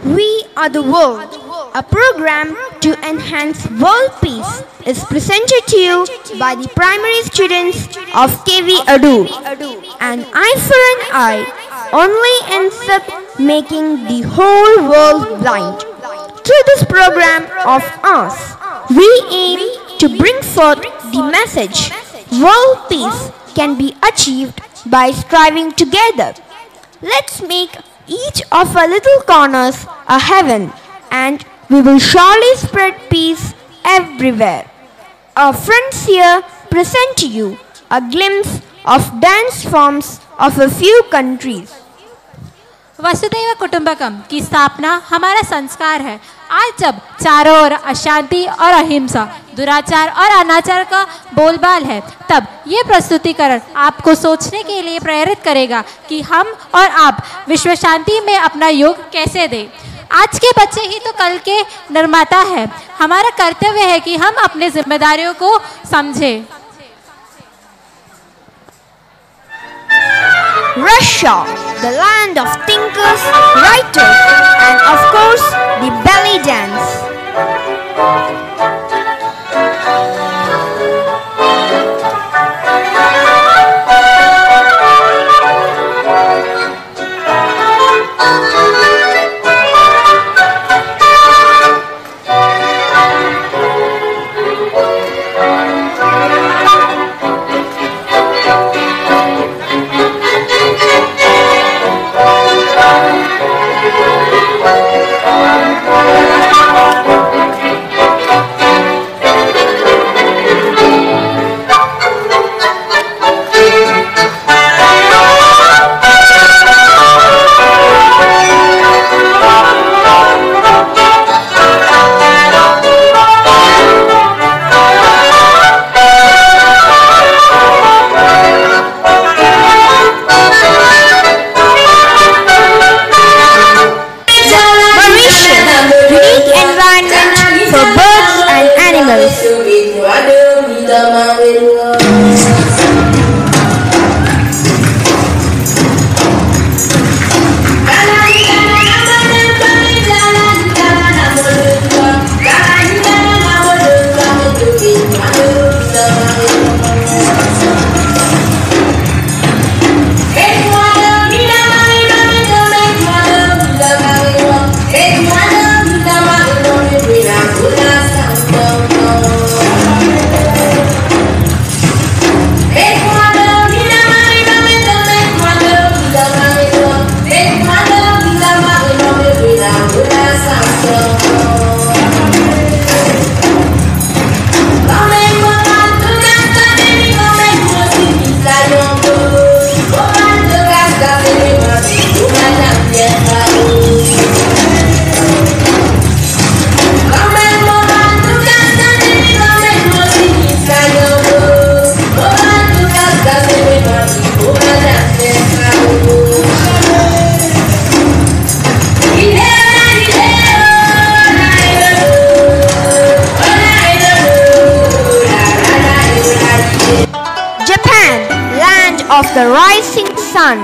We Are the World, a program to enhance world peace, is presented to you by the primary students of KV Adoor. An eye for an eye only ends up making the whole world blind. Through this program of ours, we aim to bring forth the message world peace can be achieved by striving together. Let's make each of our little corners a heaven, and we will surely spread peace everywhere. Our friends here present to you a glimpse of dance forms of a few countries. वसुदैव कुटुंबकम की स्थापना हमारा संस्कार है। आज जब चारों ओर अशांति और अहिंसा, दुराचार और अनाचार का बोलबाल है, तब ये प्रस्तुतिकरण आपको सोचने के लिए प्रेरित करेगा कि हम और आप विश्व शांति में अपना योग कैसे दें। आज के बच्चे ही तो कल के निर्माता है। हमारा कर्तव्य है कि हम अपने जिम्मेदारियों को समझें। Russia, the land of thinkers, writers, and of course, the belly dance. Environment the rising sun.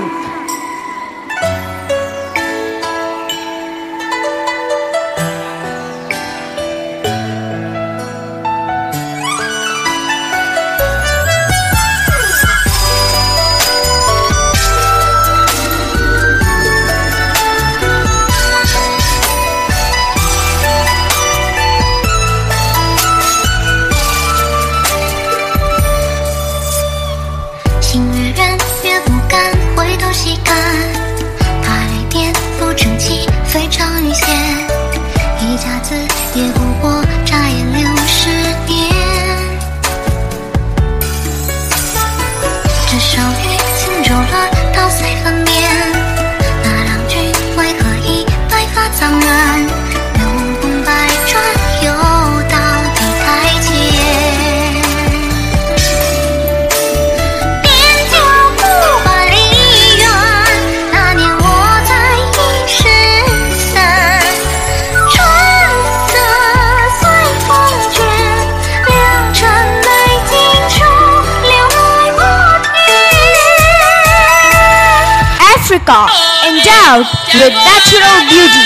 Africa, endowed with natural beauty.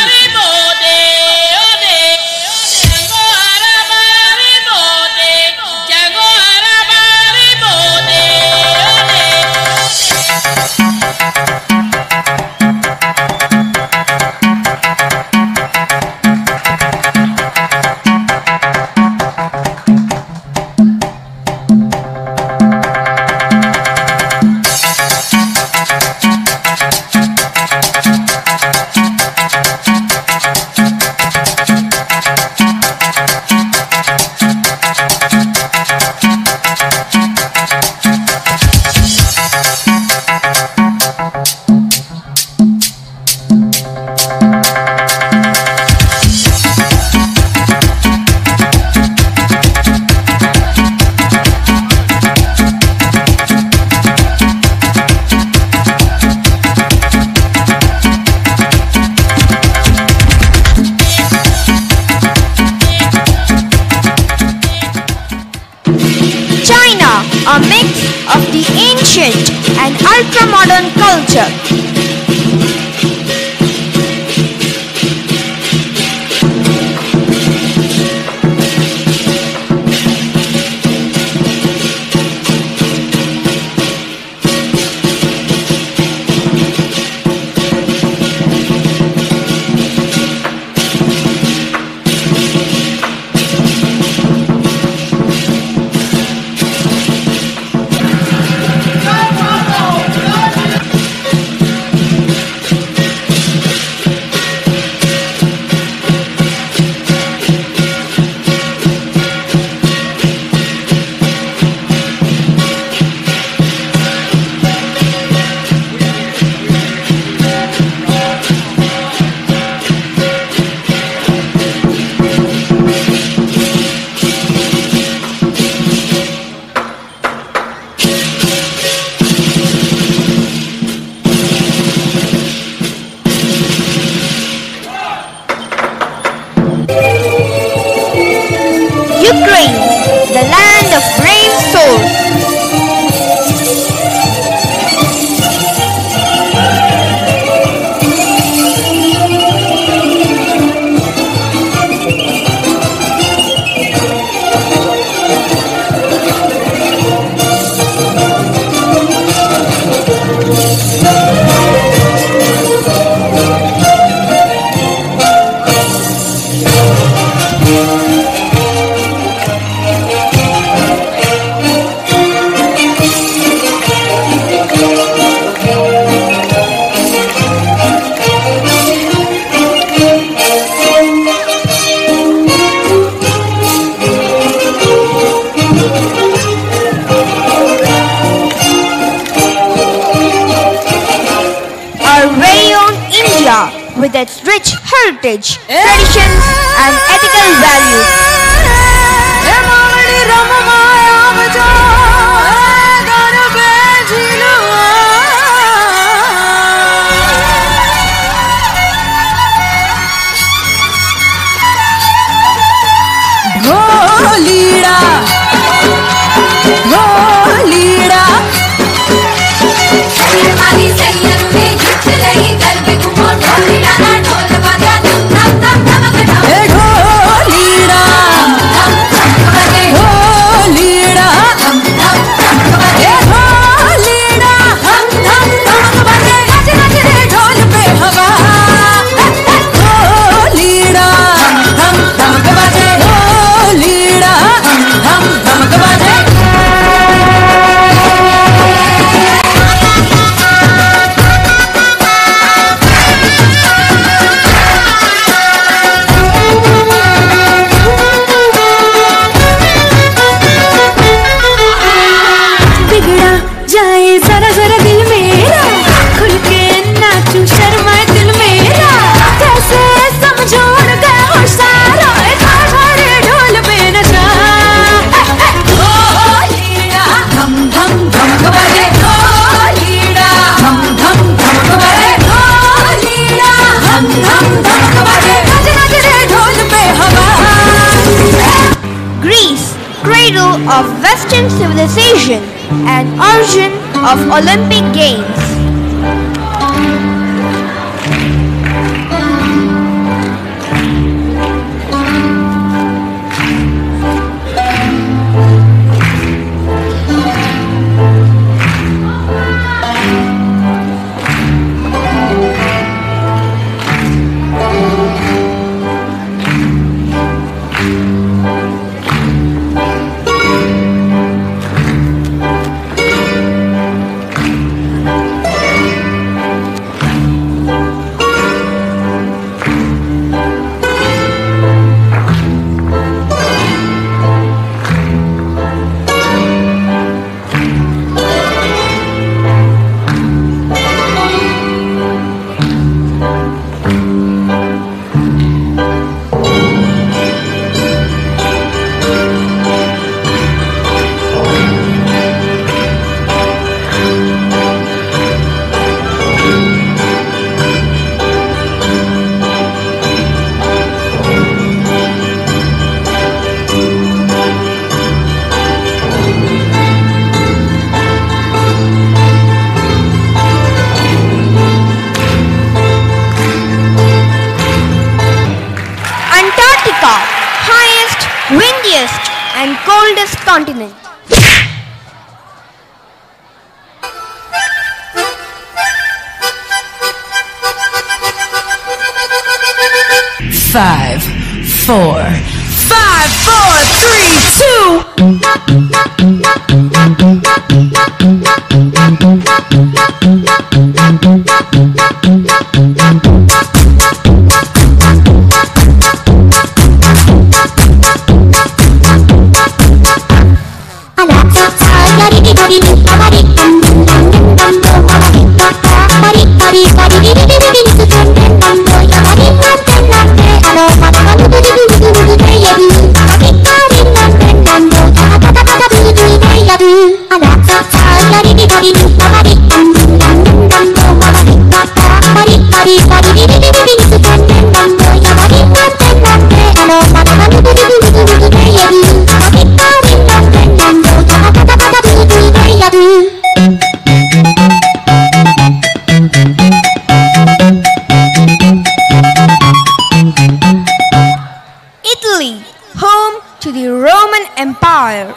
A mix of the ancient and ultra-modern culture. Ukraine, the land of brave souls. With its rich heritage, traditions and ethical values. of Western civilization and origin of Olympic Games. Highest, windiest and coldest continent. Five, four, Italy, home to the Roman Empire.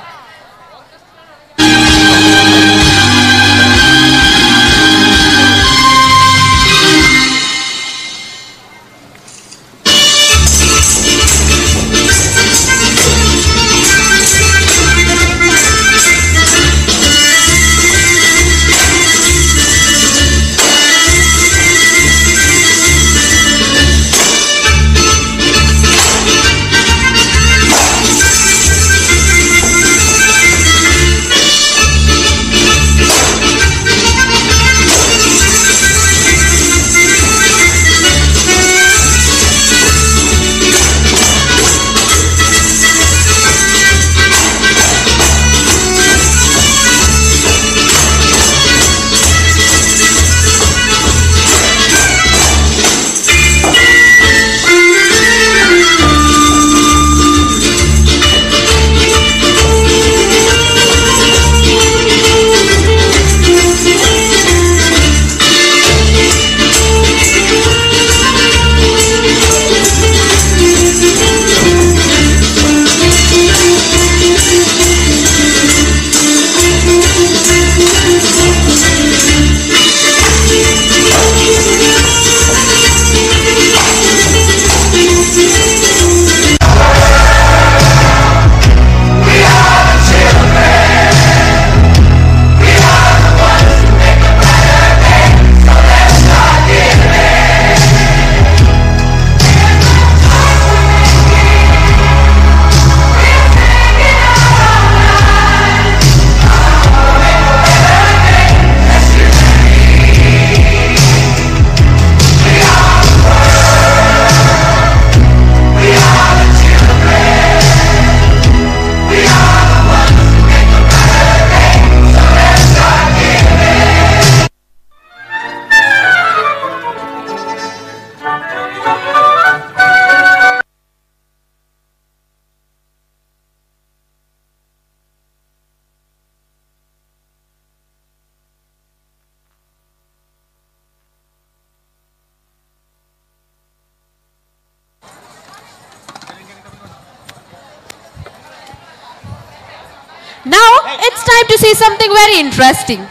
it's time to see something very interesting.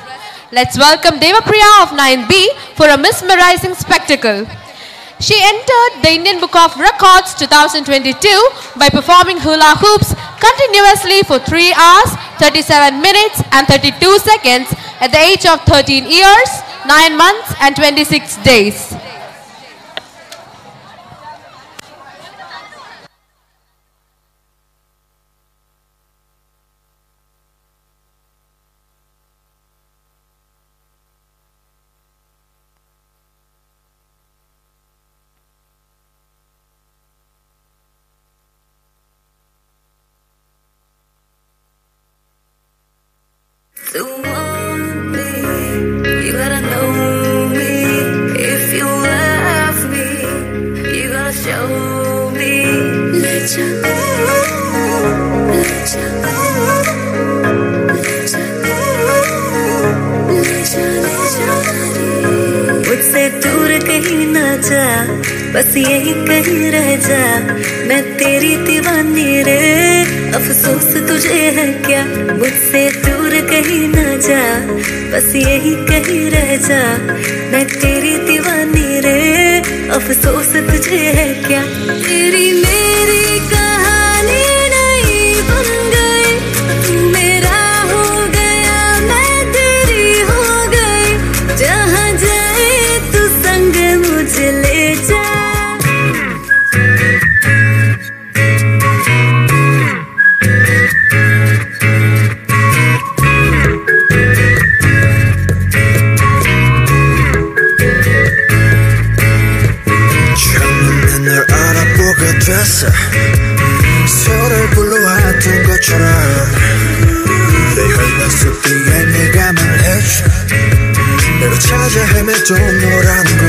Let's welcome Devapriya of 9B for a mesmerizing spectacle. She entered the Indian Book of Records 2022 by performing hula hoops continuously for 3 hours, 37 minutes and 32 seconds at the age of 13 years, 9 months and 26 days. To want me, you gotta know me. If you love me, you gotta show me. Let you go, let you go, let you go, let you मुझसे दूर कहीं ना जा, बस यही कहीं रह जा. मैं तेरी दीवानी रे, अफसोस तुझे है क्या. मुझसे दूर कहीं ना जा, बस यही कहीं रह जा. मैं तेरी दीवानी रे, अफसोस तुझे है क्या. तेरी मेरी कहानी नहीं बन गई, तू मेरा हो गया, मैं तेरी हो गई. जहाँ जाए तू संग मुझे ले जा. 서로를 불러왔던 것처럼 내 혈관 속 뒤에 네가 말해줘. 내가 찾아 헤맸던 너라는 걸.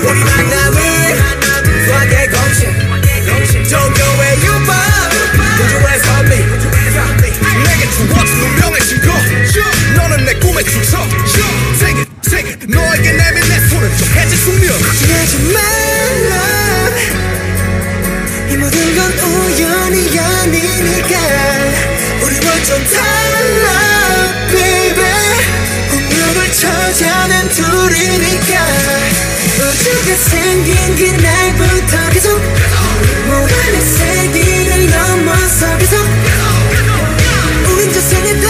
우리 만남은 수학의 공식. Don't go where you are. 우주에서 me. 내게 주어진 운명의 증거. 너는 내 꿈의 주석. Take it. 너에게 내민 내 손을 좀 해질 숙명. 걱정하지 말라. 이 모든 건 우연이 아니니까 우리 완전 달라 baby. 운명을 찾아낸 둘이니까. 우주가 생긴 그날부터 계속 모든 세기를 넘어서 계속 우린 저 생에도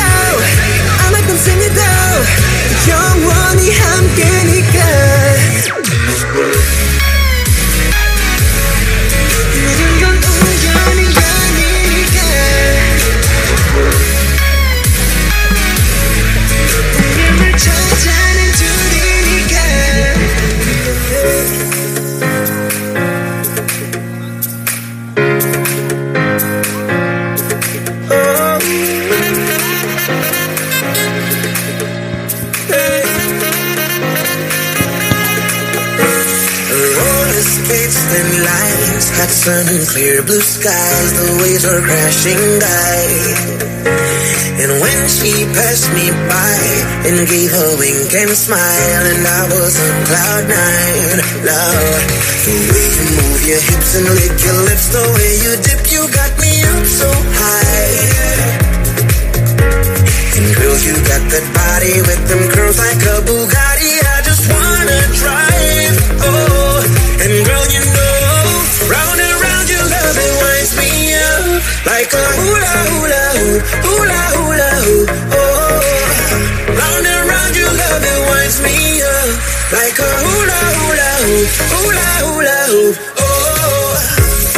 아마도 생에도 영원히 함께니까. Hot sun and clear blue skies, the waves were crashing by. And when she passed me by and gave a wink and smile, and I was on cloud nine. Love, the way you move your hips and lick your lips, the way you dip, you got me up so high. And girl, you got that body with them curls like a Bugatti. I just wanna drive, oh. And girl, you know, round and round your love, it winds me up like a hula hula hoop, hula hula hoop, oh. Round and round your love, it winds me up like a hula hula hoop, hula hula hoop, oh.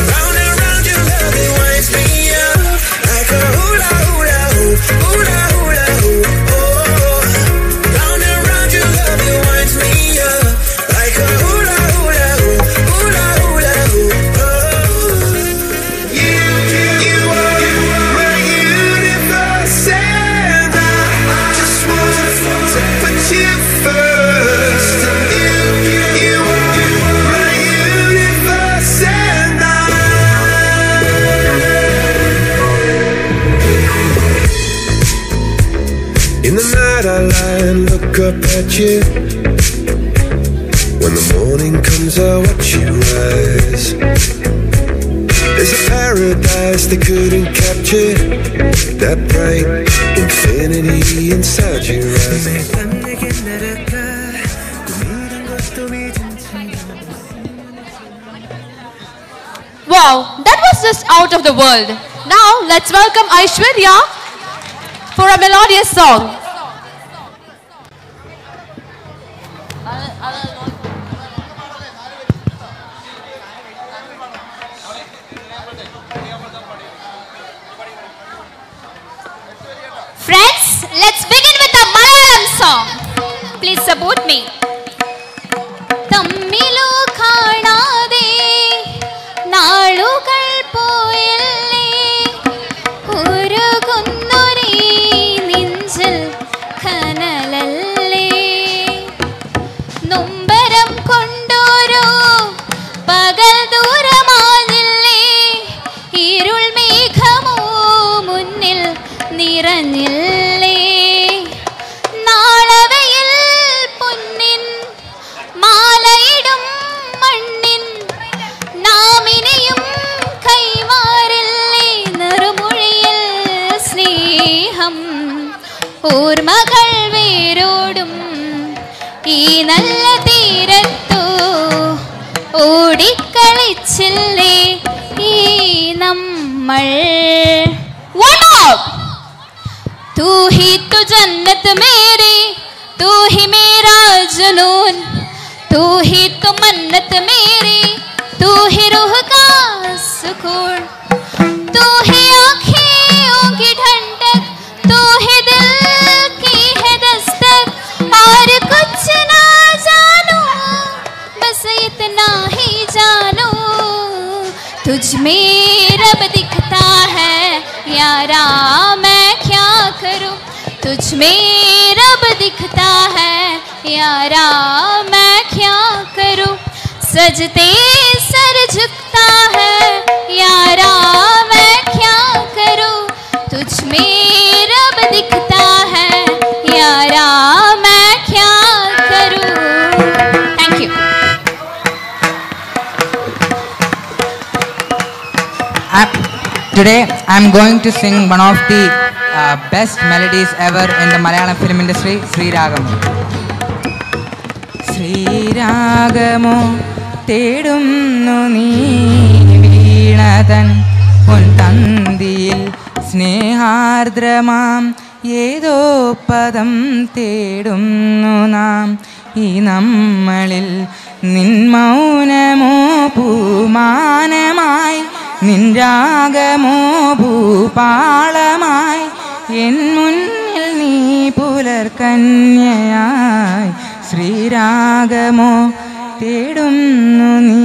Round and round your love, it winds me up like a hula hula hoop, hula hula hoop, oh. Round and round your love, it winds me up like a hula hula hoop, hula hula hoop. In the night I lie and look up at you. When the morning comes I watch you rise. There's a paradise paradise they couldn't capture. That bright infinity inside your eyes. Wow, that was just out of the world. Now let's welcome Aishwarya for a melodious song. Friends, let's begin with a Malayalam song. Please support me. തമ്മിലു കാണാതെ നാളുകൾ പോയല്ലേ ഉരുകുന്നൊരേ നെഞ്ചിൽ കനലല്ലേ നൊമ്പരം കൊണ്ടോരോ പകൽ ദൂരമാഞ്ഞില്ലേ ഇരുൾ മേഘമോ മുന്നിൽ നിറഞ്ഞില്ലേ നാളവയിൽ പൊന്നിൻ മാലയിടും മണ്ണിൻ നാമിനെയും കൈമാറില്ലേ നെറുമൊഴിയിൽ സ്നേഹം ഓർമ്മകൾ വേരോടും ഈ നല്ല തീരത്തു ഓടിക്കളിച്ചില്ലേ ഈ നമ്മൾ One more! तू ही तो जन्नत मेरी, तू ही मेरा जुनून, तू ही तो मन्नत मेरी, तू ही रूह का सुकून, तू ही आँखों की ठंडक, तू ही दिल की है दस्तक, और कुछ ना जानू बस इतना ही जानू तुझ में रब दिखता है यारा मैं क्या करूं तुझ में रब दिखता है यारा मैं क्या करूं सजते सर झुकता है यारा मैं क्या करूं तुझ में रब दिखता है यारा मैं क्या करूं thank you Today I am going to sing one of the best melodies ever in the Malayalam film industry, Sri Ragam. Sri Ragamo tedumnu nee veenadan un tandiyil snehardramam ഏതോ പദം തേടുന്നു നാം ഈ നമ്മളിൽ നിൻ മൗനമോ പൂമാനമായി നിൻ രാഗമോ ഭൂപാളമായി എൻ മുന്നിൽ നീ പുലർകന്യയായി ശ്രീരാഗമോ തേടുന്നു നീ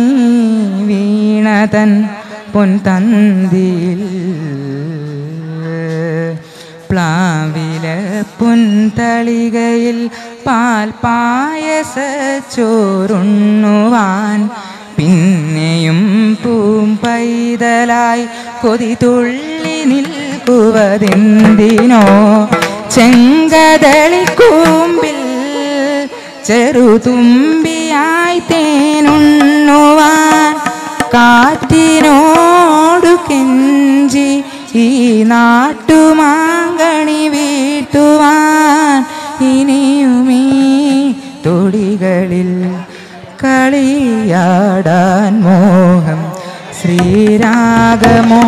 വീണതൻ പൊൻതന്തിയിൽ പ്ലാവില പുൻതളികയിൽ പാൽ പായസച്ചോറുണ്ണുവാൻ പിന്നെയും പൂമ്പൈതലായി കൊതി തുള്ളി നിൽക്കുവതെന്തിനോ ചെങ്കതളിക്കൂമ്പിൽ ചെറുതുമ്പിയായി തേനുണ്ണുവാൻ കാറ്റിനോടു കെഞ്ചി ഈ നാട്ടുമാങ്കണി വീട്ടുവാൻ ഇനിയുമീ തൊടികളിൽ കളിയാടാൻ മോഹം ശ്രീരാഗമോ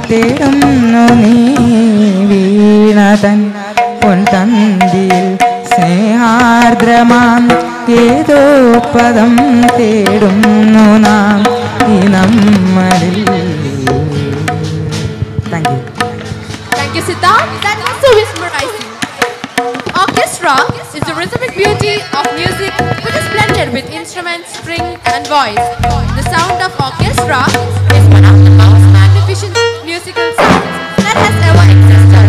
തേടുന്നു നീ വീണതൻ പൊൻതന്തിയിൽ സ്നേഹാർദ്രമാം ഏതോ പദം തേടുന്നു നാം ഈ നമ്മളിൽ Thank you. Thank you, Siddharth. That was so mesmerizing. Orchestra is the rhythmic beauty of music which is blended with instruments, string and voice. The sound of orchestra is one of the most magnificent musical sounds that has ever existed.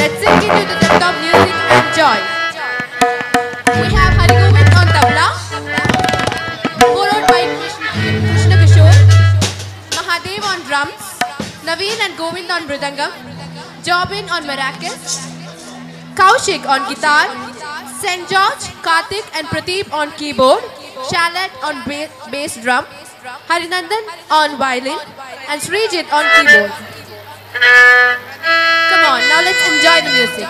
Let's sink into the depth of music and joy. We have Hari Govind on tabla, followed by Krishna Kishore, Mahadev on drums, Naveen and Govind on mridangam, Jobin on maracas, Kaushik on guitar, St. George, Karthik and Pradeep on keyboard, Charlotte on bass drum, Harinandan on violin, and Srijit on keyboard. Come on, now let's enjoy the music.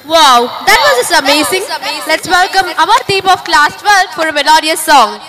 Wow, that was just amazing. Let's welcome our team of class 12 for a melodious song.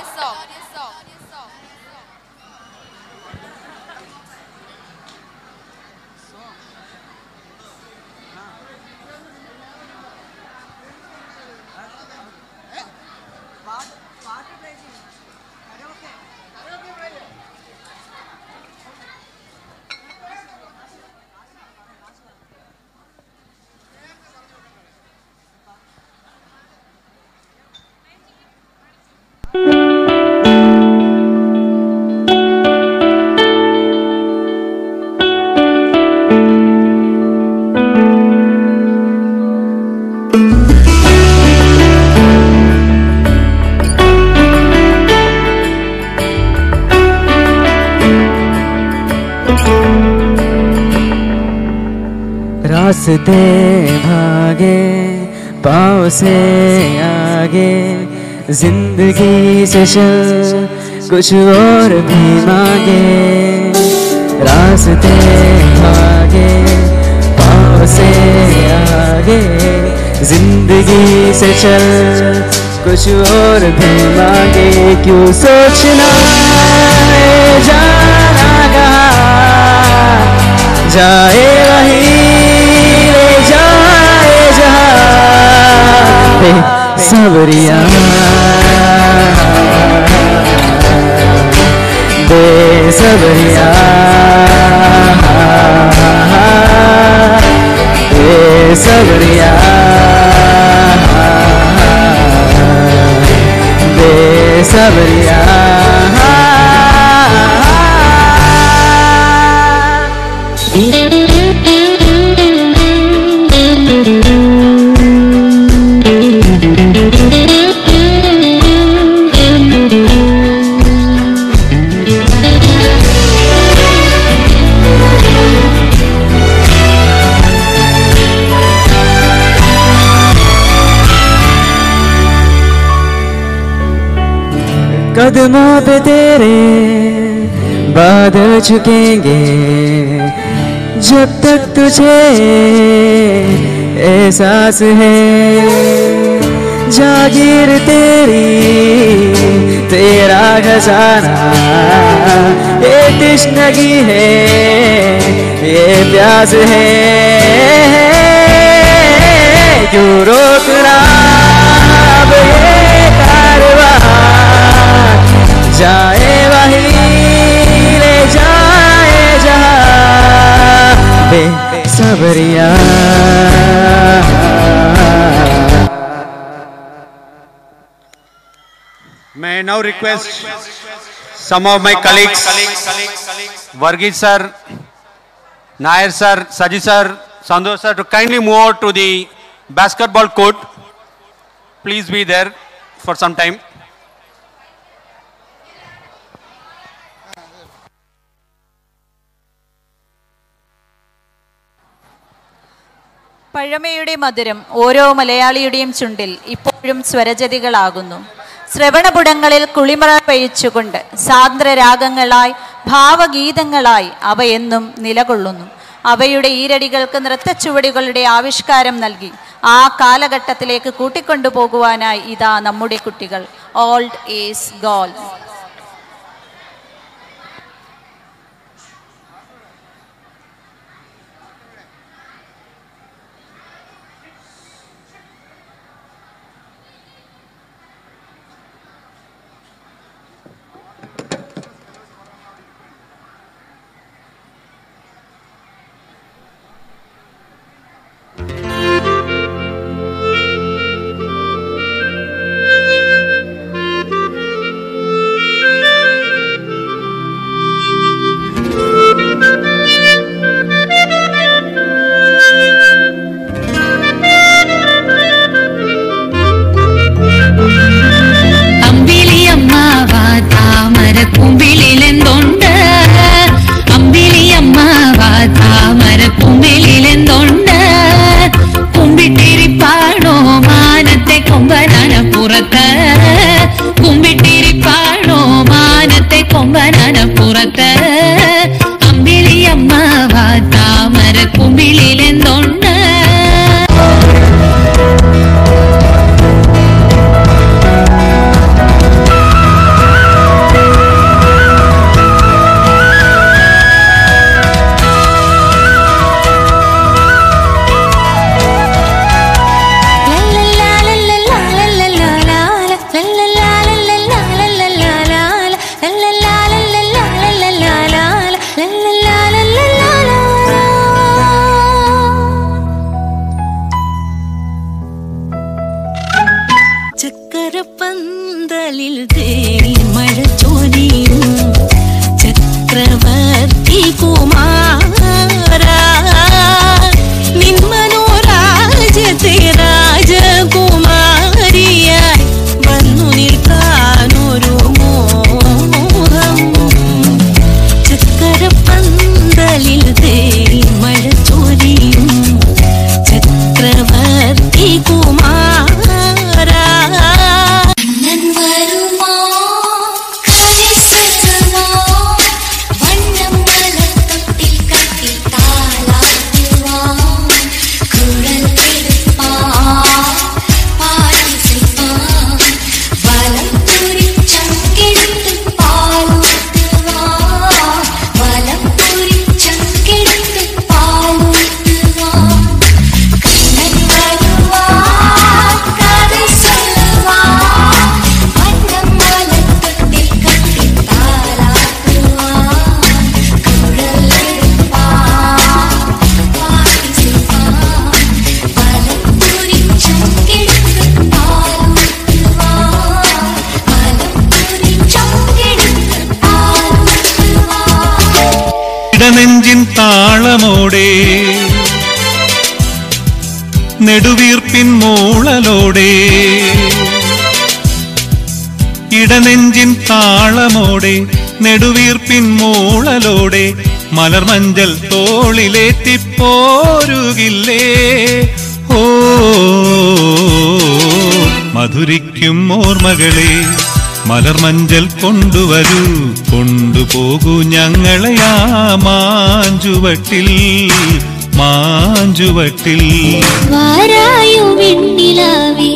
रास्ते भागे पाँव से आगे जिंदगी से चल कुछ और भी मांगे रास्ते भागे पाँव से आगे जिंदगी से चल कुछ और भी मांगे क्यों सोचना है जाना कहाँ जाए वहीं ले जाए जहाँ बेसब्रिया बेसब्रिया बेसब्रिया बेसब्रिया कदमों पे तेरे बादल झुकेंगे जब तक तुझे एहसास है जागीर तेरी तेरा खजाना ये तृष्णगी है ये प्यास है क्यों रोकना अब ये कारवां जाए वहीं ले जाए जहाँ Besabriyaan May I now request some of my colleagues, Varghese sir, Nair sir, Saji sir, Sandosh sir, to kindly move out to the basketball court. Please be there for some time. പഴമയുടെ മധുരം ഓരോ മലയാളിയുടെയും ചുണ്ടിൽ ഇപ്പോഴും സ്വരജതികളാകുന്നു. ശ്രവണപുടങ്ങളിൽ കുളിമറ പെയ്ച്ചുകൊണ്ട് സാന്ദ്രരാഗങ്ങളായി ഭാവഗീതങ്ങളായി അവ എന്നും നിലകൊള്ളുന്നു. അവയുടെ ഈരടികൾക്ക് നൃത്തച്ചുവടുകളുടെ ആവിഷ്കാരം നൽകി ആ കാലഘട്ടത്തിലേക്ക് കൂട്ടിക്കൊണ്ടുപോകുവാനായി ഇതാ നമ്മുടെ കുട്ടികൾ. Old is gold. പന്തലിൽ മഴ ചോരിയും ചക്രവർത്തി കുമാര നിൻ മനോരാജ്യത്തെ രാജകുമാരിയായി വന്നു നിൽക്കാനൊരു മോഹം ചക്രപന്തലിൽ മഴ ചോരിയും ചക്രവർത്തി കുമാര നെഞ്ചിൻ താളമോടെ നെടുവീർപ്പിൻ മൂളലോടെ ഇടനെഞ്ചിൻ താളമോടെ നെടുവീർപ്പിൻ മൂളലോടെ മലർമഞ്ചൽ തോളിലേറ്റിപ്പോരുകില്ലേ ഓ മധുരിക്കും ഓർമ്മകളെ മലർമഞ്ചൽ കൊണ്ടുവരൂ കൊണ്ടുപോകൂ ഞങ്ങളെ ആ മാഞ്ചുവട്ടിൽ മാഞ്ചുവട്ടിൽ വാരായു വെണ്ണിലാവേ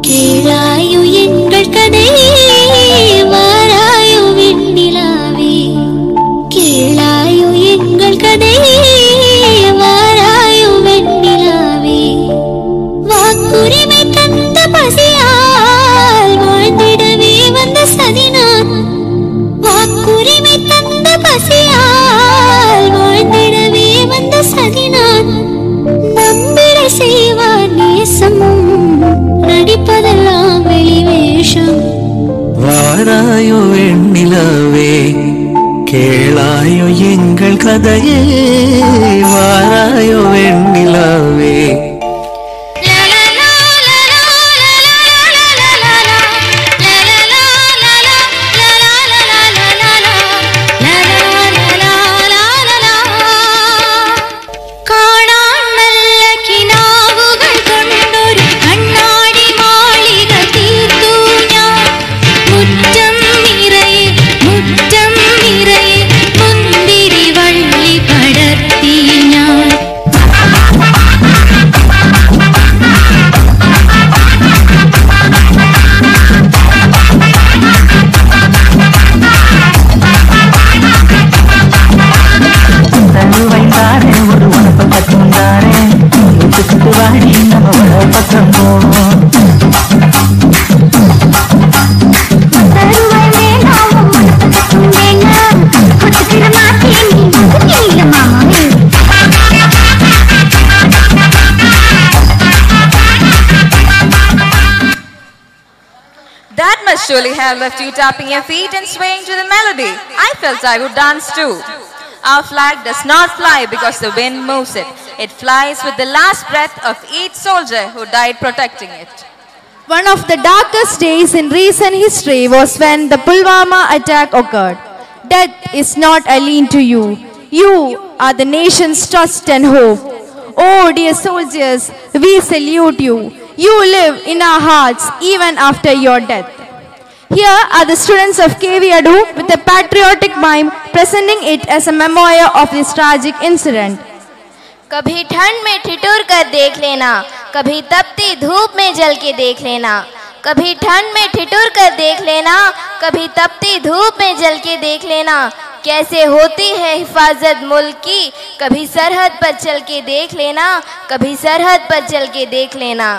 കേളായു എங்கள் കഥയെ വാരായു വെണ്ണിലാവേ കേളായു എங்கள் കഥയെ വാരായു വെണ്ണിലാവേ വാക്കുരിமை தந்த பசியால் வாழ்ந்திடவே வந்த சதினான் வாக்குரிமை தந்த பசியால் வாழ்ந்திடவே வந்த சதினான் நம்பிட செய்வார் நேசமும் நடிப்பதெல்லாம் வெளிவேஷம் வாராயோ வெண்ணிலவே கேளாயோ எங்கள் கதையே வாராயோ வெண்ணிலவே That must surely have left you tapping your feet and swaying to the melody. I felt I would dance too. Our flag does not fly because the wind moves it. It flies with the last breath of each soldier who died protecting it. One of the darkest days in recent history was when the Pulwama attack occurred. Death is not alien to you. You are the nation's trust and hope. Oh dear soldiers, we salute you. You live in our hearts even after your death. Here are the students of KV Adoor with a patriotic mime presenting it as a memoir of this tragic incident. कभी ठंड में ठिठुर कर देख लेना, कभी तपती धूप में जल के देख लेना, कभी ठंड में ठिठुर कर देख लेना, कभी तपती धूप में जल के देख लेना, कैसे होती है हिफाजत मुल्क की, कभी सरहद पर चल के देख लेना, कभी सरहद पर चल के देख लेना।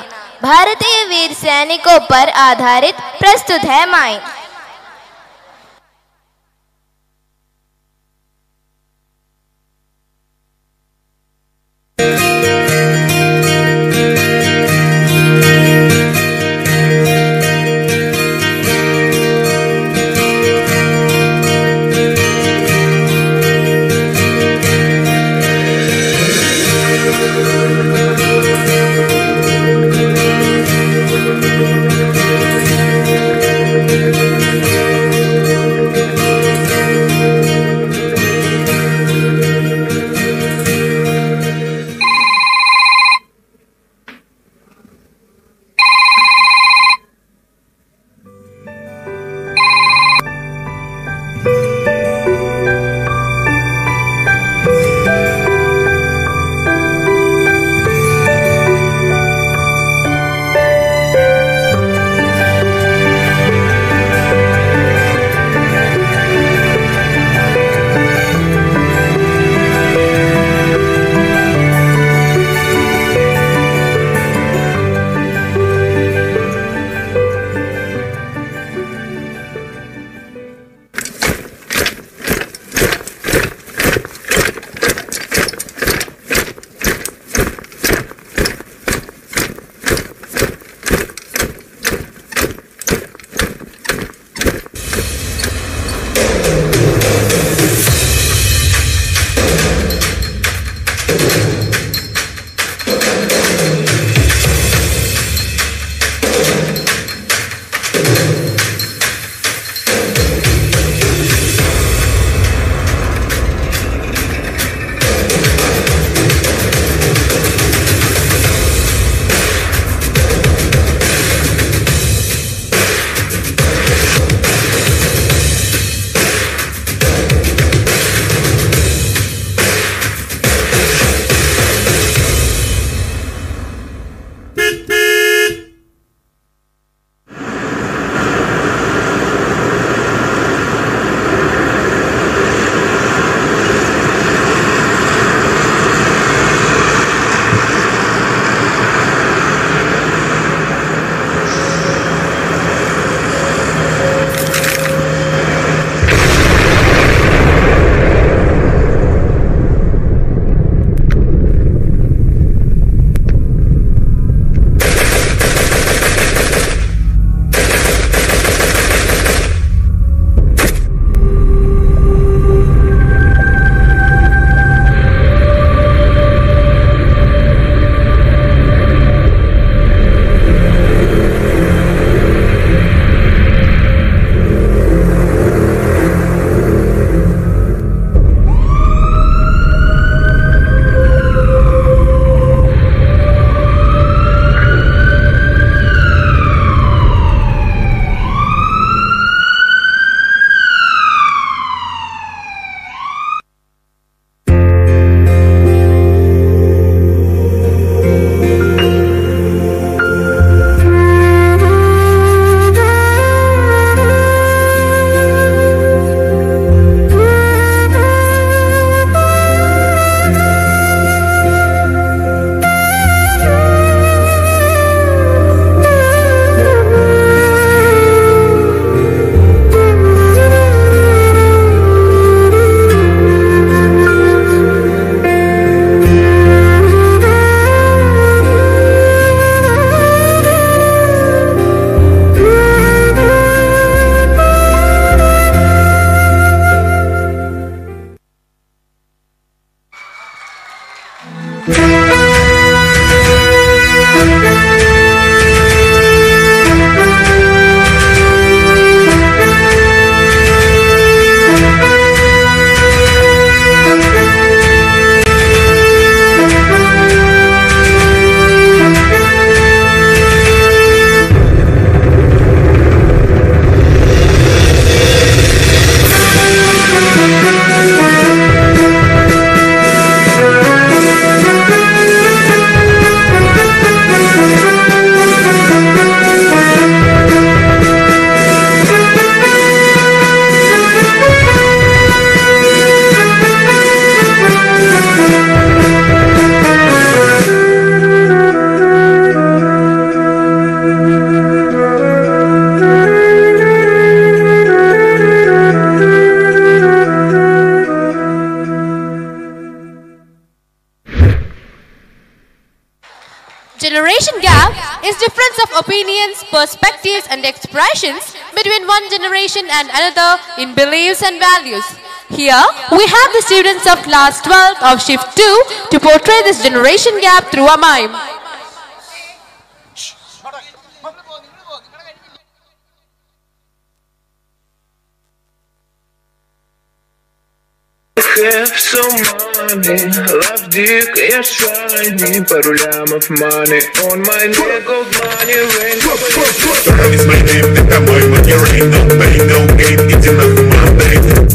भारतीय वीर सैनिकों पर आधारित प्रस्तुत है mine. Generation gap is difference of opinions, perspectives and expressions between one generation and another in beliefs and values. Here, we have the students of class 12 of shift 2 to portray this generation gap through a mime. Have some money, love dick, я shiny, пару лямов money, on my neck gold money rain. It's my name, это мой money rain, no pain, no gain, иди нахуй, my baby.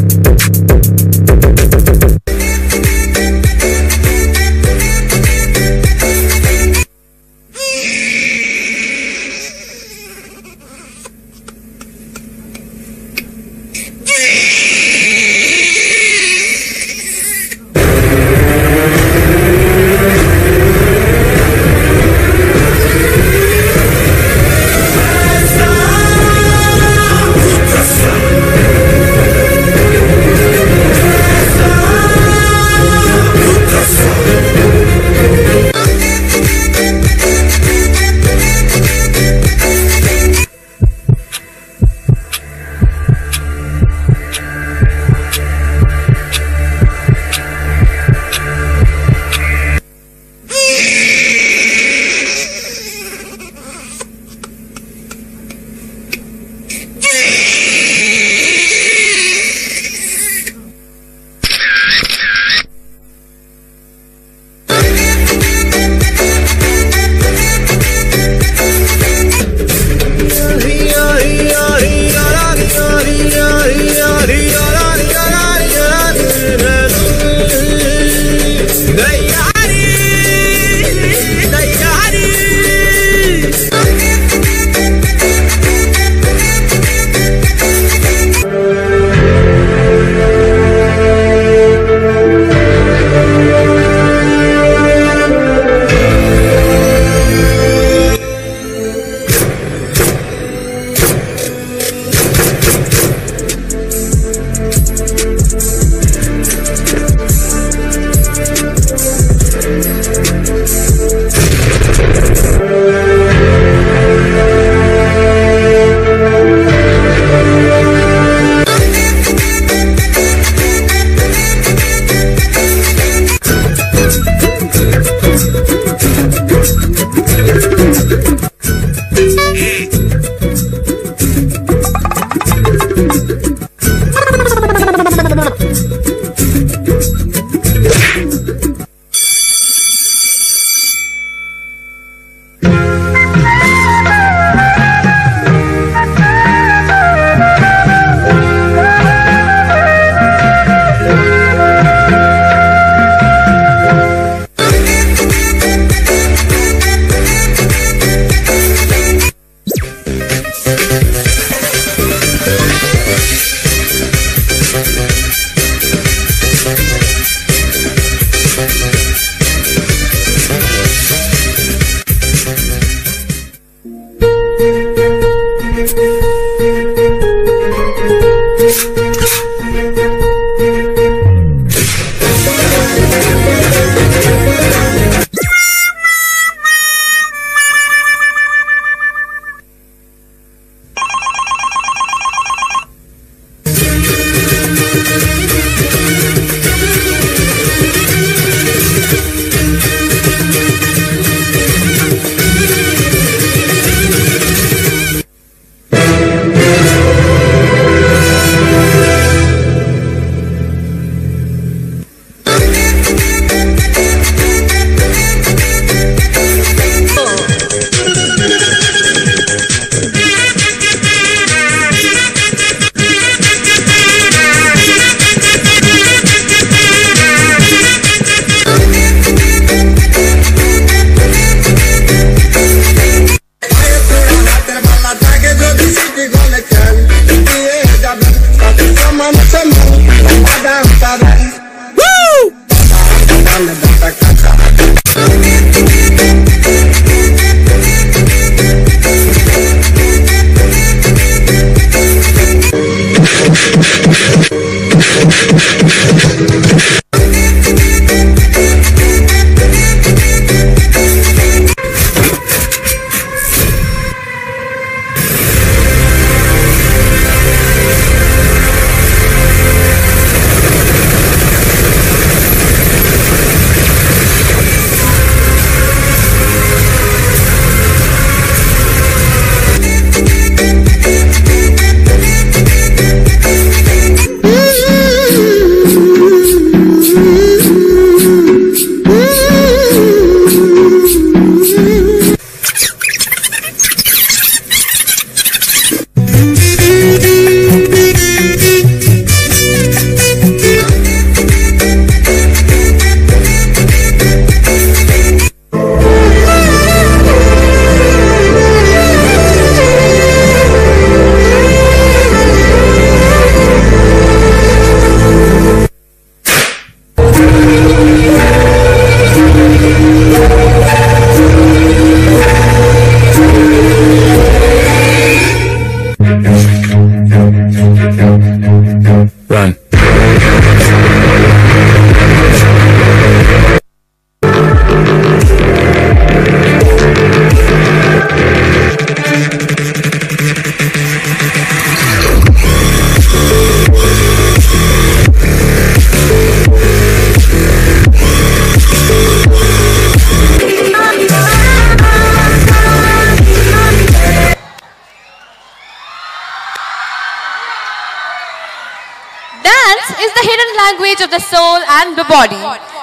language of the soul and the body.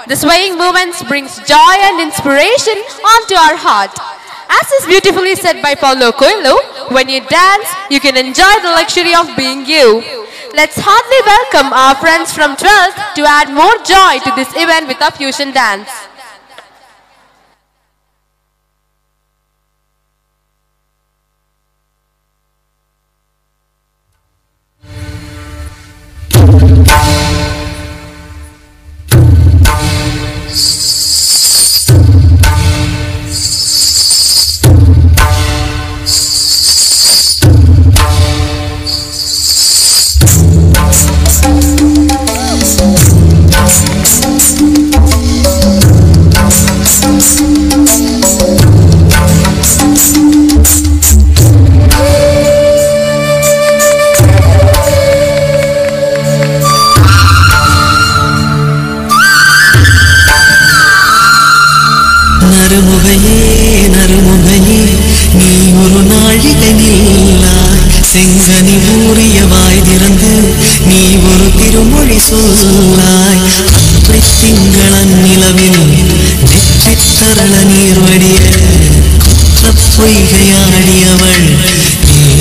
The swaying movements brings joy and inspiration onto our heart. As is beautifully said by Paulo Coelho, when you dance, you can enjoy the luxury of being you. Let's heartily welcome our friends from 12th to add more joy to this event with a fusion dance. நறுமுகையே நீ ஒரு நாழிகை நில்லாய் செங்கனி ஊறிய வாய் திறந்து நீ ஒரு திருமொழி சொல்லாய் அற்றை திங்களன் நிலவில் நெற்றித் தரள நீர் வடிய குற்றப் பொய்கையாடியவள் நீயா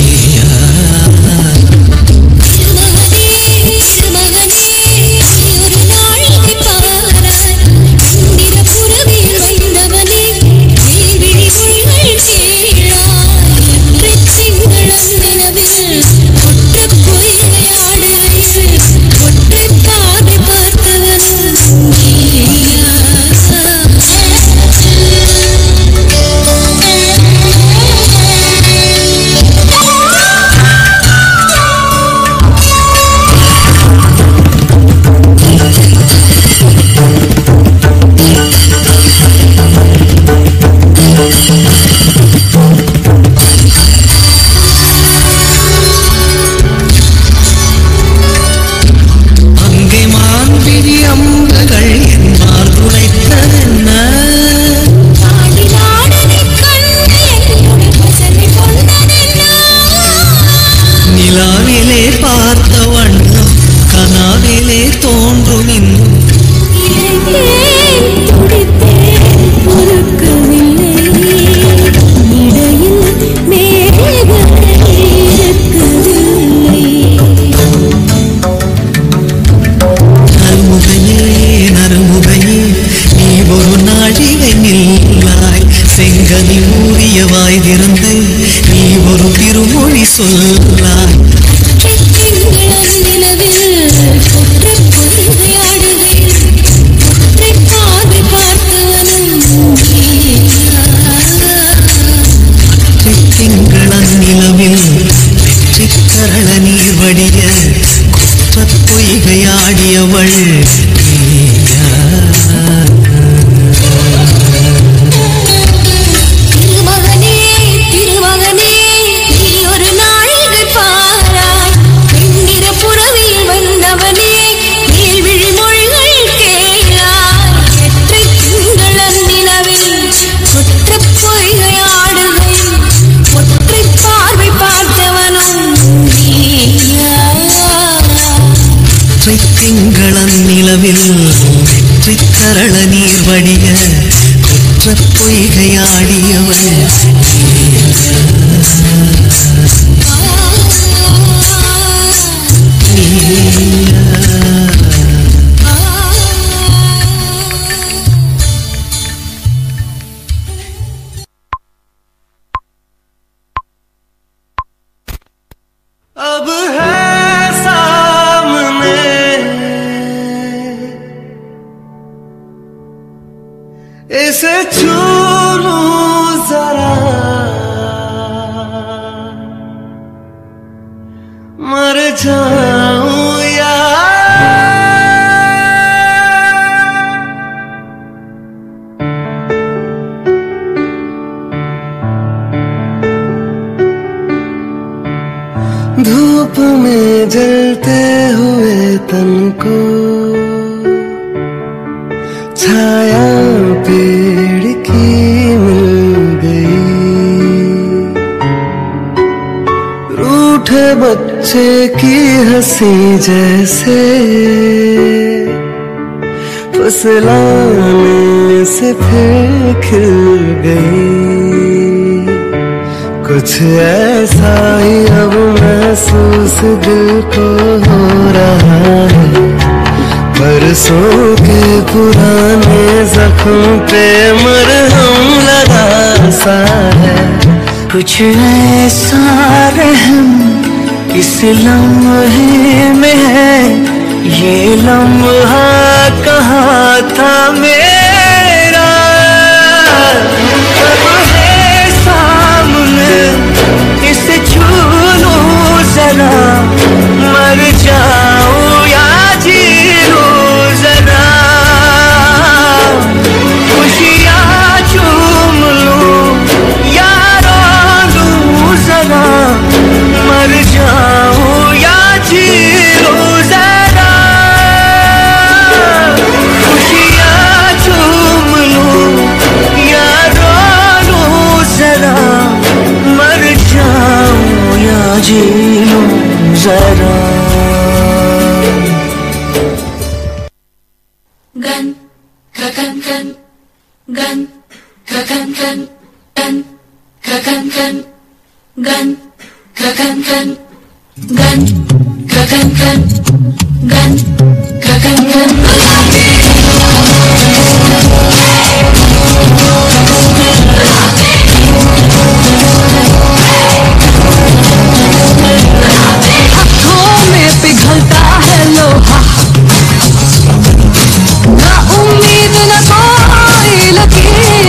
धूप में जलते हुए तन को छाया पेड़ की मिल गई, रूठे बच्चे की हंसी जैसे उस लाने से फिर खिल गई। कुछ ऐसा ही अब महसूस दिल को हो रहा है, बरसों के पुराने जख्म पे मरहम लगा सा है। कुछ ऐसा रहम इस लम्हे में है, ये लम्हा कहाँ था मेरा। अब है सामने इसे छू लूं जरा, मर जाऊं या जी लूं जरा। खुशियाँ चूम लूं या रो लूं जरा, मर जाऊं या जी लूं जरा। खुशियाँ चूम लूं या रो लूं जरा, मर जाऊं या जी लूं जरा। Gun, gun, gun, gun, gun, gun, gun, gun, gun, gun, gun, gun, gun, gun, gun, gun, gun, हाथों में पिघलता है लोहा, ना उम्मीद न कोई लकीर।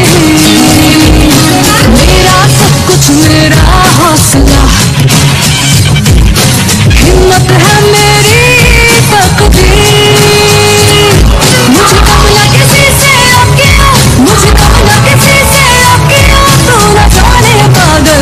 मेरा सब कुछ मेरा हौसला, हिम्मत है मेरी तकदीर। मुझे कब न किसी से अकिया, मुझे कब न किसी से अकिया, तू न जाने पागल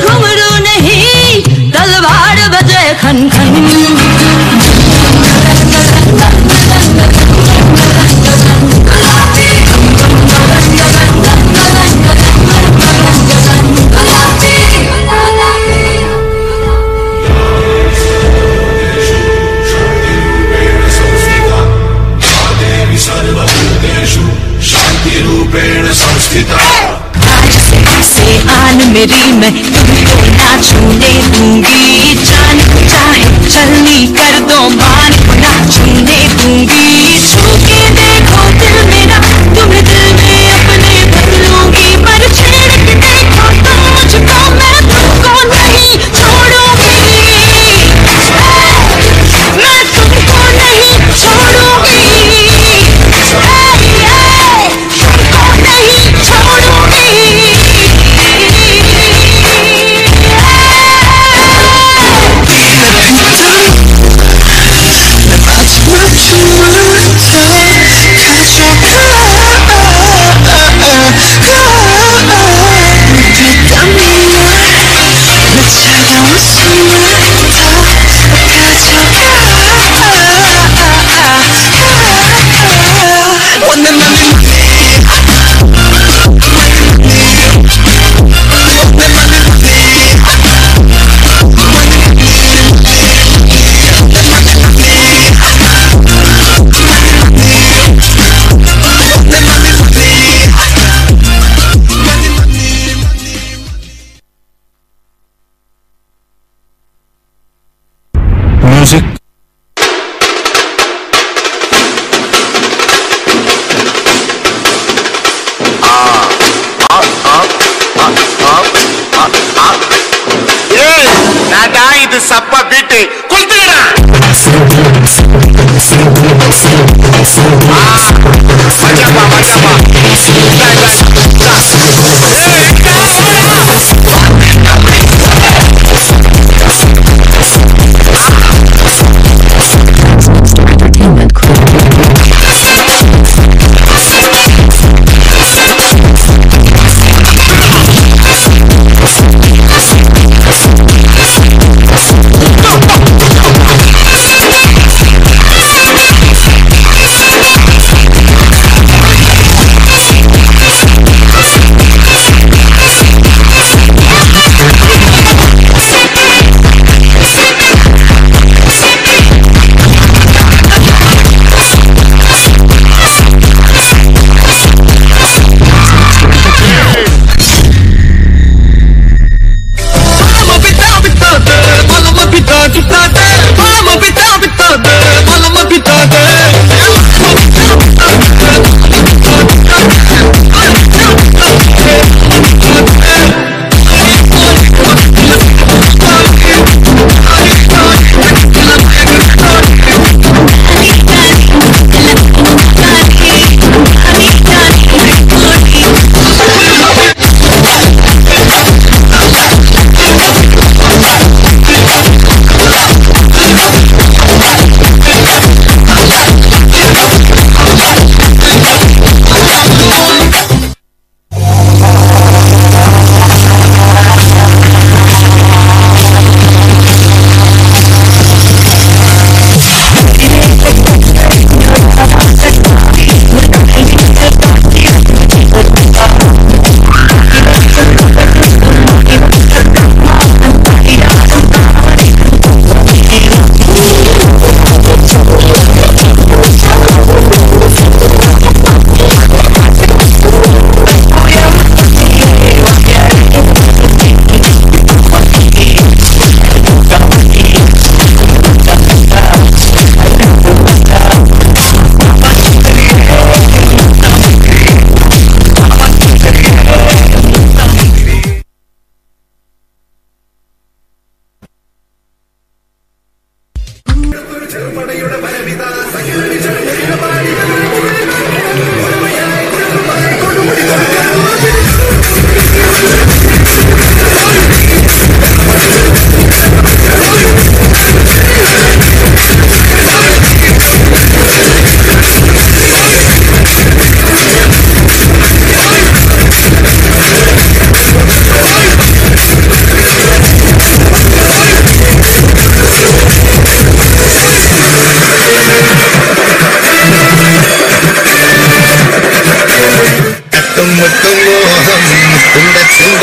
घुंघरू नहीं तलवार बजे खन खन। से आन मेरी मैं तुमको ना छूने दूंगी, जान चाहे चलनी कर दो मान को ना छूने दूंगी। छू के देखो दिल मेरा, तुम्हें दिल में अपने भर लूंगी। पर छेड़ के देखो तुम मुझको, मैं तुमको नहीं छोड़ूंगी। मैं तुमको नहीं छोड़ूंगी, तुमको नहीं छोड़ूंगी। இது சப்ப பீட்டு குளித்துடா. மஜாப்பா மஜாப்பா.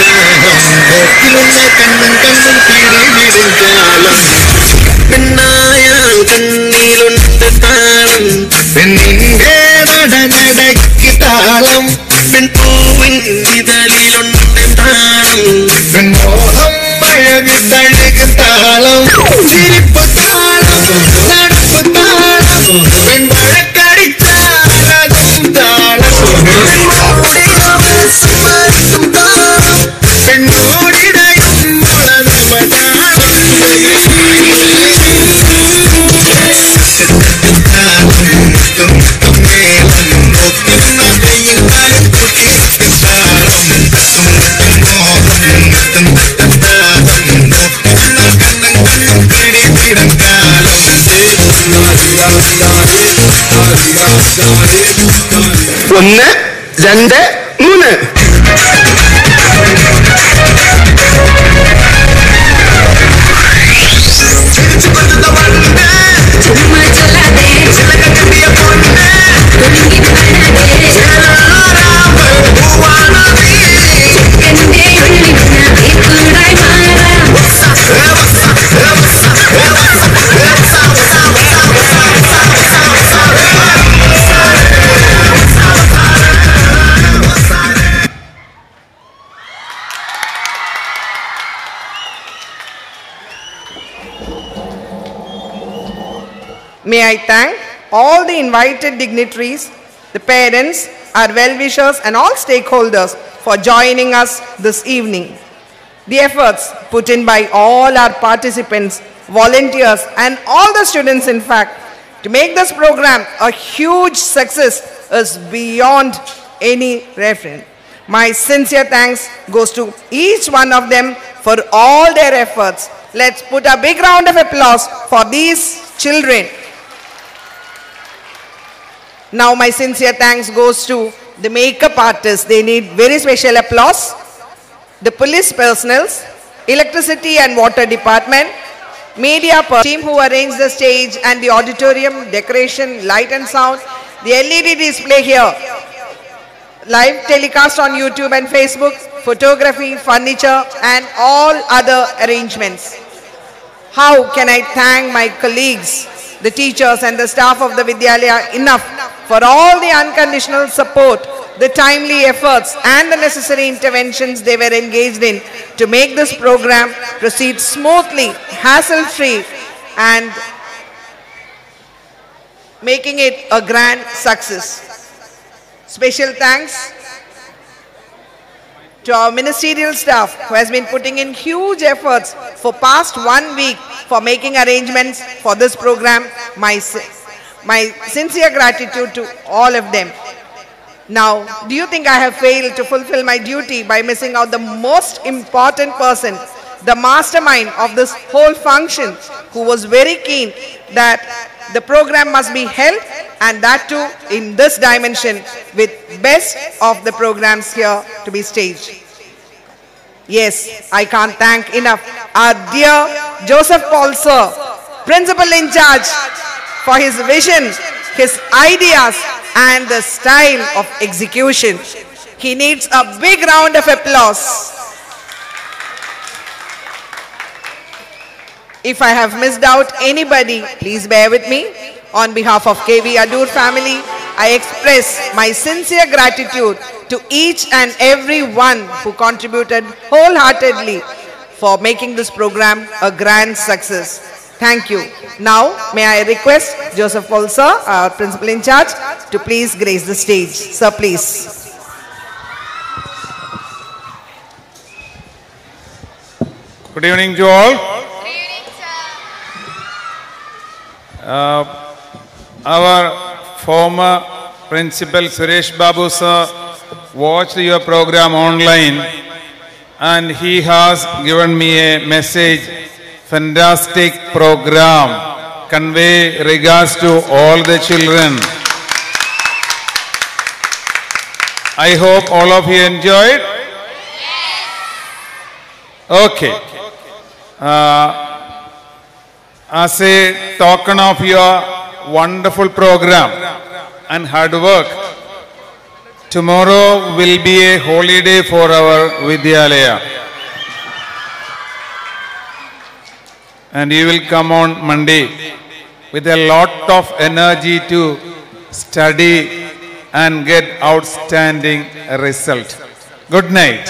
കണ്ണും കണ്ണും പിടിവിടും കാലം പെണ്ണായാൽ കണ്ണിലുണ്ട് താളം പെണ്ണിന്റെ നടനടയ്ക്ക് താളം പെൺപൂവിൻ ഇതളിലുണ്ട് താളം പെൺമോഹം അഴക് തഴക് താളം ചിരിപ്പ് താളം നടപ്പ് താളം പെൺവഴക്കടിച്ചാലതും താളം പെണ്ണോടിടയും ഒന്ന് രണ്ട് മൂന്ന് May I thank all the invited dignitaries, the parents, our well-wishers and all stakeholders for joining us this evening. The efforts put in by all our participants, volunteers and all the students in fact to make this program a huge success is beyond any reference. My sincere thanks goes to each one of them for all their efforts. Let's put a big round of applause for these children. Now my sincere thanks goes to the makeup artists. They need very special applause. The police personnel, electricity and water department, media team who arranged the stage and the auditorium, decoration, light and sound, the LED display here, live telecast on YouTube and Facebook, photography, furniture and all other arrangements. How can I thank my colleagues, the teachers and the staff of the Vidyalaya enough for all the unconditional support, the timely efforts and the necessary interventions they were engaged in to make this program proceed smoothly, hassle-free and making it a grand success. Special thanks to our ministerial staff who has been putting in huge efforts for past 1 week for making arrangements for this program. My sincere gratitude to all of them. Now, do you think I have failed to fulfill my duty by missing out the most important person, the mastermind of this whole function, who was very keen that the program must be held and that too in this dimension with best of the programs here to be staged. Yes, I can't thank enough our dear Joseph Paul sir, principal in charge, for his vision, his ideas and the style of execution. He needs a big round of applause. If I have missed out anybody, please bear with me. On behalf of KV Adoor family, I express my sincere gratitude to each and every one who contributed wholeheartedly for making this program a grand success. Thank you. Now, may I request Joseph Paul sir, our principal in charge, to please grace the stage. Sir, please. Good evening to all. Our former principal Suresh Babu sir watched your program online and he has given me a message. Fantastic program. Convey regards to all the children. I hope all of you enjoyed. Okay. As a token of your wonderful program and hard work, tomorrow will be a holiday for our Vidyalaya. And you will come on Monday with a lot of energy to study and get outstanding result. Good night.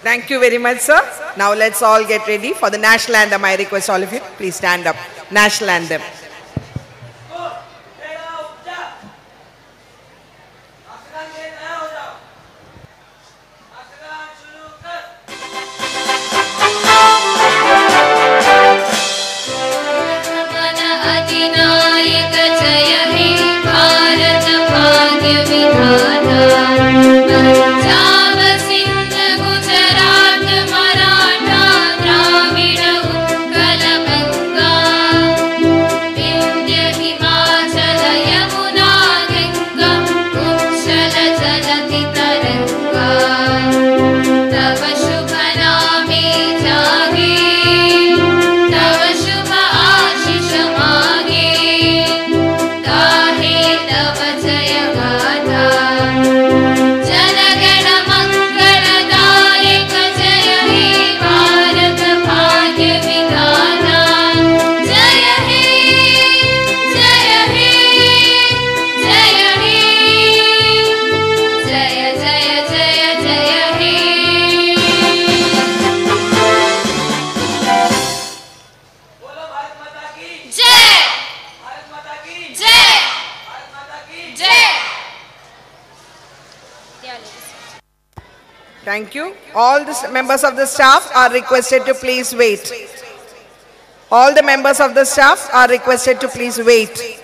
Thank you very much, sir. Now let's all get ready for the national anthem. I request all of you, please stand up. National anthem. Thank you. All the members of the staff are requested to please wait. All the members of the staff are requested to please wait.